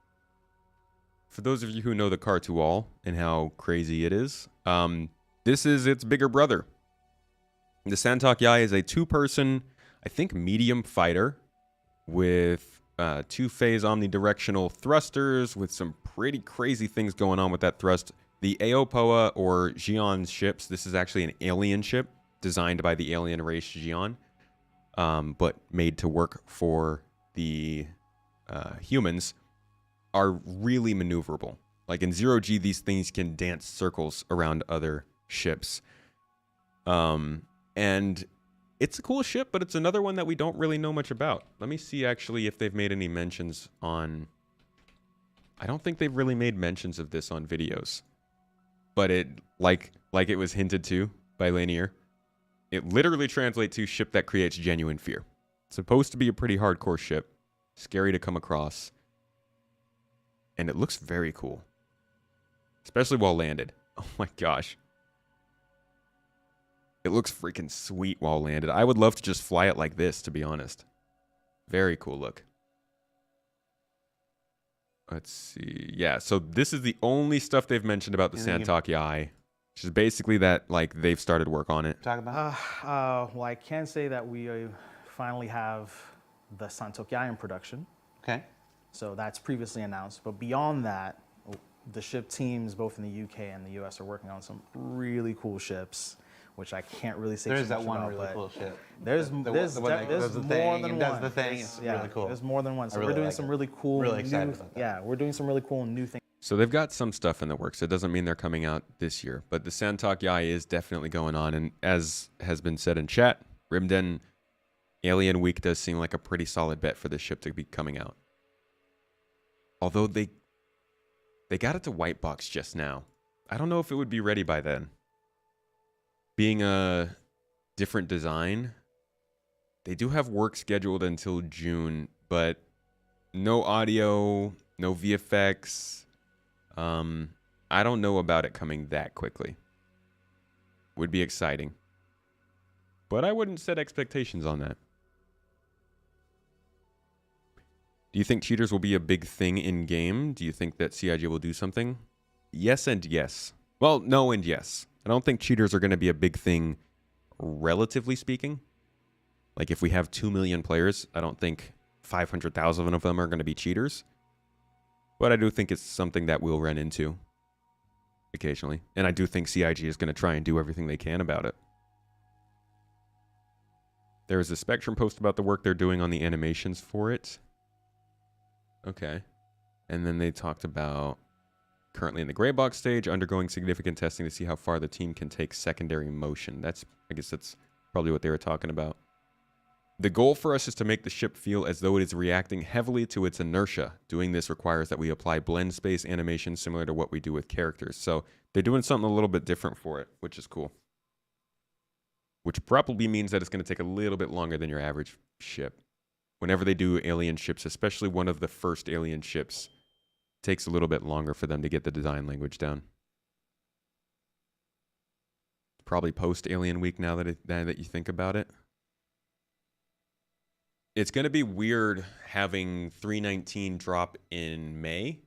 For those of you who know the Car2All and how crazy it is, this is its bigger brother. The Santokyai is a 2-person, I think, medium fighter with 2-phase omnidirectional thrusters with some pretty crazy things going on with that thrust. The Aopoa or Xi'an's ships, this is actually an alien ship designed by the alien race Xi'an, but made to work for the humans, are really maneuverable. Like in 0G, these things can dance circles around other ships. And It's a cool ship, but it's another one that we don't really know much about. Let me see actually if they've made any mentions on... I don't think they've really made mentions of this on videos. But it, like it was hinted to by Lanier, it literally translates to ship that creates genuine fear. It's supposed to be a pretty hardcore ship. Scary to come across. And it looks very cool. Especially while landed. Oh my gosh. It looks freaking sweet while landed. I would love to just fly it like this, to be honest. Very cool look. Let's see. Yeah, so this is the only stuff they've mentioned about the Santokyai, which is basically that, like, they've started work on it. Talk about? Well, I can say that we finally have the Santokyai in production. Okay. So that's previously announced. But beyond that, the ship teams, both in the UK and the US, are working on some really cool ships, which I can't really say. There's too that much one about, really but cool ship. There's the more than one. Does the thing. It's yeah, really cool. There's more than one. So really we're doing like some it. really cool. Really excited about that. Yeah, we're doing some really cool new things. So they've got some stuff in the works. It doesn't mean they're coming out this year, but the Santokyai is definitely going on. And as has been said in chat, Rimden Alien Week does seem like a pretty solid bet for this ship to be coming out. Although they got it to white box just now. I don't know if it would be ready by then. Being a different design, they do have work scheduled until June, but no audio, no VFX. I don't know about it coming that quickly. Would be exciting. But I wouldn't set expectations on that. Do you think cheaters will be a big thing in game? Do you think that CIG will do something? Yes and yes. Well, no and yes. I don't think cheaters are going to be a big thing, relatively speaking. Like, if we have 2 million players, I don't think 500,000 of them are going to be cheaters. But I do think it's something that we'll run into occasionally. And I do think CIG is going to try and do everything they can about it. There was a Spectrum post about the work they're doing on the animations for it. Okay. And then they talked about currently in the gray box stage, undergoing significant testing to see how far the team can take secondary motion. I guess that's probably what they were talking about. The goal for us is to make the ship feel as though it is reacting heavily to its inertia. Doing this requires that we apply blend space animation similar to what we do with characters. So they're doing something a little bit different for it, which is cool. Which probably means that it's going to take a little bit longer than your average ship. Whenever they do alien ships, especially one of the first alien ships, it takes a little bit longer for them to get the design language down. Probably post-Alien Week now that you think about it. It's going to be weird having 319 drop in May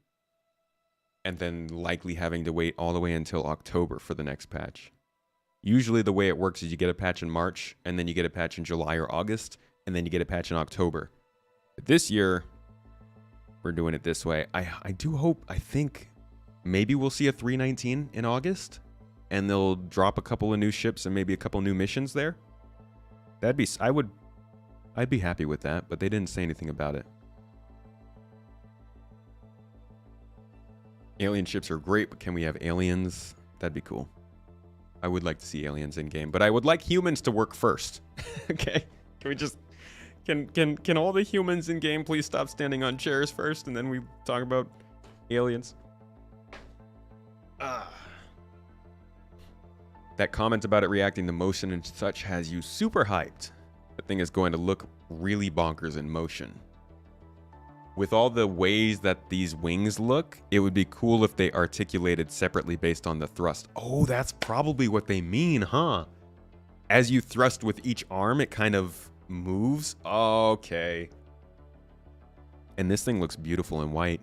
and then likely having to wait all the way until October for the next patch. Usually the way it works is you get a patch in March, and then you get a patch in July or August, and then you get a patch in October. But this year, we're doing it this way. I think maybe we'll see a 319 in August, and they'll drop a couple of new ships and maybe a couple new missions there. I'd be happy with that, but they didn't say anything about it. Alien ships are great, but can we have aliens? That'd be cool. I would like to see aliens in game, but I would like humans to work first. Okay? Can we just can all the humans in game please stop standing on chairs first, and then we talk about aliens? That comment about it reacting to motion and such has you super hyped. The thing is going to look really bonkers in motion. With all the ways that these wings look, it would be cool if they articulated separately based on the thrust. Oh, that's probably what they mean, huh? As you thrust with each arm, it kind of moves. Okay. And this thing looks beautiful in white.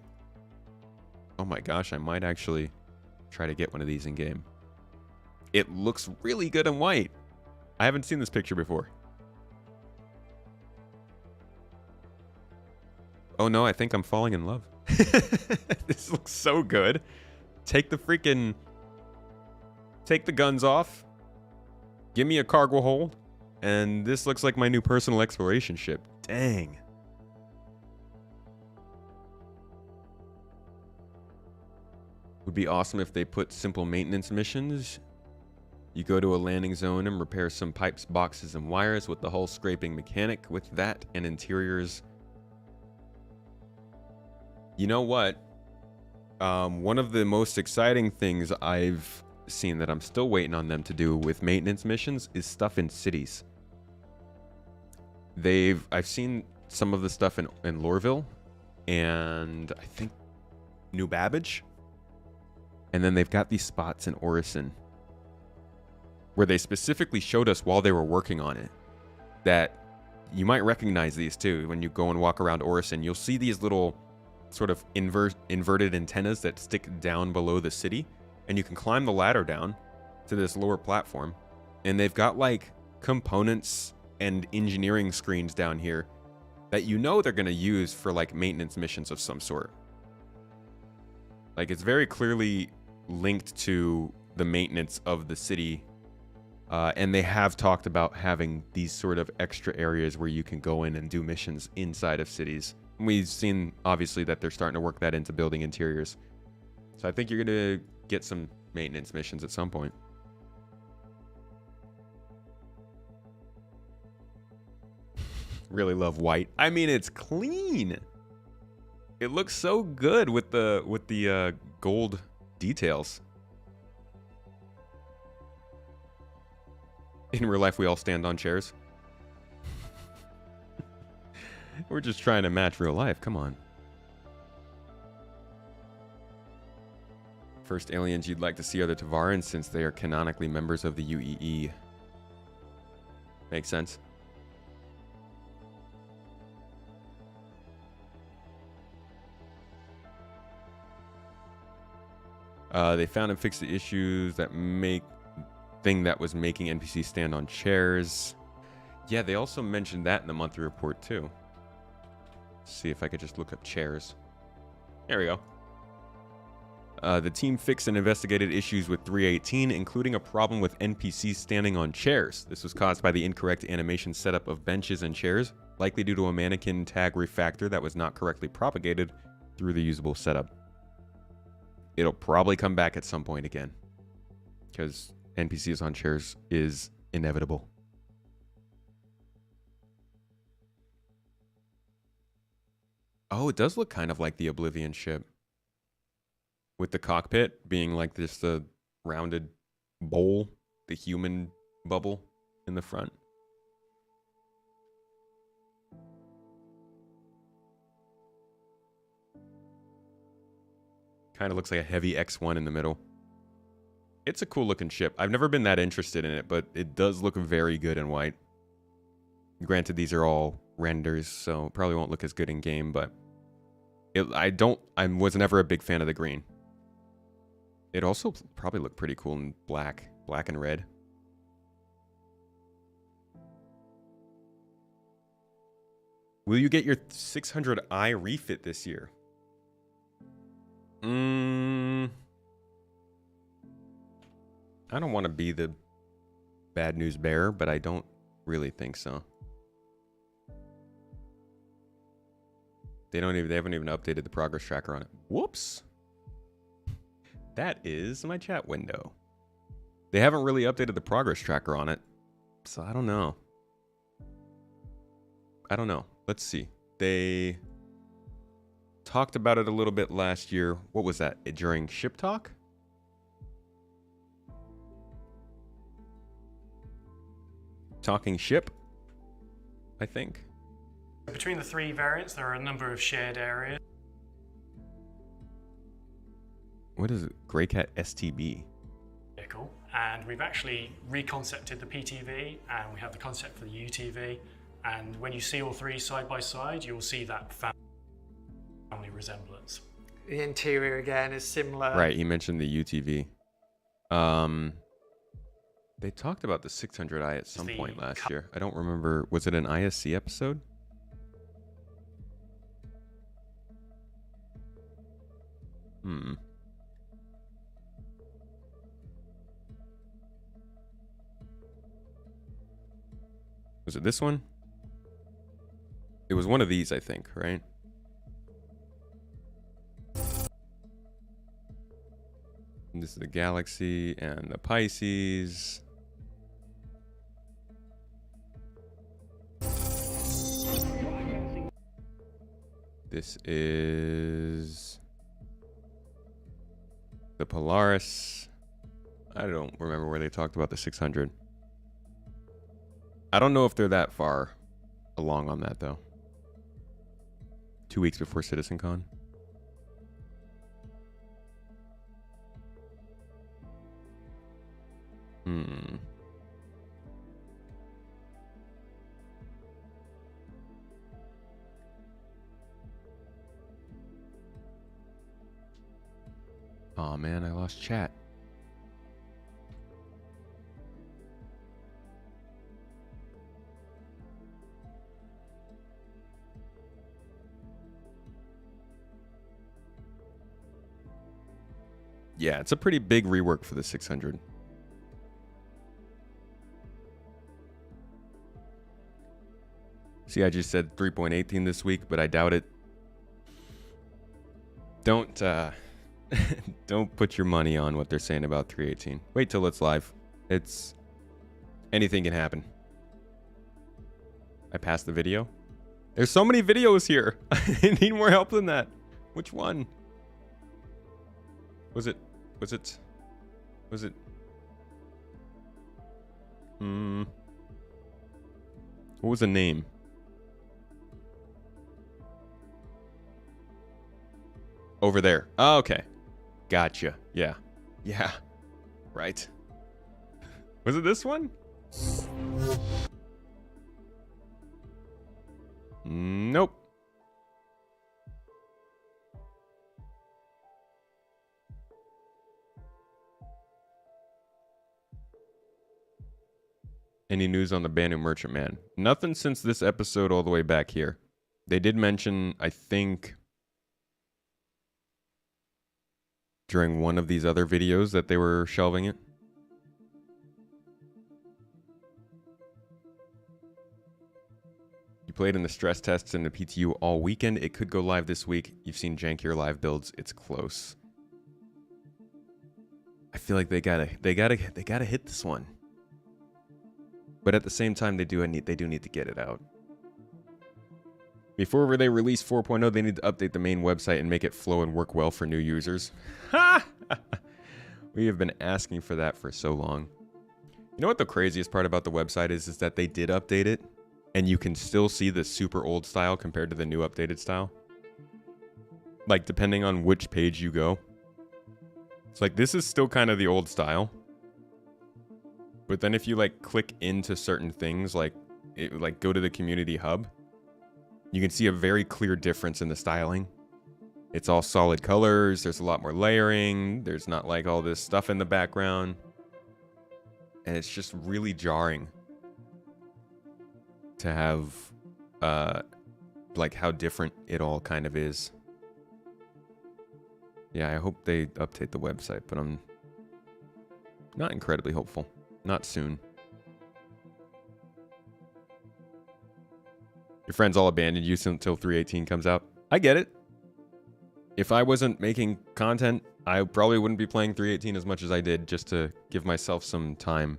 Oh my gosh, I might actually try to get one of these in game. It looks really good in white. I haven't seen this picture before. Oh no, I think I'm falling in love. This looks so good. Take the guns off. Give me a cargo hold. And this looks like my new personal exploration ship. Dang. Would be awesome if they put simple maintenance missions. You go to a landing zone and repair some pipes, boxes, and wires with the hull scraping mechanic. With that and interiors. You know what? One of the most exciting things I've seen that I'm still waiting on them to do with maintenance missions is stuff in cities. I've seen some of the stuff in Lorville and I think New Babbage. And then they've got these spots in Orison where they specifically showed us while they were working on it that you might recognize these too. When you go and walk around Orison, you'll see these little sort of inverted antennas that stick down below the city, and you can climb the ladder down to this lower platform, and they've got like components and engineering screens down here that you know they're going to use for like maintenance missions of some sort. Like it's very clearly linked to the maintenance of the city. And they have talked about having these sort of extra areas where you can go in and do missions inside of cities. We've seen, obviously, that they're starting to work that into building interiors. So I think you're going to get some maintenance missions at some point. Really love white. I mean, it's clean. It looks so good with the gold details. In real life, we all stand on chairs. We're just trying to match real life. Come on. First aliens you'd like to see are the Tavarans, since they are canonically members of the UEE. Makes sense. They found and fixed the issues that that was making NPCs stand on chairs. Yeah, they also mentioned that in the monthly report too. Let's see if I could just look up chairs. There we go. The team fixed and investigated issues with 318, including a problem with NPCs standing on chairs. This was caused by the incorrect animation setup of benches and chairs, likely due to a mannequin tag refactor that was not correctly propagated through the usable setup. It'll probably come back at some point again, because NPCs on chairs is inevitable. Oh, it does look kind of like the Oblivion ship, with the cockpit being like this rounded bowl, the human bubble in the front. Kind of looks like a heavy X1 in the middle. It's a cool looking ship. I've never been that interested in it, but it does look very good in white. Granted, these are all renders, so it probably won't look as good in game, but I was never a big fan of the green. It also probably looked pretty cool in black and red. Will you get your 600i refit this year? I don't want to be the bad news bearer, but I don't really think so. They haven't even updated the progress tracker on it. Whoops. That is my chat window. They haven't really updated the progress tracker on it, so I don't know. Let's see. They talked about it a little bit last year. What was that? During Ship Talk? Talking Ship, I think. Between the three variants, there are a number of shared areas. What is it? Greycat STB. Vehicle. And we've actually reconcepted the PTV, and we have the concept for the UTV. And when you see all three side by side, you'll see that family resemblance. The interior again is similar. Right, you mentioned the UTV. They talked about the 600i at some point last year. I don't remember. Was it an ISC episode? Was it this one? It was one of these, I think, right? And this is the Galaxy and the Pisces. This is the Polaris. I don't remember where they talked about the 600. I don't know if they're that far along on that, though. 2 weeks before CitizenCon. Oh man, I lost chat. Yeah, it's a pretty big rework for the 600. See, I just said 3.18 this week, but I doubt it. Don't don't put your money on what they're saying about 318. Wait till it's live. It's anything can happen. I passed the video. There's so many videos here. I need more help than that. Which one? Was it? What was the name? Over there. Oh, okay. Gotcha. Yeah. Yeah. Right. Was it this one? Nope. Any news on the Banu Merchantman? Nothing since this episode all the way back here. They did mention, I think, during one of these other videos that they were shelving it. You played in the stress tests and the PTU all weekend. It could go live this week. You've seen jankier live builds. It's close. I feel like they gotta hit this one. But at the same time, they do need to get it out. Before they release 4.0, they need to update the main website and make it flow and work well for new users. We have been asking for that for so long. You know what the craziest part about the website is that they did update it, and you can still see the super old style compared to the new updated style. Like, depending on which page you go. It's like, this is still kind of the old style. But then if you like click into certain things, like go to the community hub, you can see a very clear difference in the styling. It's all solid colors. There's a lot more layering. There's not like all this stuff in the background. And it's just really jarring to have like how different it all kind of is. Yeah, I hope they update the website, but I'm not incredibly hopeful. Not soon. Your friends all abandoned you until 318 comes out. I get it. If I wasn't making content, I probably wouldn't be playing 318 as much as I did, just to give myself some time.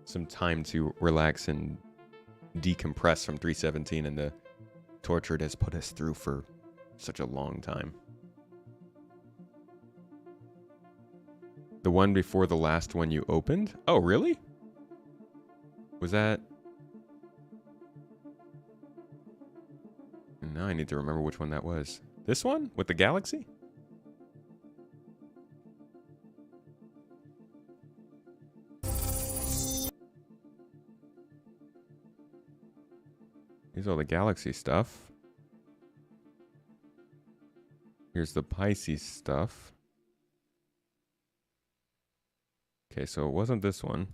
Some time to relax and decompress from 317 and the torture it has put us through for such a long time. The one before the last one you opened? Oh, really? Was that... Now I need to remember which one that was. This one? With the Galaxy? Here's all the Galaxy stuff. Here's the Pisces stuff. Okay, so it wasn't this one.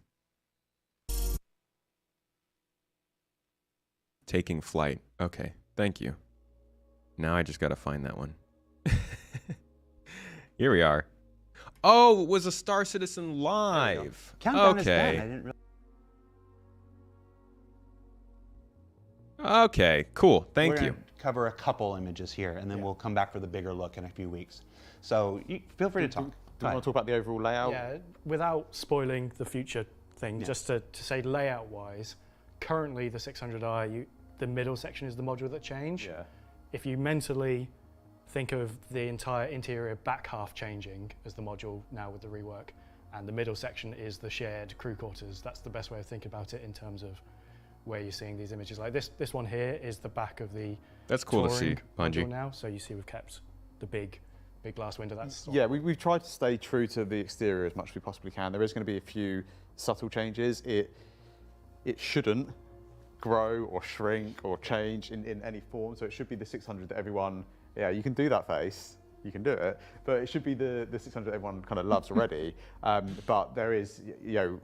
Taking flight. Okay, thank you. Now I just gotta find that one. Here we are. Oh, it was a Star Citizen Live. Countdown is Okay. done. I didn't realize. Okay, cool. Thank We're you. gonna cover a couple images here, and then we'll come back for the bigger look in a few weeks. So feel free to talk. Do you want to talk about the overall layout? Yeah, without spoiling the future thing, Yeah. just to say layout-wise, currently the 600i, the middle section is the module that changed. Yeah. if you mentally think of the entire interior back half changing as the module now with the rework, and the middle section is the shared crew quarters, that's the best way of thinking about it in terms of where you're seeing these images. Like this one here is the back of the That's cool to see, module Bungie. now. So you see we've kept the big glass window. That's Yeah, we've tried to stay true to the exterior as much as we possibly can. There is going to be a few subtle changes. It shouldn't grow or shrink or change in any form. So it should be the 600 that everyone, yeah, you can do that face, you can do it, but it should be the 600 that everyone kind of loves already. But there is,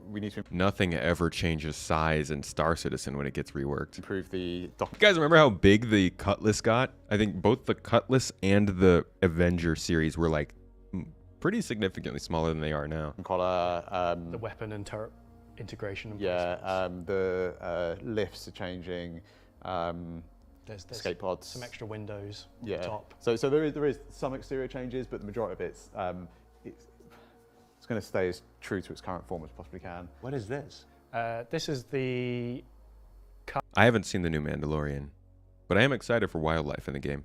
we need to Nothing ever changes size in Star Citizen when it gets reworked. improve the You guys remember how big the Cutlass got? I think both the Cutlass and the Avenger series were like pretty significantly smaller than they are now. collar. the weapon and turret integration. And The lifts are changing. There's escape pods. some extra windows on Yeah. the top. So there is some exterior changes, but the majority of it's going to stay as true to its current form as possibly can. What is this? This is the I haven't seen the new Mandalorian, but I am excited for wildlife in the game.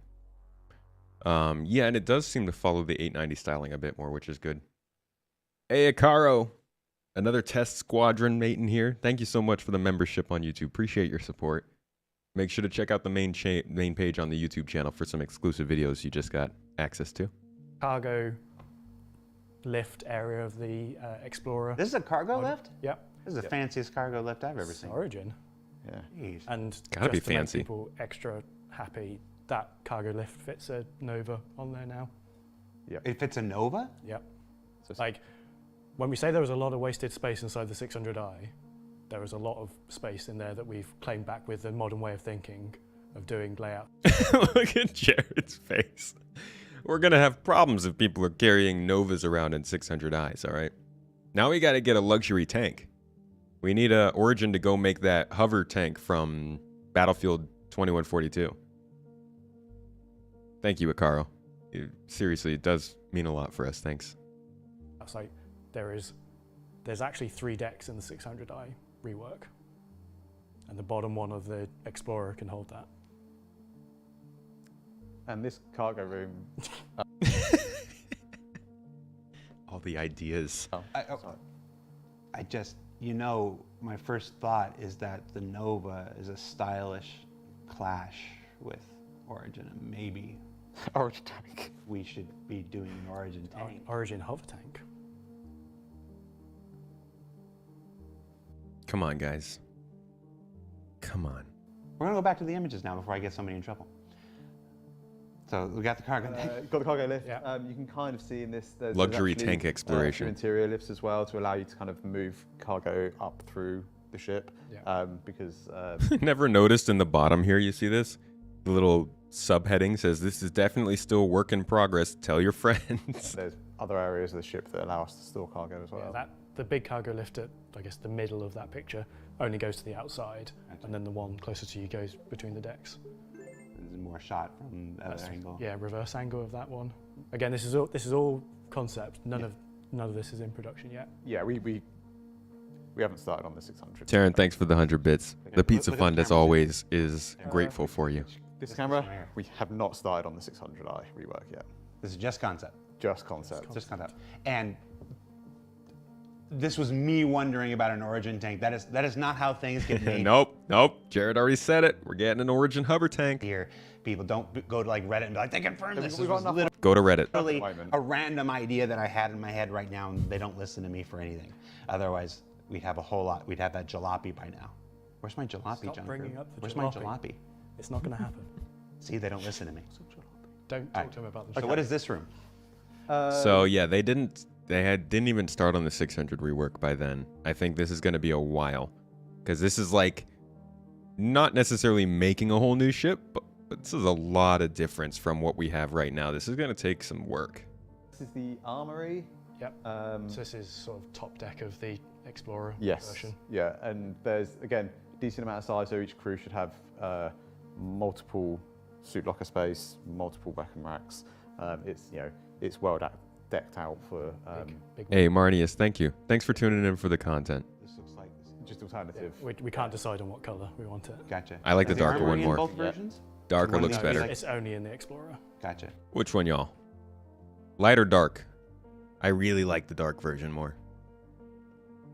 Yeah, and it does seem to follow the 890 styling a bit more, which is good. Hey, Akaro, another test squadron mate in here. Thank you so much for the membership on YouTube. Appreciate your support. Make sure to check out the main page on the YouTube channel for some exclusive videos you just got access to. cargo lift area of the Explorer. This is a cargo lift? Yep. This is the fanciest cargo lift I've ever seen. Origin. Yeah. Jeez. And Gotta be just to make fancy. people extra happy, that cargo lift fits a Nova on there now. Yeah. It fits a Nova? Yep. So like, when we say there was a lot of wasted space inside the 600i, there was a lot of space in there that we've claimed back with the modern way of thinking of doing layout. Look at Jared's face. We're going to have problems if people are carrying Novas around in 600i's, all right? Now we got to get a luxury tank. We need a Origin to go make that hover tank from Battlefield 2142. Thank you, Akaro. Seriously, it does mean a lot for us. Thanks. That's like, there's actually 3 decks in the 600i rework. And the bottom one of the Explorer can hold that. And this cargo room. All the ideas. I just, my first thought is that the Nova is a stylish clash with Origin, and maybe Origin tank. We should be doing an Origin tank. Origin hover tank. Come on, guys. Come on. We're gonna go back to the images now before I get somebody in trouble. So we got the cargo. Got the cargo lift. Yeah. You can kind of see in this. There's Luxury actually, tank exploration. Interior lifts as well to allow you to kind of move cargo up through the ship. Yeah. Because. Never noticed in the bottom here, you see this? The little subheading says, "This is definitely still work in progress. Tell your friends." There's other areas of the ship that allow us to store cargo as well. Yeah, the big cargo lift at, I guess, the middle of that picture only goes to the outside, and then the one closer to you goes between the decks. There's more shot from the other angle. Yeah, reverse angle of that one. Again, this is all concept. None of this is in production yet. Yeah, we haven't started on the 600. Taryn, thanks for the 100 bits. The pizza look at fund, the as camera, always, is grateful for you. This camera, we have not started on the 600i rework yet. This is just concept. Just concept. Just concept. And this was me wondering about an Origin tank. That is not how things get made. Nope. Jared already said it. We're getting an Origin hover tank. Here, people don't go to like Reddit and be like, they confirmed this. We've got enough. Go to Reddit. Literally a random idea that I had in my head right now, and they don't listen to me for anything. Otherwise, we'd have a whole lot. We'd have that jalopy by now. Where's my jalopy, Stop John? bringing up the Where's jalopy. my jalopy? It's not going to happen. See, they don't listen to me. Don't talk to them about the So what is this room? So yeah, they didn't even start on the 600 rework by then. I think this is going to be a while, because this is like not necessarily making a whole new ship, but this is a lot of difference from what we have right now. This is going to take some work. This is the armory. Yep. So this is sort of top deck of the Explorer version. Yeah, and there's again decent amount of size, so each crew should have multiple suit locker space, multiple weapon racks. It's well decked out for. Big Hey, Marnius, thank you. Thanks for tuning in for the content. This looks like just alternative. We can't decide on what color we want it. Gotcha. I like the Is darker armory one in more. both versions? Darker looks No, better. It's only in the Explorer. Gotcha. Which one, y'all? Light or dark? I really like the dark version more.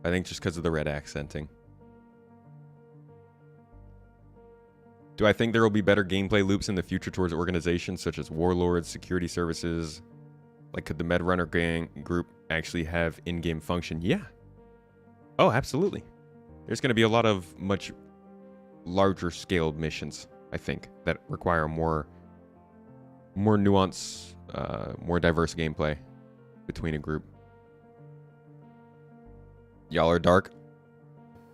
I think just because of the red accenting. Do I think there will be better gameplay loops in the future towards organizations such as warlords, security services? Like, could the Med Runner gang group actually have in-game function? Yeah. Oh, absolutely. There's going to be a lot of much larger scaled missions, I think, that require more nuance, more diverse gameplay between a group. Y'all are dark?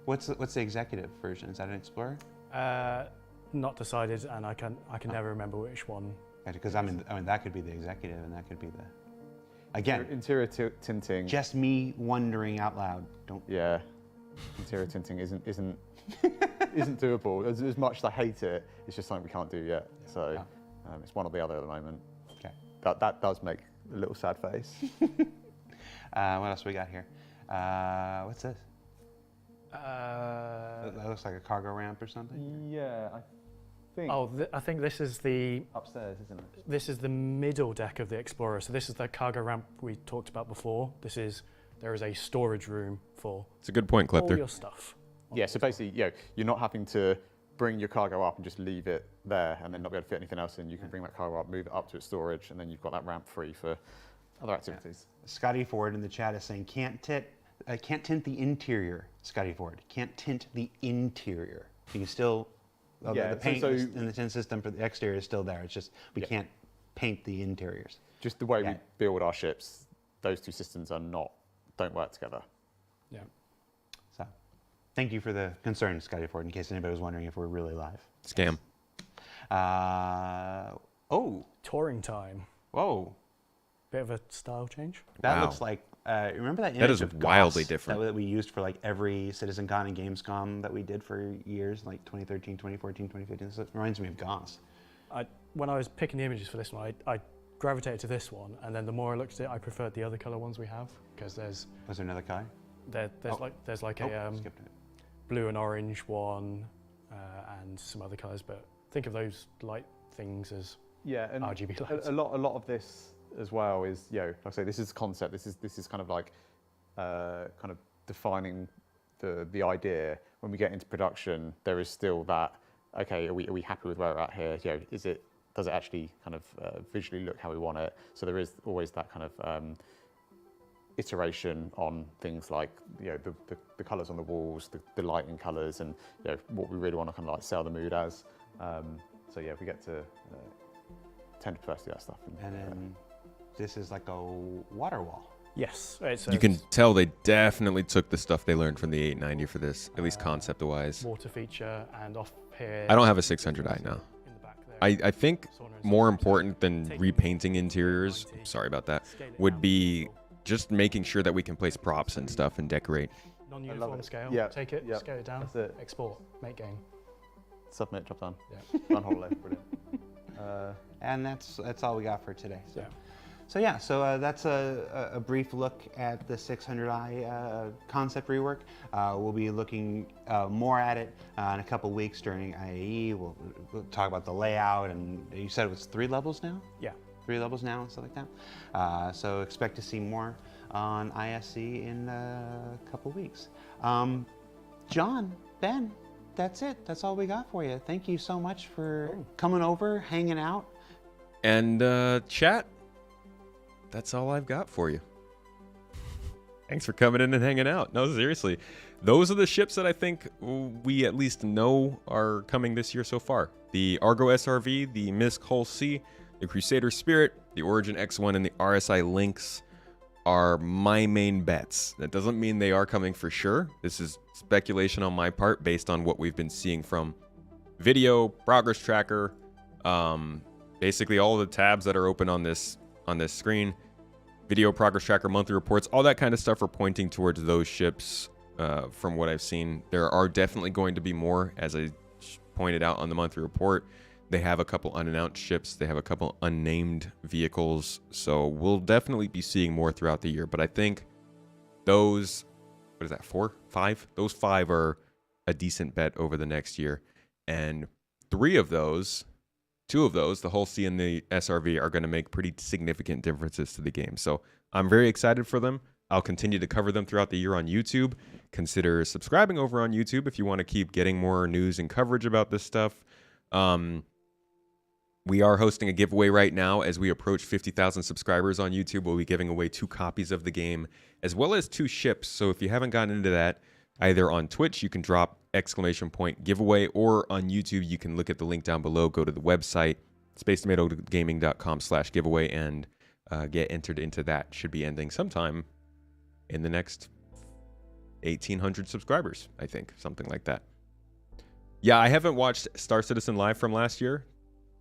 What's the executive version? Is that an Explorer? Not decided, and I can never remember which one. Because I mean that could be the executive, and that could be the. Again, interior tinting. Just me wondering out loud. Don't. Yeah, interior tinting isn't doable. As much as I hate it, it's just something we can't do yet. So it's one or the other at the moment. Okay. That does make a little sad face. What else we got here? What's this? That looks like a cargo ramp or something. Yeah, I think. Oh, I think this is the upstairs, isn't it? This is the middle deck of the Explorer. So this is the cargo ramp we talked about before. There is a storage room for. It's a good point, Klepter. All your stuff. Yeah, so basically, you're not having to bring your cargo up and just leave it there and then not be able to fit anything else in. You can bring that cargo up, move it up to its storage, and then you've got that ramp free for other activities. Yeah. Scotty Ford in the chat is saying can't tint the interior. Scotty Ford can't tint the interior. You can still. The paint in the tint system for the exterior is still there. It's just we can't paint the interiors. Just the way we build our ships, those two systems don't work together. Yeah. So, thank you for the concern, Scotty Ford. In case anybody was wondering if we're really live. Scam. Touring time. Whoa. Bit of a style change. That looks like. Remember that image That is of wildly Goss different. that we used for like every CitizenCon and Gamescom that we did for years, like 2013, 2014, 2015. This reminds me of Goss. When I was picking the images for this one, I gravitated to this one, and then the more I looked at it, I preferred the other color ones we have because there's. Was there another color? There's like a blue and orange one, and some other colors, but think of those light things as and RGB lights. A lot of this as well is, like I say, this is concept. This is kind of like kind of defining the idea. When we get into production, there is still that. Okay, are we happy with where we're at here? Does it actually kind of visually look how we want it? So there is always that kind of iteration on things like the colours on the walls, the lighting colours, and what we really want to kind of like sell the mood as. So we get to tend to first do that stuff. And then this is like a water wall. Yes. You can tell they definitely took the stuff they learned from the 890 for this, at least concept-wise. Water feature, and off here. I don't have a 600i now. I think more important than repainting interiors, sorry about that, would be just making sure that we can place props and stuff and decorate. Non-uniform scale. Take it, scale it down, export, make game. Submit, drop down. Yeah. Run holiday, brilliant. And that's all we got for today. So that's a brief look at the 600i concept rework. We'll be looking more at it in a couple weeks during IAE. We'll talk about the layout, and you said it was 3 levels now? Yeah. 3 levels now and stuff like that. So expect to see more on ISC in a couple weeks. John, Ben, that's it. That's all we got for you. Thank you so much for coming over, hanging out. And chat, that's all I've got for you. Thanks for coming in and hanging out. No, seriously. Those are the ships that I think we at least know are coming this year so far. The Argo SRV, the Misk Hull C, the Crusader Spirit, the Origin X1, and the RSI Lynx are my main bets. That doesn't mean they are coming for sure. This is speculation on my part based on what we've been seeing from video, progress tracker, basically all the tabs that are open on this screen, video, progress tracker, monthly reports, all that kind of stuff are pointing towards those ships. From what I've seen, there are definitely going to be more, as I pointed out on the monthly report. They have a couple unannounced ships. They have a couple unnamed vehicles. So we'll definitely be seeing more throughout the year. But I think those, what is that, 4, 5? Those 5 are a decent bet over the next year. And 3 of those two of those, the Hull C and the SRV, are going to make pretty significant differences to the game. So I'm very excited for them. I'll continue to cover them throughout the year on YouTube. Consider subscribing over on YouTube if you want to keep getting more news and coverage about this stuff. We are hosting a giveaway right now as we approach 50,000 subscribers on YouTube. We'll be giving away 2 copies of the game as well as 2 ships. So if you haven't gotten into that, either on Twitch, you can drop !giveaway, or on YouTube, you can look at the link down below, go to the website, spacetomato.gaming.com/giveaway, and get entered into that. Should be ending sometime in the next 1,800 subscribers, I think, something like that. Yeah, I haven't watched Star Citizen Live from last year,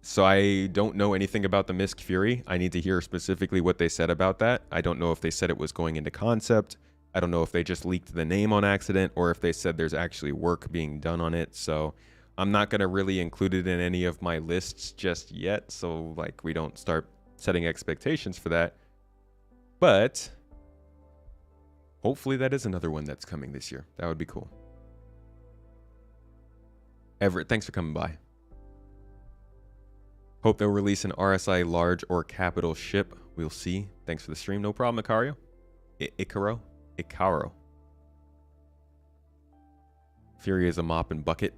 so I don't know anything about the Misk Fury. I need to hear specifically what they said about that. I don't know if they said it was going into concept. I don't know if they just leaked the name on accident or if they said there's actually work being done on it. So I'm not going to really include it in any of my lists just yet. So like we don't start setting expectations for that. But hopefully that is another one that's coming this year. That would be cool. Everett, thanks for coming by. Hope they'll release an RSI large or capital ship. We'll see. Thanks for the stream. No problem, Icario. Icaro. Fury is a mop and bucket.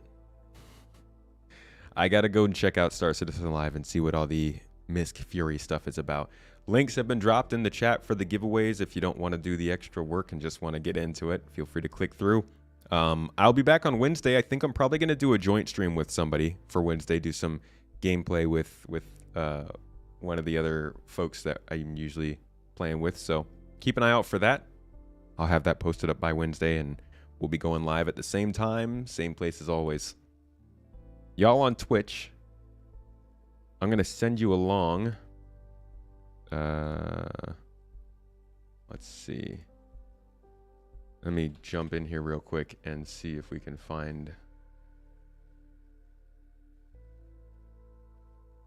I gotta go and check out Star Citizen Live and see what all the Misk Fury stuff is about. Links have been dropped in the chat for the giveaways. If you don't want to do the extra work and just want to get into it, feel free to click through. I'll be back on Wednesday. I think I'm probably going to do a joint stream with somebody for Wednesday, do some gameplay with one of the other folks that I'm usually playing with. So keep an eye out for that. I'll have that posted up by Wednesday, and we'll be going live at the same time, same place as always. Y'all on Twitch, I'm going to send you along. Let's see. Let me jump in here real quick and see if we can find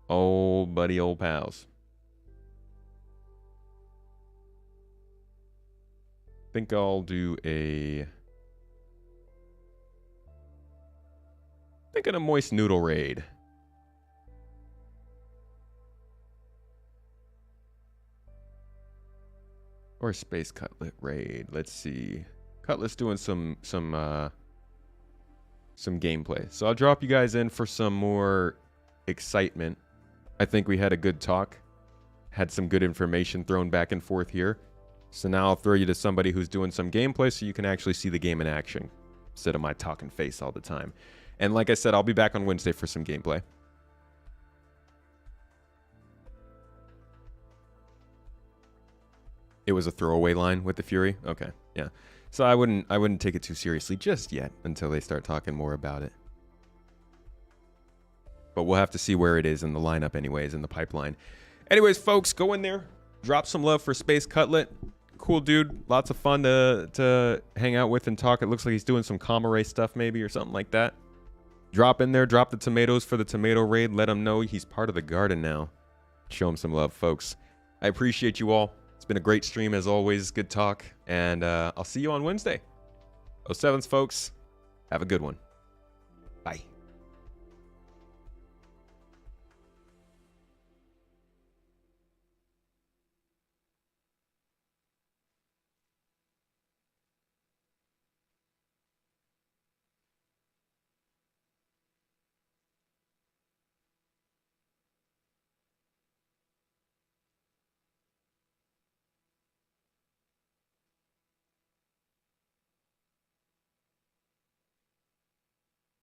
old buddy, old pals. Think I'll do a moist noodle raid. Or a space cutlet raid. Let's see. Cutlet's doing some gameplay. So I'll drop you guys in for some more excitement. I think we had a good talk. Had some good information thrown back and forth here. So now I'll throw you to somebody who's doing some gameplay so you can actually see the game in action instead of my talking face all the time. And like I said, I'll be back on Wednesday for some gameplay. It was a throwaway line with the Fury? Okay, yeah. So I wouldn't take it too seriously just yet until they start talking more about it. But we'll have to see where it is in the lineup anyways, in the pipeline. Anyways, folks, go in there. Drop some love for Space Cutlet. Cool dude. Lots of fun to hang out with and talk. It looks like he's doing some Comma Ray stuff maybe or something like that. Drop in there. Drop the tomatoes for the tomato raid. Let him know he's part of the garden now. Show him some love, folks. I appreciate you all. It's been a great stream as always. Good talk. And I'll see you on Wednesday. 07s, folks. Have a good one. Bye.